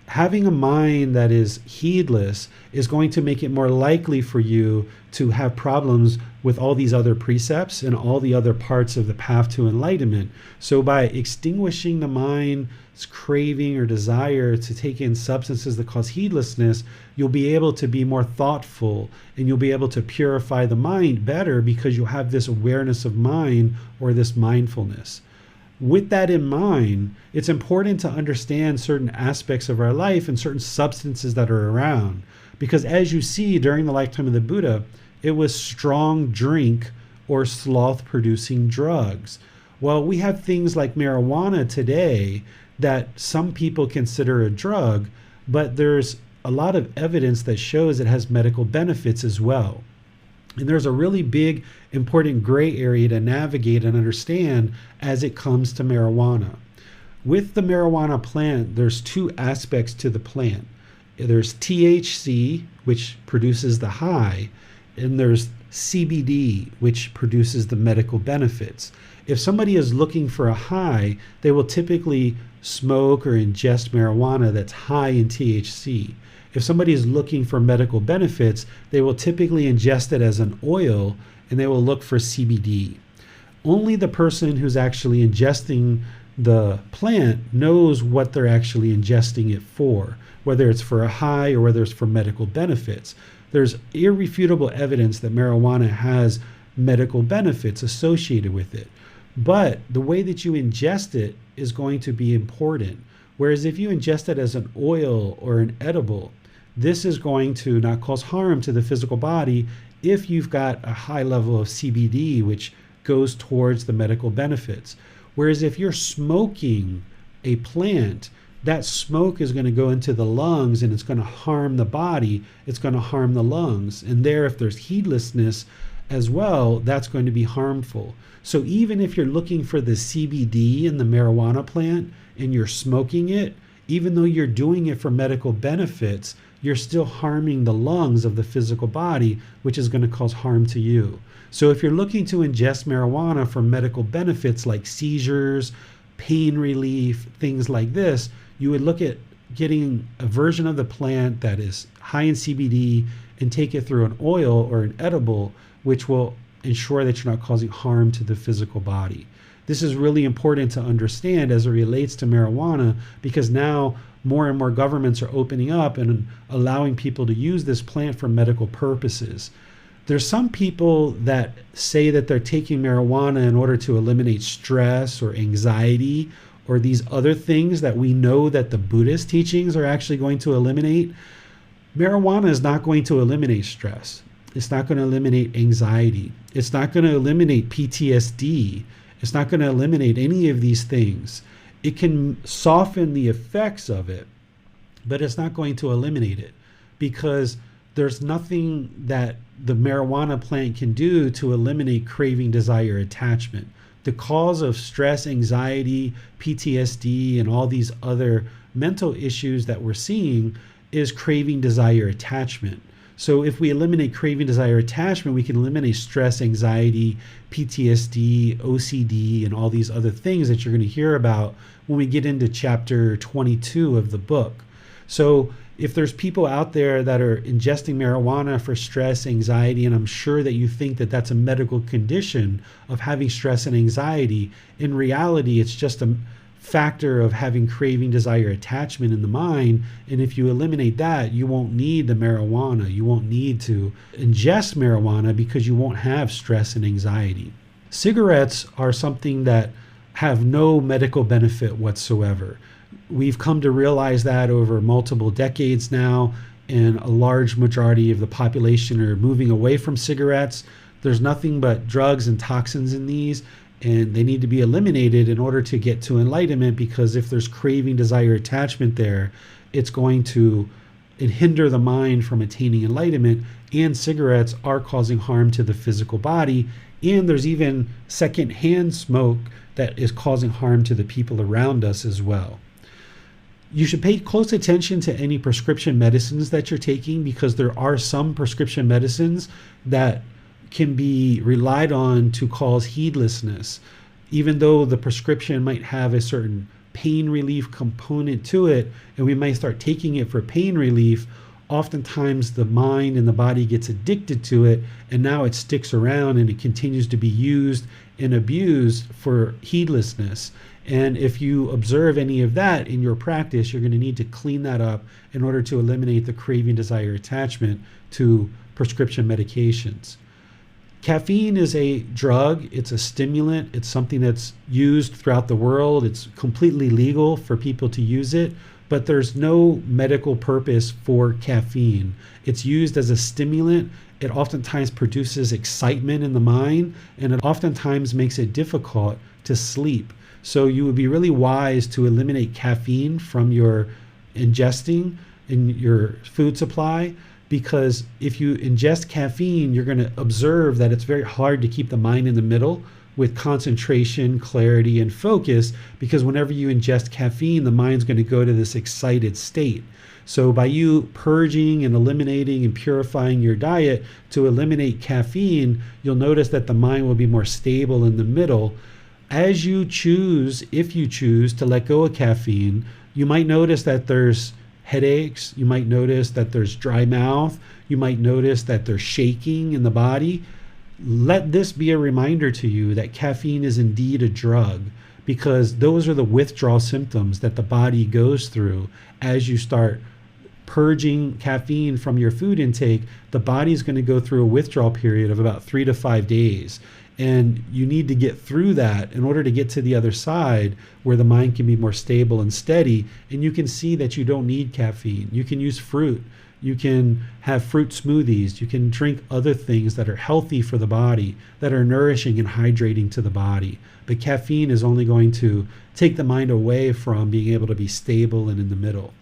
having a mind that is heedless is going to make it more likely for you to have problems with all these other precepts and all the other parts of the path to enlightenment. So by extinguishing the mind's craving or desire to take in substances that cause heedlessness, you'll be able to be more thoughtful and you'll be able to purify the mind better because you'll have this awareness of mind or this mindfulness. With that in mind, it's important to understand certain aspects of our life and certain substances that are around. Because as you see, during the lifetime of the Buddha, it was strong drink or sloth-producing drugs. Well, we have things like marijuana today that some people consider a drug, but there's a lot of evidence that shows it has medical benefits as well. And there's a really big, important gray area to navigate and understand as it comes to marijuana. With the marijuana plant, there's two aspects to the plant. There's THC, which produces the high, and there's CBD, which produces the medical benefits. If somebody is looking for a high, they will typically smoke or ingest marijuana that's high in THC. If somebody is looking for medical benefits, they will typically ingest it as an oil and they will look for CBD. Only the person who's actually ingesting the plant knows what they're actually ingesting it for, whether it's for a high or whether it's for medical benefits. There's irrefutable evidence that marijuana has medical benefits associated with it. But the way that you ingest it is going to be important. Whereas if you ingest it as an oil or an edible, this is going to not cause harm to the physical body if you've got a high level of CBD, which goes towards the medical benefits. Whereas if you're smoking a plant, that smoke is going to go into the lungs and it's going to harm the body. It's going to harm the lungs. And there, if there's heedlessness as well, that's going to be harmful. So even if you're looking for the CBD in the marijuana plant and you're smoking it, even though you're doing it for medical benefits, you're still harming the lungs of the physical body, which is going to cause harm to you. So if you're looking to ingest marijuana for medical benefits like seizures, pain relief, things like this, you would look at getting a version of the plant that is high in CBD and take it through an oil or an edible, which will ensure that you're not causing harm to the physical body. This is really important to understand as it relates to marijuana, because now more and more governments are opening up and allowing people to use this plant for medical purposes. There's some people that say that they're taking marijuana in order to eliminate stress or anxiety or these other things that we know that the Buddhist teachings are actually going to eliminate. Marijuana is not going to eliminate stress. It's not going to eliminate anxiety. It's not going to eliminate PTSD. It's not going to eliminate any of these things. it can soften the effects of it, but it's not going to eliminate it, because there's nothing that the marijuana plant can do to eliminate craving, desire, attachment. The cause of stress, anxiety, PTSD, and all these other mental issues that we're seeing is craving, desire, attachment. So if we eliminate craving, desire, attachment, we can eliminate stress, anxiety, PTSD, OCD, and all these other things that you're going to hear about when we get into chapter 22 of the book. So if there's people out there that are ingesting marijuana for stress, anxiety, and I'm sure that you think that that's a medical condition of having stress and anxiety, in reality, it's just a factor of having craving, desire, attachment in the mind. And if you eliminate that, you won't need the marijuana. You won't need to ingest marijuana because you won't have stress and anxiety. Cigarettes are something that have no medical benefit whatsoever. We've come to realize that over multiple decades now, and a large majority of the population are moving away from cigarettes. There's nothing but drugs and toxins in these, and they need to be eliminated in order to get to enlightenment, because if there's craving, desire, attachment there, it's going to hinder the mind from attaining enlightenment, and cigarettes are causing harm to the physical body, and there's even secondhand smoke that is causing harm to the people around us as well. You should pay close attention to any prescription medicines that you're taking, because there are some prescription medicines that can be relied on to cause heedlessness. Even though the prescription might have a certain pain relief component to it, and we might start taking it for pain relief, oftentimes the mind and the body gets addicted to it, and now it sticks around and it continues to be used and abused for heedlessness. And if you observe any of that in your practice, you're going to need to clean that up in order to eliminate the craving, desire, attachment to prescription medications. Caffeine is a drug. It's a stimulant. It's something that's used throughout the world. It's completely legal for people to use it, but there's no medical purpose for caffeine. It's used as a stimulant. It oftentimes produces excitement in the mind, and it oftentimes makes it difficult to sleep. So you would be really wise to eliminate caffeine from your ingesting in your food supply, because if you ingest caffeine, you're going to observe that it's very hard to keep the mind in the middle with concentration, clarity, and focus, because whenever you ingest caffeine, the mind's going to go to this excited state. So by you purging and eliminating and purifying your diet to eliminate caffeine, you'll notice that the mind will be more stable in the middle. As you choose, if you choose to let go of caffeine, you might notice that there's headaches. You might notice that there's dry mouth. You might notice that there's shaking in the body. Let this be a reminder to you that caffeine is indeed a drug, because those are the withdrawal symptoms that the body goes through as you start purging caffeine from your food intake. The body's going to go through a withdrawal period of about 3 to 5 days. And you need to get through that in order to get to the other side where the mind can be more stable and steady. And you can see that you don't need caffeine. You can use fruit. You can have fruit smoothies. You can drink other things that are healthy for the body, that are nourishing and hydrating to the body. But caffeine is only going to take the mind away from being able to be stable and in the middle.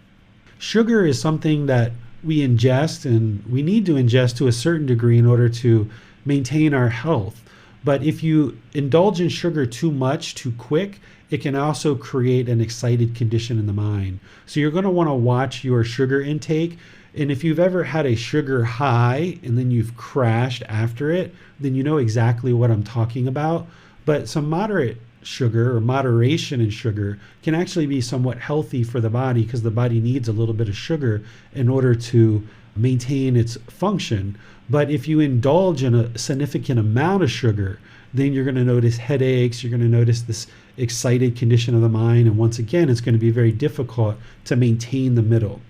Sugar is something that we ingest, and we need to ingest to a certain degree in order to maintain our health. But if you indulge in sugar too much, too quick, it can also create an excited condition in the mind. So you're going to want to watch your sugar intake. And if you've ever had a sugar high and then you've crashed after it, then you know exactly what I'm talking about. But some moderate sugar, or moderation in sugar, can actually be somewhat healthy for the body, because the body needs a little bit of sugar in order to maintain its function. But if you indulge in a significant amount of sugar, then you're going to notice headaches, you're going to notice this excited condition of the mind, and once again, it's going to be very difficult to maintain the middle.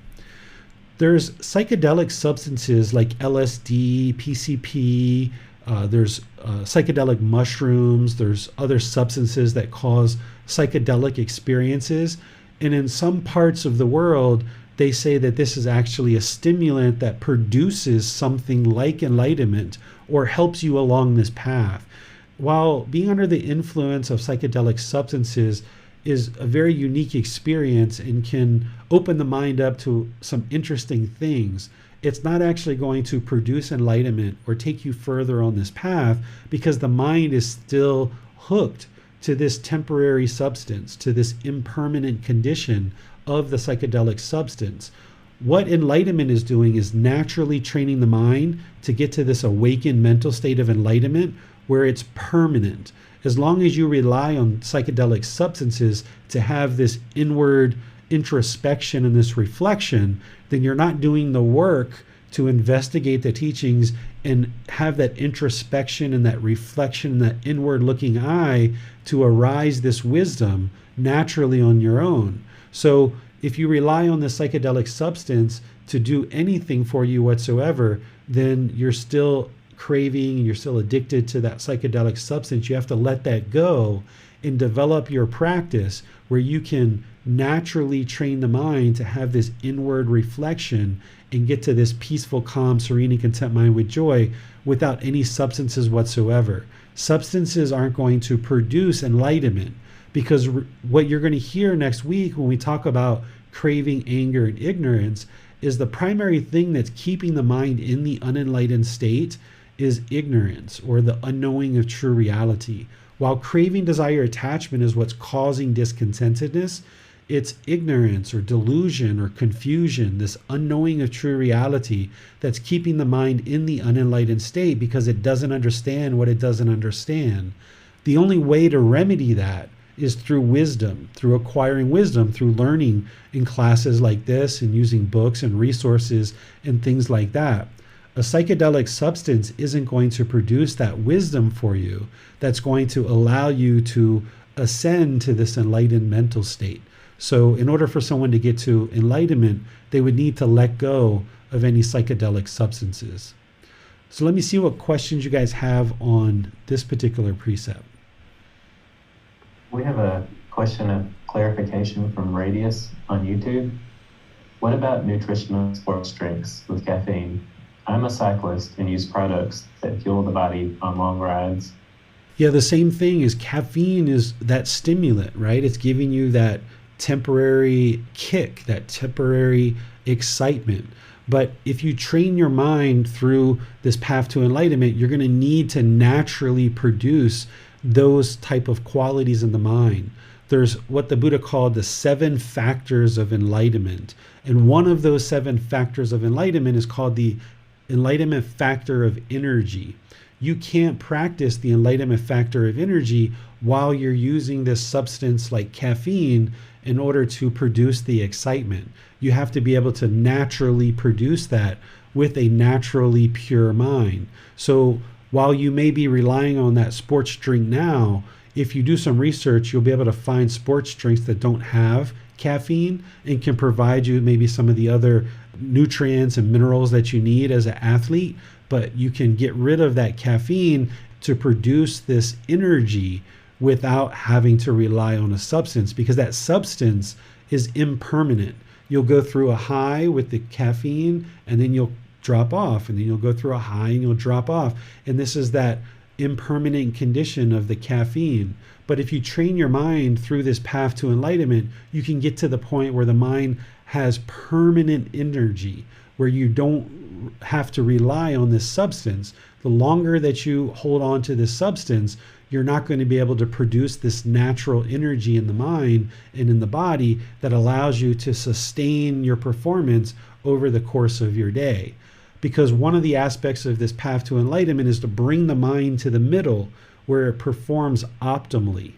There's psychedelic substances like LSD, PCP, there's psychedelic mushrooms, there's other substances that cause psychedelic experiences, and in some parts of the world, they say that this is actually a stimulant that produces something like enlightenment or helps you along this path. While being under the influence of psychedelic substances is a very unique experience and can open the mind up to some interesting things. It's not actually going to produce enlightenment or take you further on this path, because the mind is still hooked to this temporary substance, to this impermanent condition of the psychedelic substance. What enlightenment is doing is naturally training the mind to get to this awakened mental state of enlightenment where it's permanent. As long as you rely on psychedelic substances to have this inward introspection and this reflection, then you're not doing the work to investigate the teachings and have that introspection and that reflection, that inward looking eye to arise this wisdom naturally on your own. So if you rely on the psychedelic substance to do anything for you whatsoever, then you're still craving, you're still addicted to that psychedelic substance. You have to let that go and develop your practice where you can naturally train the mind to have this inward reflection and get to this peaceful, calm, serene, and content mind with joy without any substances whatsoever. Substances aren't going to produce enlightenment, because what you're going to hear next week when we talk about craving, anger, and ignorance is the primary thing that's keeping the mind in the unenlightened state is ignorance, or the unknowing of true reality. While craving, desire, attachment is what's causing discontentedness, it's ignorance or delusion or confusion, this unknowing of true reality, that's keeping the mind in the unenlightened state because it doesn't understand what it doesn't understand. The only way to remedy that is through wisdom, through acquiring wisdom, through learning in classes like this and using books and resources and things like that. A psychedelic substance isn't going to produce that wisdom for you that's going to allow you to ascend to this enlightened mental state. So in order for someone to get to enlightenment, they would need to let go of any psychedelic substances. So let me see what questions you guys have on this particular precept. We have a question of clarification from Radius on YouTube. What about nutritional sports drinks with caffeine? I'm a cyclist and use products that fuel the body on long rides. Yeah, the same thing is caffeine is that stimulant, right? It's giving you that temporary kick, that temporary excitement. But if you train your mind through this path to enlightenment, you're going to need to naturally produce those type of qualities in the mind. There's what the Buddha called the 7 factors of enlightenment. And one of those 7 factors of enlightenment is called the enlightenment factor of energy. You can't practice the enlightenment factor of energy while you're using this substance like caffeine in order to produce the excitement. You have to be able to naturally produce that with a naturally pure mind. So while you may be relying on that sports drink now, if you do some research, you'll be able to find sports drinks that don't have caffeine and can provide you maybe some of the other nutrients and minerals that you need as an athlete, but you can get rid of that caffeine to produce this energy without having to rely on a substance, because that substance is impermanent. You'll go through a high with the caffeine and then you'll drop off, and then you'll go through a high and you'll drop off. And this is that impermanent condition of the caffeine. But if you train your mind through this path to enlightenment, you can get to the point where the mind has permanent energy, where you don't have to rely on this substance. The longer that you hold on to this substance, you're not going to be able to produce this natural energy in the mind and in the body that allows you to sustain your performance over the course of your day. Because one of the aspects of this path to enlightenment is to bring the mind to the middle where it performs optimally.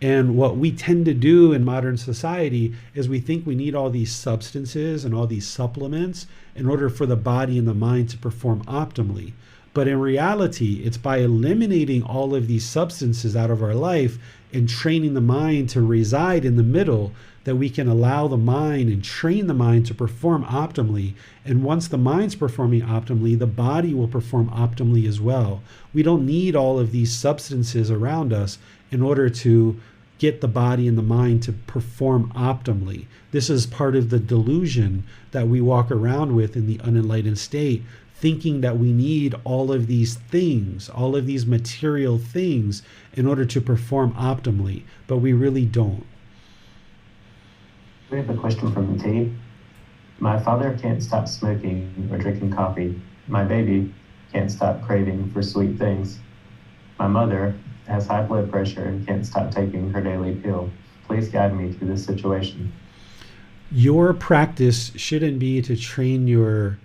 And what we tend to do in modern society is we think we need all these substances and all these supplements in order for the body and the mind to perform optimally. But in reality, it's by eliminating all of these substances out of our life and training the mind to reside in the middle that we can allow the mind and train the mind to perform optimally. And once the mind's performing optimally, the body will perform optimally as well. We don't need all of these substances around us in order to get the body and the mind to perform optimally. This is part of the delusion that we walk around with in the unenlightened state, thinking that we need all of these things, all of these material things in order to perform optimally, but we really don't. We have a question from T. My father can't stop smoking or drinking coffee. My baby can't stop craving for sweet things. My mother has high blood pressure and can't stop taking her daily pill. Please guide me through this situation. Your practice shouldn't be to train your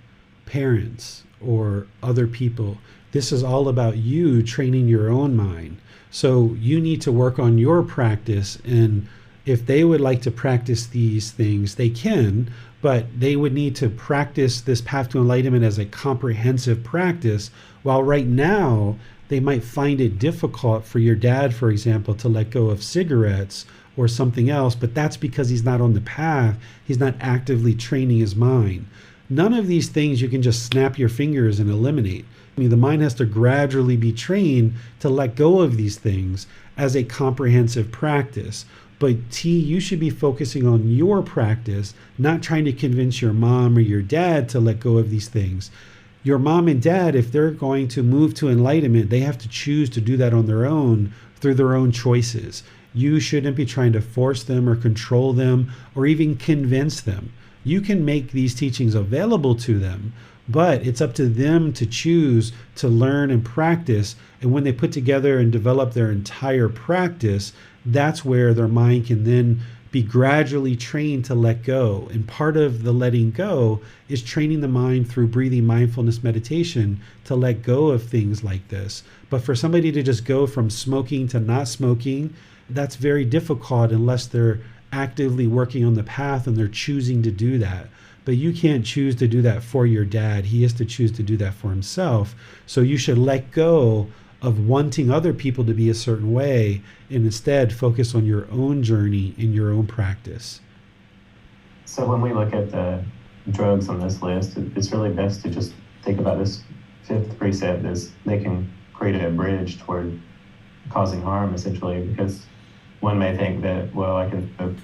parents or other people. This is all about you training your own mind. So you need to work on your practice, and if they would like to practice these things, they can, but they would need to practice this path to enlightenment as a comprehensive practice, while right now they might find it difficult for your dad, for example, to let go of cigarettes or something else, but that's because he's not on the path. He's not actively training his mind. None of these things you can just snap your fingers and eliminate. I mean, the mind has to gradually be trained to let go of these things as a comprehensive practice. But T, you should be focusing on your practice, not trying to convince your mom or your dad to let go of these things. Your mom and dad, if they're going to move to enlightenment, they have to choose to do that on their own through their own choices. You shouldn't be trying to force them or control them or even convince them. You can make these teachings available to them, but it's up to them to choose to learn and practice. And when they put together and develop their entire practice, that's where their mind can then be gradually trained to let go. And part of the letting go is training the mind through breathing mindfulness meditation to let go of things like this. But for somebody to just go from smoking to not smoking, that's very difficult unless they're actively working on the path and they're choosing to do that. But you can't choose to do that for your dad. He has to choose to do that for himself. So you should let go of wanting other people to be a certain way and instead focus on your own journey in your own practice. So when we look at the drugs on this list, it's really best to just think about this fifth precept as they can create a bridge toward causing harm, essentially, because one may think that, well, I can smoke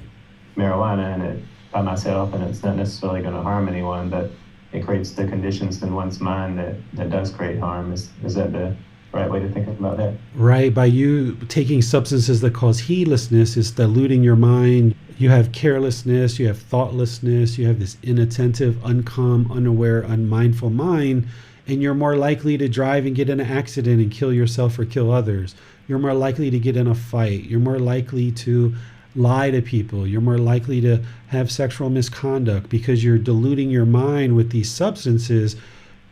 marijuana and it by myself and it's not necessarily going to harm anyone, but it creates the conditions in one's mind that does create harm. Is that the right way to think about that? Right. By you taking substances that cause heedlessness, it's diluting your mind. You have carelessness, you have thoughtlessness, you have this inattentive, uncalm, unaware, unmindful mind, and you're more likely to drive and get in an accident and kill yourself or kill others. You're more likely to get in a fight. You're more likely to lie to people. You're more likely to have sexual misconduct because you're diluting your mind with these substances.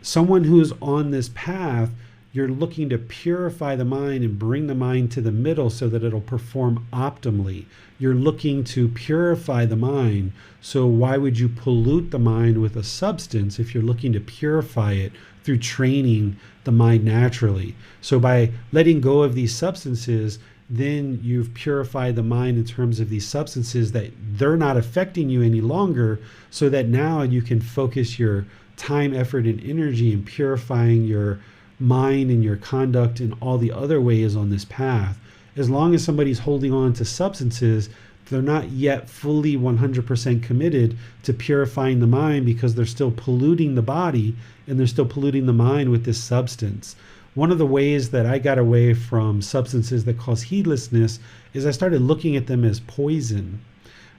Someone who's on this path, you're looking to purify the mind and bring the mind to the middle so that it'll perform optimally. You're looking to purify the mind. So why would you pollute the mind with a substance if you're looking to purify it through training the mind naturally? So by letting go of these substances, then you've purified the mind in terms of these substances that they're not affecting you any longer, so that now you can focus your time, effort, and energy in purifying your mind and your conduct in all the other ways on this path. As long as somebody's holding on to substances, they're not yet fully 100% committed to purifying the mind because they're still polluting the body and they're still polluting the mind with this substance. One of the ways that I got away from substances that cause heedlessness is I started looking at them as poison,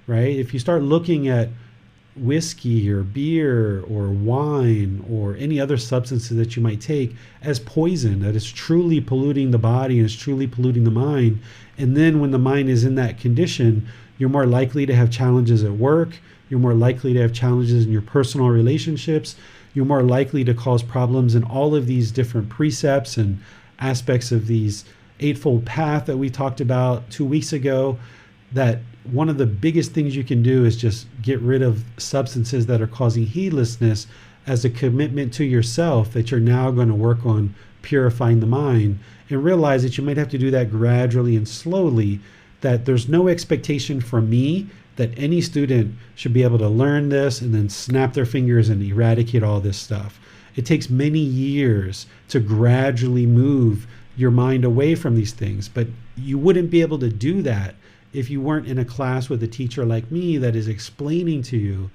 right? If you start looking at whiskey or beer or wine or any other substances that you might take as poison, that is truly polluting the body and is truly polluting the mind, and then when the mind is in that condition, you're more likely to have challenges at work, you're more likely to have challenges in your personal relationships, you're more likely to cause problems in all of these different precepts and aspects of these Eightfold Path that we talked about 2 weeks ago. That one of the biggest things you can do is just get rid of substances that are causing heedlessness as a commitment to yourself that you're now going to work on purifying the mind, and realize that you might have to do that gradually and slowly, that there's no expectation from me that any student should be able to learn this and then snap their fingers and eradicate all this stuff. It takes many years to gradually move your mind away from these things, but you wouldn't be able to do that if you weren't in a class with a teacher like me that is explaining to you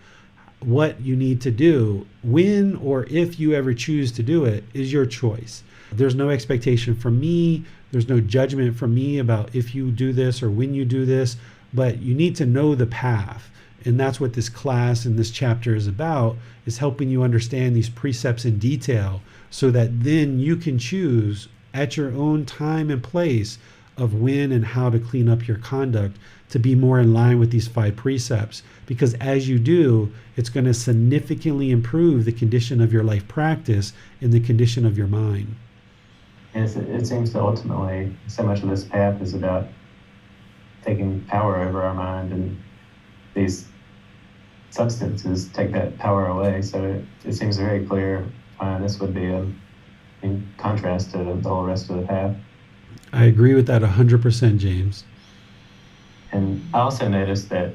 what you need to do. When or if you ever choose to do it is your choice. There's no expectation from me. There's no judgment from me about if you do this or when you do this, but you need to know the path. And that's what this class and this chapter is about, is helping you understand these precepts in detail so that then you can choose at your own time and place of when and how to clean up your conduct to be more in line with these 5 precepts. Because as you do, it's going to significantly improve the condition of your life practice and the condition of your mind. And it seems that ultimately so much of this path is about taking power over our mind, and these substances take that power away. So it seems very clear why this would be in contrast to the whole rest of the path. I agree with that 100%, James. And I also noticed that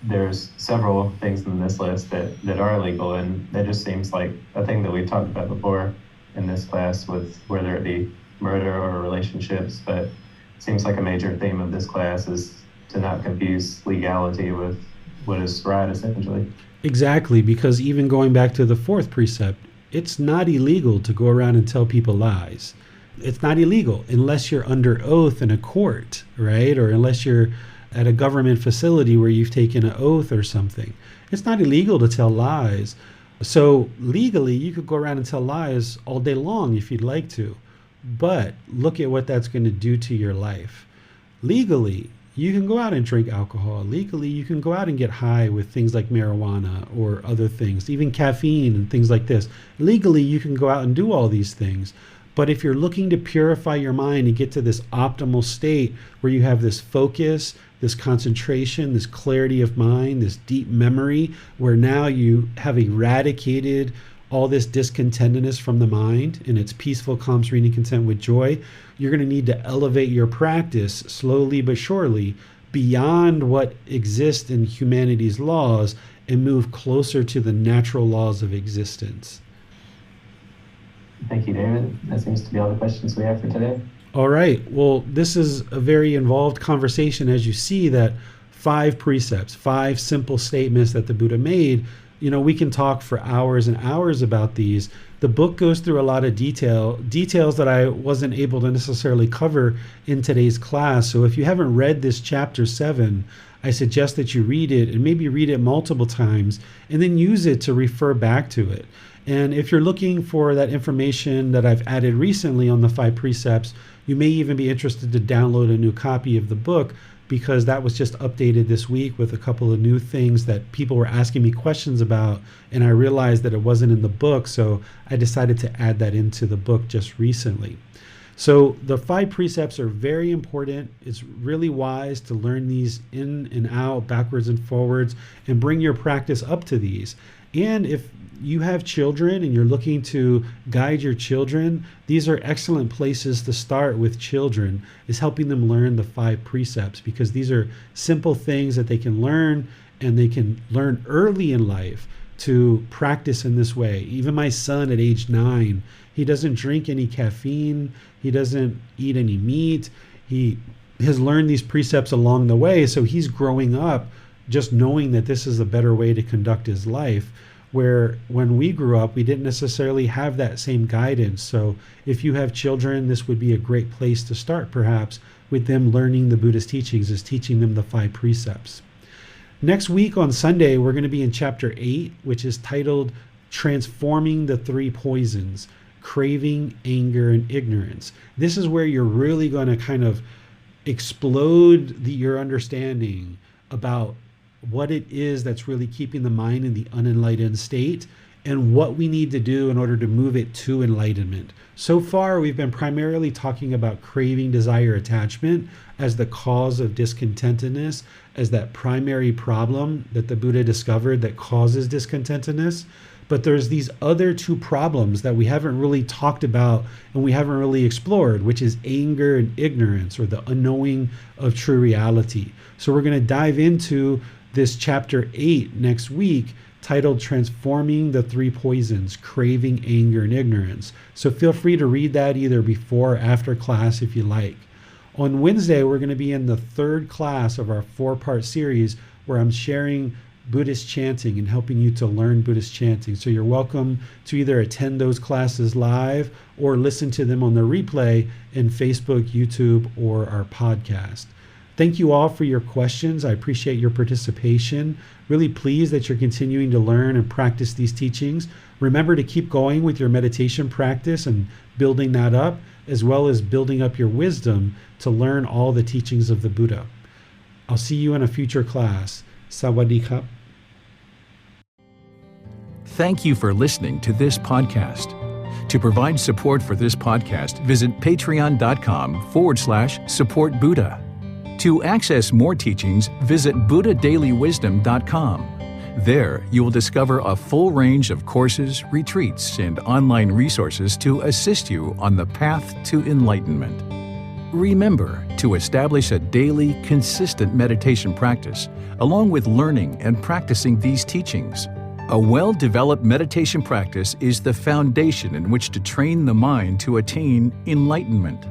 there's several things in this list that are illegal, and that just seems like a thing that we talked about before in this class, with whether it be murder or relationships. But it seems like a major theme of this class is to not confuse legality with what is right, essentially. Exactly, because even going back to the 4th precept, it's not illegal to go around and tell people lies. It's not illegal unless you're under oath in a court, right? Or unless you're at a government facility where you've taken an oath or something. It's not illegal to tell lies. So legally, you could go around and tell lies all day long if you'd like to. But look at what that's going to do to your life. Legally, you can go out and drink alcohol. Legally, you can go out and get high with things like marijuana or other things, even caffeine and things like this. Legally, you can go out and do all these things. But if you're looking to purify your mind and get to this optimal state where you have this focus, this concentration, this clarity of mind, this deep memory, where now you have eradicated all this discontentedness from the mind and it's peaceful, calm, serene, and content with joy, you're going to need to elevate your practice slowly but surely beyond what exists in humanity's laws and move closer to the natural laws of existence. Thank you, David. That seems to be all the questions we have for today. All right. Well, this is a very involved conversation, as you see that 5 precepts, 5 simple statements that the Buddha made. You know, we can talk for hours and hours about these. The book goes through a lot of details that I wasn't able to necessarily cover in today's class. So if you haven't read this chapter 7, I suggest that you read it and maybe read it multiple times and then use it to refer back to it. And if you're looking for that information that I've added recently on the 5 precepts, you may even be interested to download a new copy of the book, because that was just updated this week with a couple of new things that people were asking me questions about, and I realized that it wasn't in the book, so I decided to add that into the book just recently. So the 5 precepts are very important. It's really wise to learn these in and out, backwards and forwards, and bring your practice up to these. And if you have children and you're looking to guide your children, these are excellent places to start with children, is helping them learn the 5 precepts, because these are simple things that they can learn, and they can learn early in life to practice in this way. Even my son at age 9, he doesn't drink any caffeine, he doesn't eat any meat. He has learned these precepts along the way, so he's growing up just knowing that this is a better way to conduct his life. Where when we grew up, we didn't necessarily have that same guidance. So if you have children, this would be a great place to start, perhaps, with them learning the Buddha's teachings, is teaching them the 5 precepts. Next week on Sunday, we're going to be in chapter 8, which is titled Transforming the 3 Poisons: Craving, Anger, and Ignorance. This is where you're really going to kind of explode your understanding about what it is that's really keeping the mind in the unenlightened state, and what we need to do in order to move it to enlightenment. So far, we've been primarily talking about craving, desire, attachment as the cause of discontentedness, as that primary problem that the Buddha discovered that causes discontentedness. But there's these other 2 problems that we haven't really talked about and we haven't really explored, which is anger and ignorance, or the unknowing of true reality. So we're going to dive into this chapter 8 next week, titled Transforming the 3 Poisons: Craving, Anger, and Ignorance. So feel free to read that either before or after class if you like. On Wednesday, we're going to be in the 3rd class of our 4-part series, where I'm sharing Buddhist chanting and helping you to learn Buddhist chanting. So you're welcome to either attend those classes live or listen to them on the replay in Facebook, YouTube, or our podcast. Thank you all for your questions. I appreciate your participation. Really pleased that you're continuing to learn and practice these teachings. Remember to keep going with your meditation practice and building that up, as well as building up your wisdom to learn all the teachings of the Buddha. I'll see you in a future class. Sawadee krap. Thank you for listening to this podcast. To provide support for this podcast, visit patreon.com/support Buddha. To access more teachings, visit buddhadailywisdom.com. There, you will discover a full range of courses, retreats, and online resources to assist you on the path to enlightenment. Remember to establish a daily, consistent meditation practice, along with learning and practicing these teachings. A well-developed meditation practice is the foundation in which to train the mind to attain enlightenment.